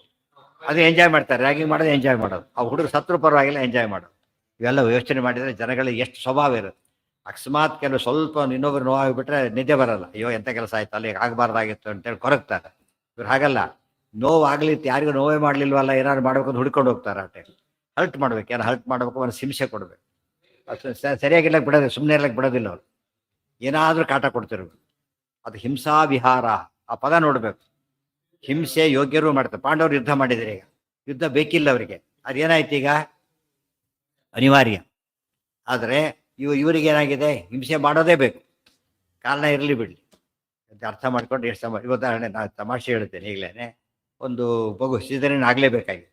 ಅದು ಎಂಜಾಯ್ ಮಾಡ್ತಾರೆ. ರ್ಯಾಗಿಂಗ್ ಮಾಡೋದು ಎಂಜಾಯ್ ಮಾಡೋದು. ಆ ಹುಡುಗರು ಸತ್ರು ಪರವಾಗಿಲ್ಲ ಎಂಜಾಯ್ ಮಾಡೋದು. ಇವೆಲ್ಲ ಯೋಚನೆ ಮಾಡಿದರೆ ಜನಗಳಿಗೆ ಎಷ್ಟು ಸ್ವಭಾವ ಇರುತ್ತೆ. ಅಕಸ್ಮಾತ್ ಕೆಲವು ಸ್ವಲ್ಪ ಇನ್ನೊಬ್ರು ನೋವಾಗಿಬಿಟ್ರೆ ನಿದ್ದೆ ಬರಲ್ಲ. ಅಯ್ಯೋ ಎಂಥ ಕೆಲಸ ಆಯ್ತು, ಅಲ್ಲಿ ಆಗಬಾರ್ದಾಗಿತ್ತು ಅಂತೇಳಿ ಕೊರಗ್ತಾರೆ. ಇವ್ರು ಹಾಗಲ್ಲ, ನೋವು ಆಗ್ಲಿತ್ತು, ಯಾರಿಗೂ ನೋವೇ ಮಾಡಲಿಲ್ವಲ್ಲ, ಏನಾದ್ರು ಮಾಡ್ಬೇಕು ಅಂತ ಹುಡ್ಕೊಂಡು ಹೋಗ್ತಾರೆ. ಆ ಟೈಮ್ ಹರ್ಟ್ ಮಾಡ್ಬೇಕು, ಯಾರು ಹರ್ಟ್ ಮಾಡಬೇಕು, ಅವ್ರು ಹಿಂಸೆ ಕೊಡಬೇಕು. ಸರಿಯಾಗಿರ್ಲಕ್ಕೆ ಬಿಡೋದು, ಸುಮ್ಮನೆ ಇರ್ಲಕ್ಕೆ ಬಿಡೋದಿಲ್ಲ ಅವ್ರು, ಏನಾದರೂ ಕಾಟ ಕೊಡ್ತಿರ್ಬೇಕು. ಅದು ಹಿಂಸಾ ವಿಹಾರ, ಆ ಪದ ನೋಡಬೇಕು. ಹಿಂಸೆ ಯೋಗ್ಯರು ಮಾಡ್ತಾರೆ. ಪಾಂಡವರು ಯುದ್ಧ ಮಾಡಿದರೆ, ಈಗ ಯುದ್ಧ ಬೇಕಿಲ್ಲ ಅವರಿಗೆ, ಅದೇನಾಯ್ತು ಈಗ ಅನಿವಾರ್ಯ. ಆದರೆ ಇವರಿಗೆ ಏನಾಗಿದೆ? ಹಿಂಸೆ ಮಾಡೋದೇ ಬೇಕು, ಕಾರಣ ಇರಲಿ ಬಿಡಲಿ ಅಂತ ಅರ್ಥ ಮಾಡ್ಕೊಂಡು ಎಷ್ಟು ಉದಾಹರಣೆ ನಾನು ತಮಾಷೆ ಹೇಳ್ತೇನೆ ಈಗಲೇ. ಒಂದು ಮಗು ಸೀಸನ್ ಆಗಲೇಬೇಕಾಗಿ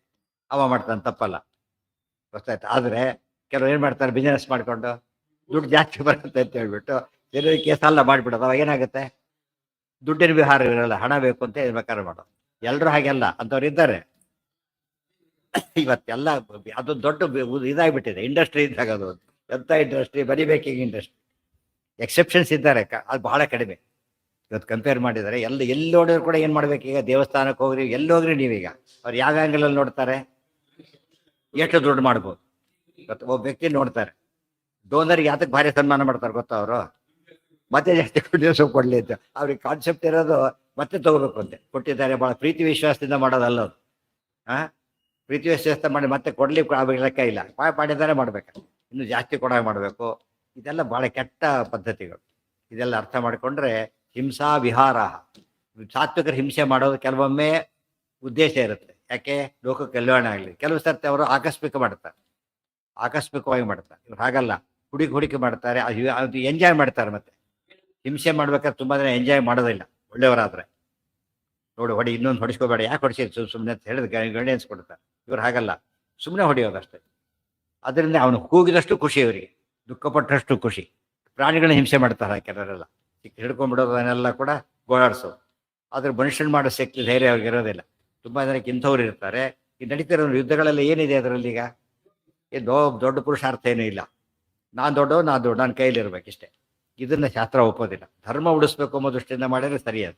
ಅವ ಮಾಡ್ತಾನೆ, ತಪ್ಪಲ್ಲ, ಗೊತ್ತಾಯ್ತು. ಆದರೆ ಕೆಲವರು ಏನು ಮಾಡ್ತಾರೆ? ಬಿಸ್ನೆಸ್ ಮಾಡಿಕೊಂಡು ದುಡ್ಡು ಜಾಸ್ತಿ ಬರುತ್ತೆ ಅಂತ ಹೇಳ್ಬಿಟ್ಟು ಜನರಿಗೆ ಸಾಲ ಮಾಡಿಬಿಡೋದು. ಅವಾಗ ಏನಾಗುತ್ತೆ? ದುಡ್ಡಿನ ವಿಹಾರ ಇರಲ್ಲ, ಹಣ ಬೇಕು ಅಂತ ಬೇಕಾದ್ರೆ ಮಾಡೋದು. ಎಲ್ಲರೂ ಹಾಗೆಲ್ಲ ಅಂಥವ್ರು ಇದ್ದಾರೆ ಇವತ್ತೆಲ್ಲ. ಅದು ದೊಡ್ಡ ಇದಾಗಿಬಿಟ್ಟಿದೆ, ಇಂಡಸ್ಟ್ರಿ ಇದ್ದಾಗ. ಅದು ಎಂಥ ಇಂಡಸ್ಟ್ರಿ? ಬರೀ ಬೇಕಿಂಗ್ ಇಂಡಸ್ಟ್ರಿ. ಎಕ್ಸೆಪ್ಷನ್ಸ್ ಇದ್ದಾರೆ, ಅದು ಬಹಳ ಕಡಿಮೆ. ಇವತ್ತು ಕಂಪೇರ್ ಮಾಡಿದರೆ ಎಲ್ಲಿ ನೋಡಿದ್ರು ಕೂಡ ಏನು ಮಾಡ್ಬೇಕು? ಈಗ ದೇವಸ್ಥಾನಕ್ಕೆ ಹೋಗ್ರಿ, ಎಲ್ಲಿ ಹೋಗ್ರಿ ನೀವೀಗ, ಅವ್ರು ಯಾವ ಆ್ಯಂಗಲಲ್ಲಿ ನೋಡ್ತಾರೆ? ಎಷ್ಟು ದುಡ್ಡು ಮಾಡ್ಬೋದು. ಇವತ್ತು ಒಬ್ಬ ವ್ಯಕ್ತಿ ನೋಡ್ತಾರೆ, ಡೋನರ್ಗೆ ಯಾತಕ್ಕೆ ಭಾರಿ ಸನ್ಮಾನ ಮಾಡ್ತಾರೆ ಗೊತ್ತಾ? ಅವರು ಮತ್ತೆ ಜಾಸ್ತಿ ಕೊಡಲಿ ಅಂತ ಅವ್ರಿಗೆ ಕಾನ್ಸೆಪ್ಟ್ ಇರೋದು. ಮತ್ತೆ ತಗೋಬೇಕು ಅಂತೆ. ಕೊಟ್ಟಿದ್ದಾರೆ, ಭಾಳ ಪ್ರೀತಿ ವಿಶ್ವಾಸದಿಂದ ಮಾಡೋದಲ್ಲ ಅದು. ಪ್ರೀತಿ ವಿಶ್ವಾಸ ಮಾಡಿ ಮತ್ತೆ ಕೊಡ್ಲಿ ಲೆಕ್ಕ ಇಲ್ಲ, ಮಾಡಿದ್ದಾರೆ ಮಾಡ್ಬೇಕು, ಇನ್ನು ಜಾಸ್ತಿ ಕೊಡಾಗ ಮಾಡಬೇಕು. ಇದೆಲ್ಲ ಭಾಳ ಕೆಟ್ಟ ಪದ್ಧತಿಗಳು. ಇದೆಲ್ಲ ಅರ್ಥ ಮಾಡಿಕೊಂಡ್ರೆ ಹಿಂಸಾ ವಿಹಾರ. ಸಾತ್ವಿಕರು ಹಿಂಸೆ ಮಾಡೋದು ಕೆಲವೊಮ್ಮೆ ಉದ್ದೇಶ ಇರುತ್ತೆ. ಯಾಕೆ? ಲೋಕಕ್ಕೆ ಕಲ್ಯಾಣ ಆಗಲಿ. ಕೆಲವು ಸರ್ತಿ ಅವರು ಆಕಸ್ಮಿಕವಾಗಿ ಮಾಡ್ತಾರೆ. ಇವ್ರು ಹಾಗಲ್ಲ, ಹುಡುಕಿ ಮಾಡ್ತಾರೆ, ಅದು ಎಂಜಾಯ್ ಮಾಡ್ತಾರೆ. ಮತ್ತೆ ಹಿಂಸೆ ಮಾಡ್ಬೇಕಾದ್ರೆ ತುಂಬ ಜನ ಎಂಜಾಯ್ ಮಾಡೋದಿಲ್ಲ, ಒಳ್ಳೆಯವರಾದ್ರೆ. ನೋಡು ಹೊಡಿ, ಇನ್ನೊಂದು ಹೊಡಿಸ್ಕೋಬೇಡ, ಯಾಕೆ ಹೊಡಿಸಿದ್ರು ಸುಮ್ಮನೆ ಅಂತ ಹೇಳಿದ ಗೈಡೆನ್ಸ್ ಕೊಡ್ತಾರೆ. ಇವ್ರು ಹಾಗಲ್ಲ, ಸುಮ್ಮನೆ ಹೊಡೆಯೋದಷ್ಟೇ. ಅದರಿಂದ ಅವನು ಕೂಗಿದಷ್ಟು ಖುಷಿ, ಇವರಿಗೆ ದುಃಖಪಟ್ಟಷ್ಟು ಖುಷಿ. ಪ್ರಾಣಿಗಳನ್ನ ಹಿಂಸೆ ಮಾಡ್ತಾರೆ ಕೆಲವರೆಲ್ಲ, ಹಿಡ್ಕೊಂಡ್ಬಿಡೋದನ್ನೆಲ್ಲ ಕೂಡ ಗೋಳಾಡಿಸೋದು. ಆದ್ರೆ ಮನುಷ್ಯನ ಮಾಡೋ ಶಕ್ತಿ, ಧೈರ್ಯ ಅವ್ರಿಗೆ ಇರೋದಿಲ್ಲ. ತುಂಬ ಜನಕ್ಕೆ ಇಂಥವ್ರು ಇರ್ತಾರೆ. ಈ ನಡೀತಿರೋ ಯುದ್ಧಗಳೆಲ್ಲ ಏನಿದೆ ಅದರಲ್ಲಿ? ಈಗ ದೊಡ್ಡ ಪುರುಷಾರ್ಥ ಏನೂ ಇಲ್ಲ. ನಾನು ದೊಡ್ಡ ನನ್ನ ಕೈಲಿರ್ಬೇಕಿಷ್ಟೇ. ಇದನ್ನ ಶಾಸ್ತ್ರ ಒಪ್ಪೋದಿಲ್ಲ. ಧರ್ಮ ಉಳಿಸ್ಬೇಕು ಅನ್ನೋ ದೃಷ್ಟಿಯಿಂದ ಮಾಡಿದ್ರೆ ಸರಿಯಾದ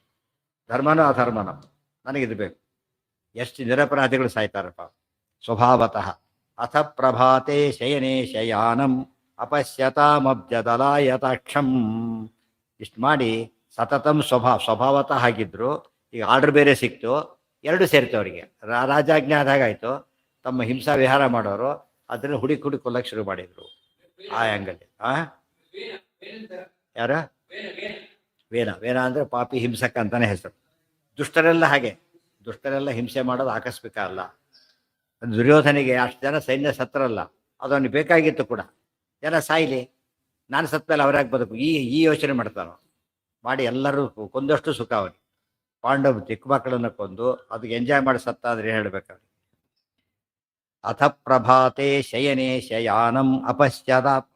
ಧರ್ಮನೋ ಅಧರ್ಮನೋ, ನನಗಿದು ಬೇಕು. ಎಷ್ಟು ನಿರಪರಾಧಿಗಳು ಸಾಯ್ತಾರಪ್ಪ ಸ್ವಭಾವತಃ. ಅಥ ಪ್ರಭಾತೆ ಶಯನೆ ಶಯಾನಂ ಅಪಶ್ಯತಾಮಬ್ಜದಲಾಯತಾಕ್ಷಂ. ಇಷ್ಟು ಮಾಡಿ ಸತತಂ ಸ್ವಭಾವತಃ ಆಗಿದ್ರು. ಈಗ ಆರ್ಡರ್ ಬೇರೆ ಸಿಕ್ತು, ಎರಡು ಸೇರ್ತು ಅವರಿಗೆ. ರಾಜಾಜ್ಞೆ ಆದಾಗಾಯ್ತು. ತಮ್ಮ ಹಿಂಸಾ ವಿಹಾರ ಮಾಡೋರು ಅದನ್ನು ಹುಡುಕಿ ಕೊಲ್ಲಕ್ಕೆ ಶುರು ಮಾಡಿದ್ರು. ಆ ಆ್ಯಂಗಲ್ ಯಾರ ವೇನ ಅಂದ್ರೆ ಪಾಪಿ ಹಿಂಸಕ ಅಂತಾನೆ ಹೆಸರು. ದುಷ್ಟರೆಲ್ಲ ಹಾಗೆ, ದುಷ್ಟರೆಲ್ಲ ಹಿಂಸೆ ಮಾಡೋದು ಆಕಸ್ಮಿಕ ಅಲ್ಲ. ದುರ್ಯೋಧನಿಗೆ ಅಷ್ಟು ಜನ ಸೈನ್ಯ ಸತ್ರಲ್ಲ, ಅದು ಅವನಿಗೆ ಬೇಕಾಗಿತ್ತು ಕೂಡ. ಜನ ಸಾಯ್ಲಿ, ನಾನು ಸತ್ತ ಮೇಲೆ ಅವ್ರಾಗ ಬದುಕು, ಈ ಯೋಚನೆ ಮಾಡ್ತಾನೋ ಮಾಡಿ ಎಲ್ಲರೂ ಕೊಂದಷ್ಟು ಸುಖ ಅವನಿಗೆ. ಪಾಂಡವ್ ಚಿಕ್ಕ ಮಕ್ಕಳನ್ನು ಕೊಂದು ಅದಕ್ಕೆ ಎಂಜಾಯ್ ಮಾಡಿ ಸತ್ತ ಆದ್ರೆ ಹೇಳ್ಬೇಕಾದ್ರೆ. ಅಥ ಪ್ರಭಾತೆ ಶಯನೆ ಶಯಾನಂ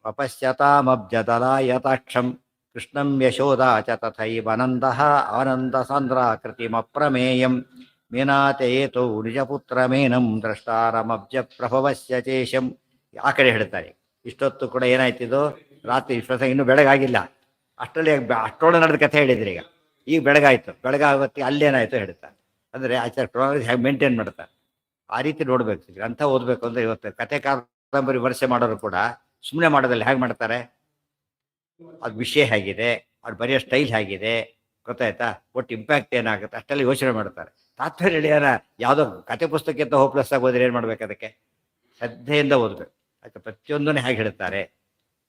ಅಪಶ್ಯತಾಮಬ್ಜದಲಾಯತಾಕ್ಷಂ ಕೃಷ್ಣಂ ಯಶೋದಾ ಚ ತಥೈವನಂದಃ ಆನಂದಸಾಂದ್ರಾಕೃತಿಮಪ್ರಮೇಯಂ ಮೇನಾತೇತೌ ನಿಜಪುತ್ರಮೇನಂ ದ್ರಷ್ಟಾರಮಬ್ಜ ಪ್ರಭವಸ್ಯ ಚೇಷಂ ಆ ಕಡೆ ಹೇಳ್ತಾರೆ. ಇಷ್ಟೊತ್ತು ಕೂಡ ಏನಾಯ್ತಿದು, ರಾತ್ರಿ ಇಷ್ಟು ಇನ್ನೂ ಬೆಳಗಾಗಿಲ್ಲ, ಅಷ್ಟರಲ್ಲಿ ಅಷ್ಟೊಳಗೆ ನಡೆದ ಕಥೆ ಹೇಳಿದ್ರಿ. ಈಗ ಬೆಳಗಾಯ್ತು, ಬೆಳಗಾಗತ್ತೆ ಅಲ್ಲೇನಾಯ್ತು ಹೇಳ್ತಾರೆ. ಅಂದರೆ ಆಚಾರ್ಯ ಕ್ರೊನಾಲಜಿ ಹೇಗೆ ಮೇಂಟೈನ್ ಮಾಡ್ತಾರೆ, ಆ ರೀತಿ ನೋಡ್ಬೇಕು. ಗ್ರಂಥ ಓದಬೇಕು ಅಂದರೆ ಇವತ್ತು ಕಥೆ ಕಾದಂಬರಿ ವಿಮರ್ಶೆ ಮಾಡೋರು ಕೂಡ ಸುಮ್ಮನೆ ಮಾಡೋದಿಲ್ಲ. ಹೇಗೆ ಮಾಡ್ತಾರೆ, ಅದು ವಿಷಯ ಹೇಗಿದೆ, ಅವ್ರು ಬರೆಯೋ ಸ್ಟೈಲ್ ಹೇಗಿದೆ ಗೊತ್ತಾಯ್ತಾ, ಒಟ್ಟು ಇಂಪ್ಯಾಕ್ಟ್ ಏನಾಗುತ್ತೆ ಅಷ್ಟೆಲ್ಲ ಯೋಚನೆ ಮಾಡ್ತಾರೆ. ತಾತ್ಪರ್ಯ ಎಳೆಯರ ಯಾವುದೋ ಕತೆ ಪುಸ್ತಕಕ್ಕಿಂತ ಹೋಪ್ಲೆಸ್ ಆಗಿ ಹೋದ್ರೆ ಏನು ಮಾಡ್ಬೇಕು, ಅದಕ್ಕೆ ಶ್ರದ್ಧೆಯಿಂದ ಓದಬೇಕು. ಅದಕ್ಕೆ ಪ್ರತಿಯೊಂದನ್ನು ಹೇಗೆ ಹೇಳ್ತಾರೆ,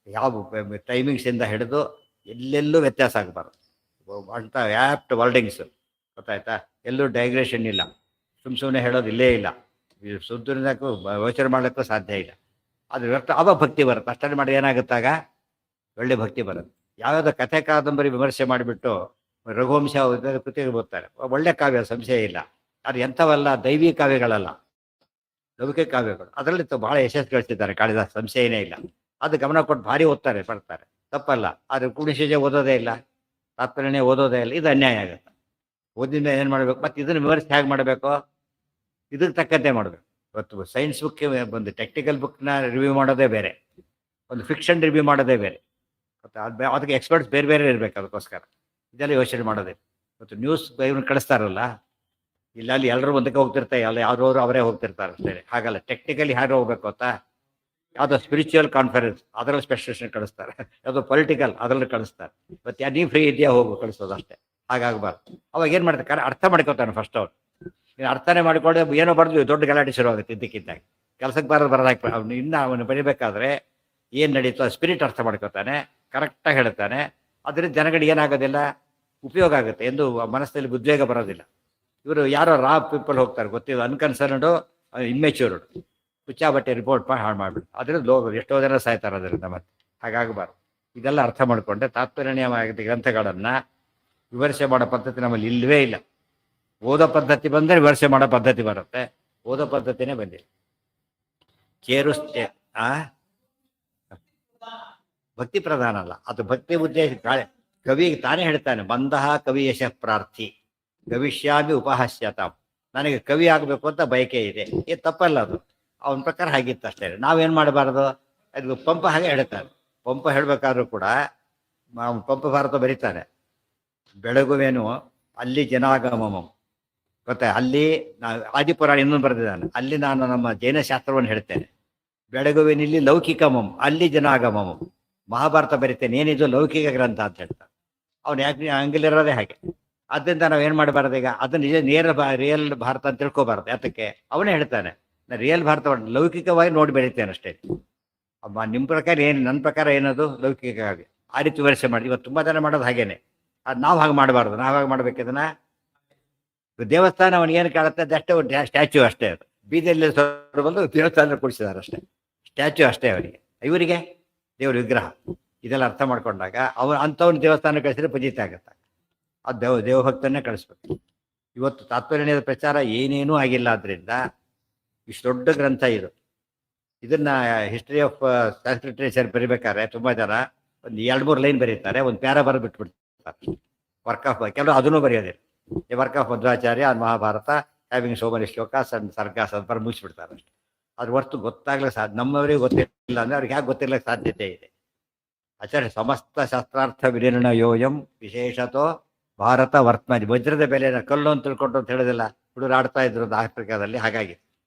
ಯಾವ ಟೈಮಿಂಗ್ಸಿಂದ ಹಿಡಿದು ಎಲ್ಲೆಲ್ಲೂ ವ್ಯತ್ಯಾಸ ಆಗಬಾರ್ದು ಅಂತ ಆ್ಯಪ್ಟ್ ವರ್ಡಿಂಗ್ಸು ಗೊತ್ತಾಯ್ತಾ. ಎಲ್ಲೂ ಡೈಗ್ರೇಷನ್ ಇಲ್ಲ, ಸುಮ್ಮನೆ ಹೇಳೋದು ಇಲ್ಲೇ ಇಲ್ಲ, ಸುದ್ದಕ್ಕೂ ಯೋಚನೆ ಮಾಡಲಿಕ್ಕೂ ಸಾಧ್ಯ ಇಲ್ಲ. ಅದು ಅವಾಗ ಭಕ್ತಿ ಬರುತ್ತೆ. ಅಷ್ಟನ್ನು ಮಾಡಿ ಏನಾಗುತ್ತಾಗ ಒಳ್ಳೆ ಭಕ್ತಿ ಬರುತ್ತೆ. ಯಾವ್ಯಾವುದೋ ಕಥೆ ಕಾದಂಬರಿ ವಿಮರ್ಶೆ ಮಾಡಿಬಿಟ್ಟು ರಘುವಂಶ ಕೃತಿಗೆ ಓದ್ತಾರೆ, ಒಳ್ಳೆ ಕಾವ್ಯ, ಸಂಶಯ ಇಲ್ಲ. ಅದು ಎಂಥವಲ್ಲ, ದೈವಿ ಕಾವ್ಯಗಳಲ್ಲ, ಲೌಕಿಕ ಕಾವ್ಯಗಳು. ಅದರಲ್ಲಿ ಬಹಳ ಯಶಸ್ಸು ಗಳಿಸಿದ್ದಾರೆ ಕಾಳಿದಾಸ, ಸಂಶಯನೇ ಇಲ್ಲ. ಅದು ಗಮನ ಕೊಟ್ಟು ಭಾರಿ ಓದ್ತಾರೆ, ಬರ್ತಾರೆ, ತಪ್ಪಲ್ಲ. ಆದರೆ ಕುಣಿಶೇಜ ಓದೋದೇ ಇಲ್ಲ, ತಾತ್ಪರ್ಯನೇ ಓದೋದೇ ಇಲ್ಲ, ಇದು ಅನ್ಯಾಯ ಆಗುತ್ತೆ. ಓದಿನ ಏನು ಮಾಡಬೇಕು, ಮತ್ತು ಇದನ್ನು ವಿಮರ್ಶೆ ಹೇಗೆ ಮಾಡಬೇಕು, ಇದಕ್ಕೆ ತಕ್ಕಂತೆ ಮಾಡಬೇಕು. ಇವತ್ತು ಸೈನ್ಸ್ ಬುಕ್ಗೆ ಒಂದು ಟೆಕ್ನಿಕಲ್ ಬುಕ್ನ ರಿವ್ಯೂ ಮಾಡೋದೇ ಬೇರೆ, ಒಂದು ಫಿಕ್ಷನ್ ರಿವ್ಯೂ ಮಾಡೋದೇ ಬೇರೆ. ಮತ್ತು ಅದಕ್ಕೆ ಎಕ್ಸ್ಪರ್ಟ್ಸ್ ಬೇರೆ ಬೇರೆ ಇರಬೇಕು. ಅದಕ್ಕೋಸ್ಕರ ಇದೆಲ್ಲ ಯೋಚನೆ ಮಾಡೋದೇ. ಮತ್ತು ನ್ಯೂಸ್ ಇವ್ರನ್ನ ಕಳಿಸ್ತಾರಲ್ಲ, ಇಲ್ಲ ಅಲ್ಲಿ ಎಲ್ಲರೂ ಒಂದಕ್ಕೆ ಹೋಗ್ತಿರ್ತಾರೆ, ಅಲ್ಲ ಯಾವ್ದವರು ಅವರೇ ಹೋಗ್ತಿರ್ತಾರೆ ಅಷ್ಟೇ. ಹಾಗಲ್ಲ, ಟೆಕ್ನಿಕಲಿ ಹೇಗೆ ಹೋಗ್ಬೇಕು ಗೊತ್ತಾ, ಯಾವುದೋ ಸ್ಪಿರಿಚುವಲ್ ಕಾನ್ಫರೆನ್ಸ್ ಅದರಲ್ಲಿ ಸ್ಪೆಷಲಿಸ್ಟ್ನ ಕಳಿಸ್ತಾರೆ, ಯಾವುದೋ ಪೊಲಿಟಿಕಲ್ ಅದರಲ್ಲಿ ಕಳಿಸ್ತಾರೆ. ಮತ್ತು ಯಾರು ನೀವು ಫ್ರೀ ಇದೆಯಾ ಹೋಗು ಕಳಿಸೋದು ಅಷ್ಟೇ. ಹಾಗಾಗಬಾರ್ದು. ಅವಾಗ ಏನು ಮಾಡ್ತಾರೆ, ಅರ್ಥ ಮಾಡ್ಕೋತಾನೆ ಫಸ್ಟ್ ಅವ್ರು. ನೀನು ಅರ್ಥನೇ ಮಾಡಿಕೊಂಡು ಏನೋ ಬರೆದು ದೊಡ್ಡ ಗಲಾಟೆ ಶುರು ಆಗುತ್ತೆ ಇದ್ದಕ್ಕಿದ್ದಾಗ. ಕೆಲಸಕ್ಕೆ ಬರೋದಾಕಿ ಅವ್ನು ಇನ್ನೂ ಅವನು ಬರೀಬೇಕಾದ್ರೆ ಏನು ನಡೀತೋ ಸ್ಪಿರಿಟ್ ಅರ್ಥ ಮಾಡ್ಕೋತಾನೆ, ಕರೆಕ್ಟಾಗಿ ಹೇಳ್ತಾನೆ. ಅದರಿಂದ ಜನಗಳಿಗೆ ಏನಾಗೋದಿಲ್ಲ, ಉಪಯೋಗ ಆಗುತ್ತೆ ಎಂದು ಮನಸ್ಸಲ್ಲಿ ಉದ್ವೇಗ ಬರೋದಿಲ್ಲ. ಇವರು ಯಾರೋ ರಾ ಪೀಪಲ್ ಹೋಗ್ತಾರೆ, ಗೊತ್ತಿಲ್ಲ, ಅನ್ಕನ್ಸರ್ನ್ಡು, ಇಮ್ಮೆಚ್ಯೂರ್ಡ್, ಬಟ್ಟೆ ರಿಪೋರ್ಟ್ ಹಾಳು ಮಾಡಿಬಿಟ್ಟು ಅದರಿಂದ ಎಷ್ಟೋ ಜನ ಸಾಯ್ತಾರೆ ಅದರಿಂದ. ಮತ್ತೆ ಹಾಗಾಗಬಾರ್ದು. ಇದೆಲ್ಲ ಅರ್ಥ ಮಾಡಿಕೊಂಡೆ ತಾತ್ಪರ್ಯಮಯವಾದ ಗ್ರಂಥಗಳನ್ನು ವಿಮರ್ಶೆ ಮಾಡೋ ಪದ್ಧತಿ ನಮ್ಮಲ್ಲಿ ಇಲ್ಲವೇ ಇಲ್ಲ. ಓದೋ ಪದ್ಧತಿ ಬಂದರೆ ವಿಮರ್ಶೆ ಮಾಡೋ ಪದ್ಧತಿ ಬರುತ್ತೆ, ಓದೋ ಪದ್ಧತಿನೇ ಬಂದಿಲ್ಲ. ಭಕ್ತಿ ಪ್ರಧಾನ ಅಲ್ಲ, ಅದು ಭಕ್ತಿ ಉದ್ದೇಶ. ಕವಿ ತಾನೇ ಹೇಳ್ತಾನೆ, ಬಂದಹ ಕವಿ ಯಶ ಪ್ರಾರ್ಥಿ ಗವಿಷ್ಯಾಮಿ ಉಪಹಾಸ್ಯತಾಂ. ನನಗೆ ಕವಿ ಆಗಬೇಕು ಅಂತ ಬಯಕೆ ಇದೆ, ತಪ್ಪಲ್ಲ ಅದು, ಅವನ ಪ್ರಕಾರ ಹಾಗಿತ್ತು ಅಷ್ಟೇ. ನಾವೇನು ಮಾಡಬಾರ್ದು, ಅದು ಪಂಪ ಹಾಗೆ ಹೇಳ್ತಾನೆ. ಪಂಪ ಹೇಳಬೇಕಾದ್ರೂ ಕೂಡ ಪಂಪ ಭಾರತ ಬರೀತಾನೆ, ಬೆಳಗುವೇನು ಅಲ್ಲಿ ಜನಾಗಮಂ ಗೊತ್ತಾ, ಅಲ್ಲಿ ಆದಿಪುರಾಣ ಇನ್ನೊಂದು ಬರೆದಿದ್ದಾನೆ, ಅಲ್ಲಿ ನಾನು ನಮ್ಮ ಜೈನ ಶಾಸ್ತ್ರವನ್ನು ಹೇಳ್ತೇನೆ. ಬೆಳಗುವಿನಲ್ಲಿ ಲೌಕಿಕಮಂ ಅಲ್ಲಿ ಜನಾಗಮಂ. ಮಹಾಭಾರತ ಬರೀತೇನೆ, ಏನಿದು ಲೌಕಿಕ ಗ್ರಂಥ ಅಂತ ಹೇಳ್ತಾನೆ. ಅವ್ನು ಯಾಕೆ ಹಂಗಿಲ್ಲಿರೋದೇ ಹಾಗೆ. ಆದ್ದರಿಂದ ನಾವೇನು ಮಾಡಬಾರ್ದು, ಈಗ ಅದು ನಿಜ ರಿಯಲ್ ಭಾರತ ಅಂತ ತಿಳ್ಕೊಬಾರ್ದು. ಯಾತಕ್ಕೆ, ಅವನೇ ಹೇಳ್ತಾನೆ ನಾನು ರಿಯಲ್ ಭಾರತ ಲೌಕಿಕವಾಗಿ ನೋಡಿ ಬೆಳಿತೇನೆ ಅಷ್ಟೇ. ನಿಮ್ಮ ಪ್ರಕಾರ ಏನು, ನನ್ನ ಪ್ರಕಾರ ಏನದು ಲೌಕಿಕವಾಗಿ ಆ ರೀತಿ ವಿಮರ್ಶೆ ಮಾಡಿ. ಇವತ್ತು ತುಂಬ ಜನ ಮಾಡೋದು ಹಾಗೇನೆ. ಅದು ನಾವು ಹಾಗೆ ಮಾಡಬಾರ್ದು. ನಾವು ಹಾಗೆ ಮಾಡ್ಬೇಕು. ಇದನ್ನ ದೇವಸ್ಥಾನ ಅವನಿಗೇನು ಕಾಣುತ್ತೆ ಅದಷ್ಟೇ, ಒಂದು ಸ್ಟ್ಯಾಚ್ಯೂ ಅಷ್ಟೇ. ಅದು ಬೀದಿಯಲ್ಲಿ ಬಂದು ದೇವಸ್ಥಾನ ಕೂಡಿಸಿದ್ದಾರೆ ಅಷ್ಟೇ, ಸ್ಟ್ಯಾಚ್ಯೂ ಅಷ್ಟೇ ಅವನಿಗೆ. ಇವರಿಗೆ ದೇವ್ರ ವಿಗ್ರಹ. ಇದೆಲ್ಲ ಅರ್ಥ ಮಾಡ್ಕೊಂಡಾಗ ಅಂಥವ್ನ ದೇವಸ್ಥಾನ ಕಳಿಸಿದ್ರೆ ಪಜಿತ ಆಗುತ್ತೆ. ಅದು ದೇವಭಕ್ತನ್ನೇ ಕಳಿಸ್ಬೇಕು. ಇವತ್ತು ತಾತ್ಪರ್ಯದ ಪ್ರಚಾರ ಏನೇನೂ ಆಗಿಲ್ಲ. ಆದ್ದರಿಂದ ಇಷ್ಟು ದೊಡ್ಡ ಗ್ರಂಥ ಇದು. ಇದನ್ನ ಹಿಸ್ಟ್ರಿ ಆಫ್ ಸಂಸ್ಕೃತ್ ಲಿಟ್ರೇಚರ್ ಬರಿಬೇಕಾದ್ರೆ ತುಂಬ ಜನ ಒಂದು 2-3 ಲೈನ್ ಬರೀತಾರೆ, ಒಂದು ಪ್ಯಾರ ಬರ ಬಿಟ್ಬಿಡ್ತಾರೆ. ವರ್ಕ್ ಆಫ್ ಕೆಲವು ಅದನ್ನೂ ಬರೆಯೋದಿಲ್ಲ. ಈ work of Madhvacharya Mahabharata having so many shlokas and sargas ಅಂತ ಬರ ಮುಗಿಸ್ಬಿಡ್ತಾರೆ ಅಷ್ಟೇ. ಅದ್ರ ಹೊರ್ತು ಗೊತ್ತಾಗ್ಲಿಕ್ಕೆ ಸಾಧ್ಯ, ನಮ್ಮವರಿಗೆ ಗೊತ್ತಿಲ್ಲ ಅಂದರೆ ಅವ್ರಿಗೆ ಹೇಗೆ ಗೊತ್ತಿರ್ಲಿಕ್ಕೆ ಸಾಧ್ಯತೆ ಇದೆ. ಆಚಾರ್ಯ ಸಮಸ್ತ ಶಾಸ್ತ್ರಾರ್ಥ ವಿನಿರ್ಣಯೋಯಂ ವಿಶೇಷತೋ ಭಾರತ ವರ್ತಮಾನಿ. ವಜ್ರದ ಬೆಲೆನ ಕಲ್ಲು ಅಂತ ತಿಳ್ಕೊಂಡು ಅಂತ ಹೇಳೋದಿಲ್ಲ, ಹುಡುಗರು ಆಡ್ತಾ ಇದ್ರು ಆಫ್ರಿಕಾದಲ್ಲಿ. ಹಾಗಾಗಿ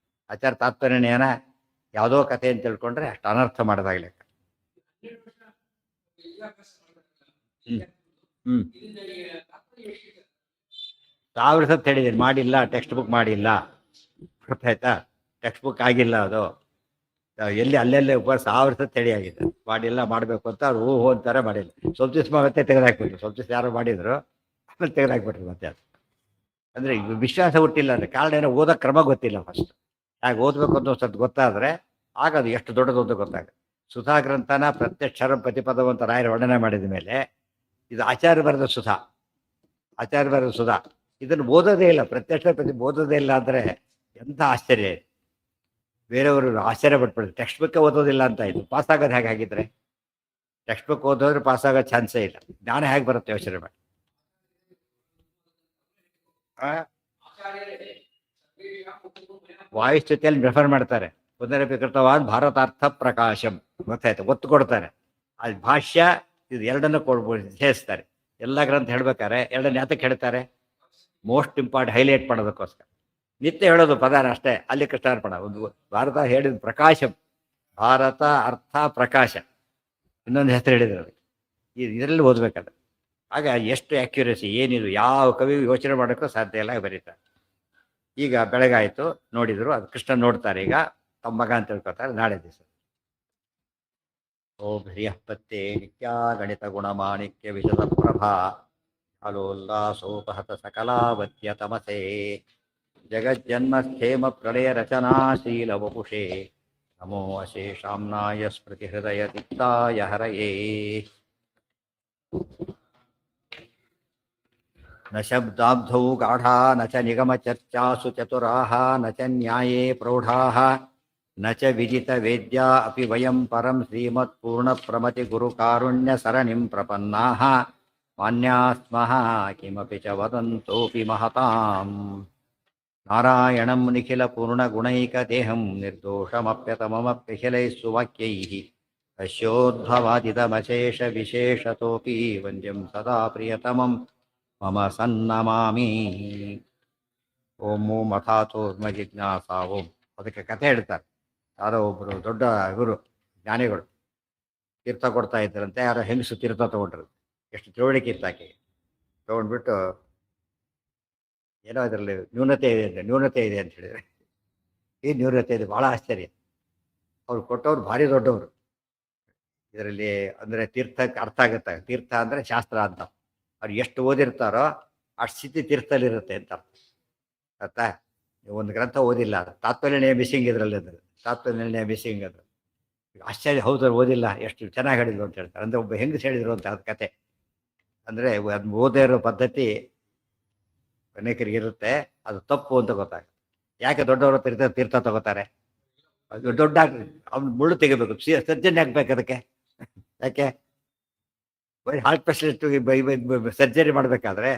ಆಚಾರ್ಯ ತಾತ್ಪರ್ಯನ ಯಾವುದೋ ಕಥೆ ಅಂತ ತಿಳ್ಕೊಂಡ್ರೆ ಅಷ್ಟು ಅನರ್ಥ ಮಾಡೋದಾಗ್ಲಿಕ್ಕೆ. ಹ್ಮ್ 1000 ಸತ್ ಹೇಳಿದ್ದೀನಿ, ಮಾಡಿಲ್ಲ, ಟೆಕ್ಸ್ಟ್ ಬುಕ್ ಮಾಡಿಲ್ಲ, ಗೊತ್ತಾಯ್ತಾ. ಟೆಕ್ಸ್ಟ್ ಬುಕ್ ಆಗಿಲ್ಲ ಅದು. ಎಲ್ಲಿ ಅಲ್ಲೆಲ್ಲೇ 1000 ಸತ್ ಹೇಳಿ ಆಗಿದೆ, ಮಾಡಿಲ್ಲ, ಮಾಡಬೇಕು ಅಂತ ಅವ್ರು ಹೂ ಅಂತಾರೆ, ಮಾಡಿಲ್ಲ. ಸ್ವಲ್ಪ ದಿವಸ ಮತ್ತೆ ತೆಗೆದಾಕ್ಬಿಟ್ರು, ಸ್ವಲ್ಪ ದಿವಸ ಯಾರು ಮಾಡಿದ್ರು, ಆಮೇಲೆ ತೆಗೆದಾಕ್ಬಿಟ್ರು ಮತ್ತೆ. ಅದು ಅಂದರೆ ವಿಶ್ವಾಸ ಹುಟ್ಟಿಲ್ಲ ಅಂದರೆ ಕಾರಣ ಏನೋ, ಓದೋ ಕ್ರಮ ಗೊತ್ತಿಲ್ಲ. ಫಸ್ಟ್ ಹಾಗೆ ಓದಬೇಕು ಅಂತ ಸ್ವಲ್ಪ ಗೊತ್ತಾದರೆ ಆಗ ಅದು ಎಷ್ಟು ದೊಡ್ಡದು ಅಂತ ಗೊತ್ತಾಗುತ್ತೆ. ಸುಧಾ ಗ್ರಂಥನ ಪ್ರತ್ಯಕ್ಷರ ಪ್ರತಿಪದವಂತ ರಾಯರ ವರ್ಣನೆ ಮಾಡಿದ ಮೇಲೆ ಇದು ಆಚಾರ್ಯ ಬರೆದ ಸುಧಾ, ಆಚಾರ್ಯ ಬರೆದ ಸುಧಾ. ಇದನ್ನು ಓದೋದೇ ಇಲ್ಲ, ಪ್ರತ್ಯಕ್ಷ ಓದೋದೇ ಇಲ್ಲ ಅಂದರೆ ಎಂಥ ಆಶ್ಚರ್ಯ ಇದೆ. ಬೇರೆಯವರು ಆಶ್ಚರ್ಯ ಪಟ್ಬಿಡ್ತಾರೆ, ಟೆಕ್ಸ್ಟ್ ಬುಕ್ ಓದೋದಿಲ್ಲ ಅಂತ. ಇದು ಪಾಸ್ ಆಗೋದು ಹೇಗೆ ಆಗಿದ್ರೆ? ಟೆಕ್ಸ್ಟ್ ಬುಕ್ ಓದೋದ್ರೆ ಪಾಸ್ ಆಗೋ ಚಾನ್ಸೇ ಇಲ್ಲ. ಜ್ಞಾನ ಹೇಗೆ ಬರುತ್ತೆ ಯೋಚನೆ ಮಾಡಿ. ವಾಯ್ಸ್ ಜೊತೆಯಲ್ಲಿ ರೆಫರ್ ಮಾಡ್ತಾರೆ. ಪುನರಪಿಕೃತವಾದ ಭಾರತಾರ್ಥ ಪ್ರಕಾಶಂ ಗೊತ್ತಾಯ್ತು, ಒತ್ತು ಕೊಡ್ತಾರೆ. ಅಲ್ಲಿ ಭಾಷ್ಯ ಇದು ಎರಡನ್ನು ಕೊಡ್ಬೋದು, ಸೇರಿಸ್ತಾರೆ. ಎಲ್ಲ ಗ್ರಂಥ ಹೇಳ್ಬೇಕಾದ್ರೆ ಎರಡನ್ನು ಯಾತಕ್ಕೆ ಹೇಳ್ತಾರೆ? ಮೋಸ್ಟ್ ಇಂಪಾರ್ಟೆಂಟ್ ಹೈಲೈಟ್ ಮಾಡೋದಕ್ಕೋಸ್ಕರ. ನಿತ್ಯ ಹೇಳೋದು ಪದಾನ ಅಷ್ಟೇ, ಅಲ್ಲಿ ಕೃಷ್ಣಾರ್ಪಣ. ಒಂದು ಭಾರತ ಹೇಳಿದ ಪ್ರಕಾಶಂ, ಭಾರತ ಅರ್ಥ ಪ್ರಕಾಶ, ಇನ್ನೊಂದು ಹೆಸರು ಹೇಳಿದ್ರು. ಇದರಲ್ಲಿ ಓದ್ಬೇಕಾದ್ರೆ ಆಗ ಎಷ್ಟು ಆಕ್ಯುರಸಿ ಏನಿದು, ಯಾವ ಕವಿ ಯೋಚನೆ ಮಾಡೋಕ್ಕೂ ಸಾಧ್ಯ ಇಲ್ಲ, ಬರೀತಾರೆ. ಈಗ ಬೆಳಗಾಯಿತು, ನೋಡಿದ್ರು, ಅದು ಕೃಷ್ಣ ನೋಡ್ತಾರೆ. ಈಗ ತಮ್ಮ ಮಗ ಅಂತ ತಿಳ್ಕೊತಾರೆ. ನಾಳೆ ದಿವಸ ಓಂ ಹ್ರಿಯಃಪತ್ತೇ ನಿತ್ಯ ಗಣಿತ ಗುಣಮಾಣಿಕ್ಯ ವಿಶದ ಪ್ರಭಾ ಅಲೋಲ್ಲಾಸೋಪಹತ ಸಕಲಾವತ್ಯ ತಮಸೇ ಜಗಜ್ಜನ್ಮಸ್ಥೇಮ ಪ್ರಳಯ ರಚನಾಶೀಲ ವಪುಷೇ ನಮೋ ಅಶೇಷಾಮ್ನಾಯ ಸ್ಮೃತಿ ಹೃದಯ ದಿಕ್ತಾಯ ಹರಯೇ. ನ ಶಬ್ದಾಬ್ಧೌ ಗಾಢಾ ನ ಚ ನಿಗಮ ಚರ್ಚಾಸು ಚತುರಾಃ ನ ಚ ನ್ಯಾಯೇ ಪ್ರೌಢಾಃ ನ ಚ ವಿದಿತ ವೇದ್ಯಾ ಅಪಿ ವಯಂ ಪರಂ ಶ್ರೀಮತ್ ಪೂರ್ಣ ಪ್ರಮತಿ ಗುರು ಕಾರುಣ್ಯ ಸರಣಿಂ ಪ್ರಪನ್ನಾಃ ಮಾನ್ಯಾಃ ಸ್ಮಃ ಕಿಮಪಿ ಚ ವದಂತೋಪಿ ಮಹತಾಂ. ನಾರಾಯಣಂ ನಿಖಿಲ ಪೂರ್ಣ ಗುಣೈಕ ದೇಹಂ ನಿರ್ದೋಷಮಪ್ಯತಮಮಪ್ಯಖಿಲೈಃ ಸುವಾಕ್ಯೈಃ ಅಶ್ಯೋದ್ಭವಾದಿತಮಶೇಷ ವಿಶೇಷತೋಪಿ ವಂದ್ಯಂ ಸದಾ ಪ್ರಿಯತಮಂ ಮಮ ಸನ್ನಮಾಮಿ. ಓಂ ಓಂ ಅಥಾತೋರ್ಮ ಜಿಜ್ಞಾಸ ಓಂ. ಅದಕ್ಕೆ ಕಥೆ ಹೇಳ್ತಾರೆ. ಯಾರೋ ಒಬ್ಬರು ದೊಡ್ಡ ಗುರು ಜ್ಞಾನಿಗಳು ತೀರ್ಥ ಕೊಡ್ತಾ ಇದ್ದರಂತೆ. ಯಾರೋ ಹೆಂಗಸು ತೀರ್ಥ ತೊಗೊಂಡ್ರು. ಎಷ್ಟು ತಿಳುವಳಿಕೆ ಇತ್ತಾಕೆ. ತೊಗೊಂಡ್ಬಿಟ್ಟು ಏನೋ ಇದರಲ್ಲಿ ನ್ಯೂನತೆ ಇದೆ ಅಂತ ಹೇಳಿದ್ರೆ, ಈ ನ್ಯೂನತೆ ಇದೆ, ಭಾಳ ಆಶ್ಚರ್ಯ. ಅವ್ರು ಕೊಟ್ಟವ್ರು ಭಾರಿ ದೊಡ್ಡವರು. ಇದರಲ್ಲಿ ಅಂದರೆ ತೀರ್ಥಕ್ಕೆ ಅರ್ಥ ಆಗುತ್ತೆ. ತೀರ್ಥ ಅಂದರೆ ಶಾಸ್ತ್ರ ಅಂತ. ಅವ್ರು ಎಷ್ಟು ಓದಿರ್ತಾರೋ ಅಷ್ಟು ಸ್ಥಿತಿ ತೀರ್ಥದಲ್ಲಿರುತ್ತೆ ಅಂತ ಅರ್ಥ. ಆಯ್ತಾ? ಒಂದು ಗ್ರಂಥ ಓದಿಲ್ಲ, ತಾತ್ಪರ್ಯ ಮಿಸ್ಸಿಂಗ್ ಇದರಲ್ಲಿ, ಅದು ತಾತ್ಪರ್ಯ ಮಿಸ್ಸಿಂಗ್. ಅದು ಆಶ್ಚರ್ಯ. ಹೌದು, ಓದಿಲ್ಲ, ಎಷ್ಟು ಚೆನ್ನಾಗಿ ಹೇಳಿದ್ರು ಅಂತ ಹೇಳ್ತಾರೆ. ಅಂದರೆ ಒಬ್ಬ ಹೆಂಗಸ್ ಹೇಳಿದ್ರು ಅಂತ ಅದು ಕತೆ. ಅಂದರೆ ಅದು ಓದೇ ಇರೋ ಪದ್ಧತಿ ಅನೇಕರಿಗೆ ಇರುತ್ತೆ, ಅದು ತಪ್ಪು ಅಂತ ಗೊತ್ತಾಗುತ್ತೆ. ಯಾಕೆ ದೊಡ್ಡವರು ತೀರ್ಥ ತಗೋತಾರೆ? ಅದು ದೊಡ್ಡ ಅವ್ನು ಮುಳ್ಳು ತೆಗಿಬೇಕು, ಸರ್ಜನ್ ಆಗ್ಬೇಕು ಅದಕ್ಕೆ. ಯಾಕೆ? ಹಾರ್ಟ್ ಸ್ಪೆಷಲಿಸ್ಟ್ ಸರ್ಜರಿ ಮಾಡಬೇಕಾದ್ರೆ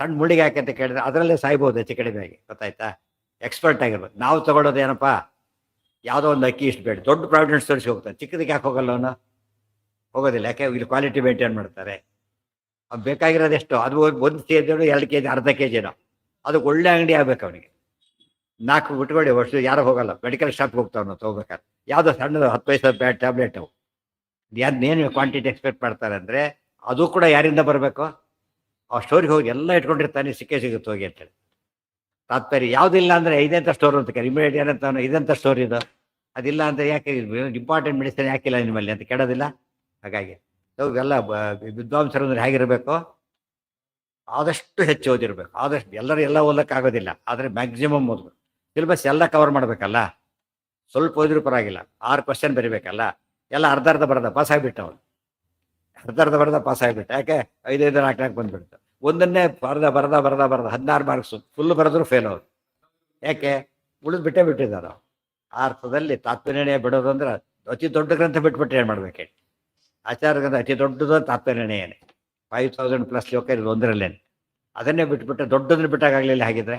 ಸಣ್ಣ ಮುಳ್ಳಿಗೆ ಯಾಕೆ ಅಂತ ಕೇಳಿದ್ರೆ ಅದರಲ್ಲೇ ಸಾಯ್ಬೋದು ಹೆಚ್ಚು ಕಡಿಮೆ ಆಗಿ. ಗೊತ್ತಾಯ್ತಾ? ಎಕ್ಸ್ಪರ್ಟ್ ಆಗಿರ್ಬೋದು. ನಾವು ತಗೊಳ್ಳೋದು ಏನಪ್ಪ, ಯಾವುದೋ ಒಂದು ಅಕ್ಕಿ ಇಷ್ಟು ಬೇಡ, ದೊಡ್ಡ ಪ್ರಾವಿಡೆಂಟ್ ಸ್ಟೋರ್ಸ್ಗೆ ಹೋಗ್ತಾನೆ, ಚಿಕ್ಕದಕ್ಕೆ ಯಾಕೆ ಹೋಗಲ್ಲ ಅವನು? ಹೋಗೋದಿಲ್ಲ. ಯಾಕೆ? ಇಲ್ಲಿ ಕ್ವಾಲಿಟಿ ಮೇಂಟೈನ್ ಮಾಡ್ತಾರೆ. ಅದು ಬೇಕಾಗಿರೋದು ಎಷ್ಟು? ಅದು 1 kg 2 kg ಅರ್ಧ kg ಅದಕ್ಕೆ ಒಳ್ಳೆ ಅಂಗಡಿ ಆಗ್ಬೇಕು ಅವನಿಗೆ. 4 ಬಿಟ್ಕೊಳ್ಳಿ ವರ್ಷ ಯಾರು ಹೋಗಲ್ಲ, ಮೆಡಿಕಲ್ ಶಾಪ್ಗೆ ಹೋಗ್ತಾವನು ತೊಗೋಬೇಕಾದ್ರೆ. ಯಾವುದೋ ಸಣ್ಣದು 10 ಪೈಸೆ ಬ್ಯಾಡ್ ಟ್ಯಾಬ್ಲೆಟ್ ಅವು. ಏನು ಕ್ವಾಂಟಿಟಿ ಎಕ್ಸ್ಪೆಕ್ಟ್ ಮಾಡ್ತಾರೆ ಅಂದರೆ ಅದು ಕೂಡ ಯಾರಿಂದ ಬರಬೇಕು? ಆ ಸ್ಟೋರಿಗೆ ಹೋಗಿ ಎಲ್ಲ ಇಟ್ಕೊಂಡಿರ್ತಾನೆ, ಸಿಗುತ್ತೆ ಹೋಗಿ ಅಂತೇಳಿ. ತಾತ್ಪರ್ಯ ಯಾವುದಿಲ್ಲ ಅಂದರೆ ಇದಂಥ ಸ್ಟೋರ್ ಅಂತ ಕೇಳಿ ಇಮಿಡಿಯೇಟ್ ಏನಂತ ಇದಂಥ ಸ್ಟೋರ್ ಇದು, ಅದಿಲ್ಲ ಅಂದರೆ ಯಾಕೆ ಇಂಪಾರ್ಟೆಂಟ್ ಮೆಡಿಸಿನ್ ಯಾಕಿಲ್ಲ ನಿಮ್ಮಲ್ಲಿ ಅಂತ ಕೇಳೋದಿಲ್ಲ. ಹಾಗಾಗಿ ಇವೆಲ್ಲ ವಿದ್ವಾಂಸರು ಅಂದರೆ ಹೇಗಿರಬೇಕು? ಆದಷ್ಟು ಹೆಚ್ಚು ಓದಿರ್ಬೇಕು. ಆದಷ್ಟು ಎಲ್ಲರೂ ಎಲ್ಲ ಓದಕ್ಕಾಗೋದಿಲ್ಲ, ಆದರೆ ಮ್ಯಾಕ್ಸಿಮಮ್ ಓದಬೇಕು. ಸಿಲೆಬಸ್ ಎಲ್ಲ ಕವರ್ ಮಾಡಬೇಕಲ್ಲ. ಸ್ವಲ್ಪ ಓದಿದ್ರು ಪರವಾಗಿಲ್ಲ, 6 ಕ್ವಶನ್ ಬರೀಬೇಕಲ್ಲ. ಎಲ್ಲ ಅರ್ಧ ಬರದ ಪಾಸ್ ಆಗಿಬಿಟ್ಟು ಅವನು, ಅರ್ಧ ಬರದ ಪಾಸ್ ಆಗಿಬಿಟ್ಟು. ಯಾಕೆ? 5 4 ಬಂದ್ಬಿಡ್ತು. ಒಂದನ್ನೇ ಬರದ 16 ಮಾರ್ಕ್ಸು ಫುಲ್ ಬರೆದ್ರು ಫೇಲ್ ಅವರು. ಯಾಕೆ? ಉಳಿದು ಬಿಟ್ಟಿದ್ದಾರೆ. ಆ ಅರ್ಥದಲ್ಲಿ ತಾತ್ಪರ್ಯ ಬಿಡೋದು ಅಂದ್ರೆ ಅತಿ ದೊಡ್ಡ ಗ್ರಂಥ ಬಿಟ್ಬಿಟ್ರೆ ಏನು ಮಾಡ್ಬೇಕು ಹೇಳಿ? ಆಚಾರ ಗ್ರಂಥ ಅತಿ ದೊಡ್ಡದು ತಾತ್ಪರ್ಯನೇ 5000+ ಶ್ಲೋಕ ಇರೋದು ಒಂದರಲ್ಲೇನೆ. ಅದನ್ನೇ ಬಿಟ್ಬಿಟ್ರೆ ದೊಡ್ಡದನ್ನ ಬಿಟ್ಟಾಗಲಿಲ್ಲ. ಹಾಗಿದ್ರೆ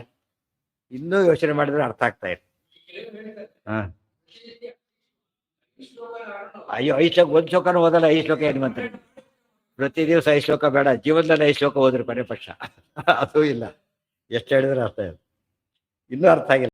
ಇನ್ನೂ ಯೋಚನೆ ಮಾಡಿದ್ರೆ ಅರ್ಥ ಆಗ್ತಾ ಇದೆ. ಹಾಂ, ಅಯ್ಯೋ 5 ಶ್ಲೋಕ, 1 ಶ್ಲೋಕನೂ ಓದಲ್ಲ. 5 ಶ್ಲೋಕ ಏನು ಅಂತ ಪ್ರತಿ ದಿವಸ 5 ಶ್ಲೋಕ ಬೇಡ, ಜೀವನದಲ್ಲಿ 5 ಶ್ಲೋಕ ಓದ್ರಿ ಕೊನೆ ಪಕ್ಷ. ಅದು ಇಲ್ಲ, ಎಷ್ಟು ಹೇಳಿದ್ರೆ ಅರ್ಥ ಇದೆ. ಇನ್ನೂ ಅರ್ಥ ಆಗಿಲ್ಲ.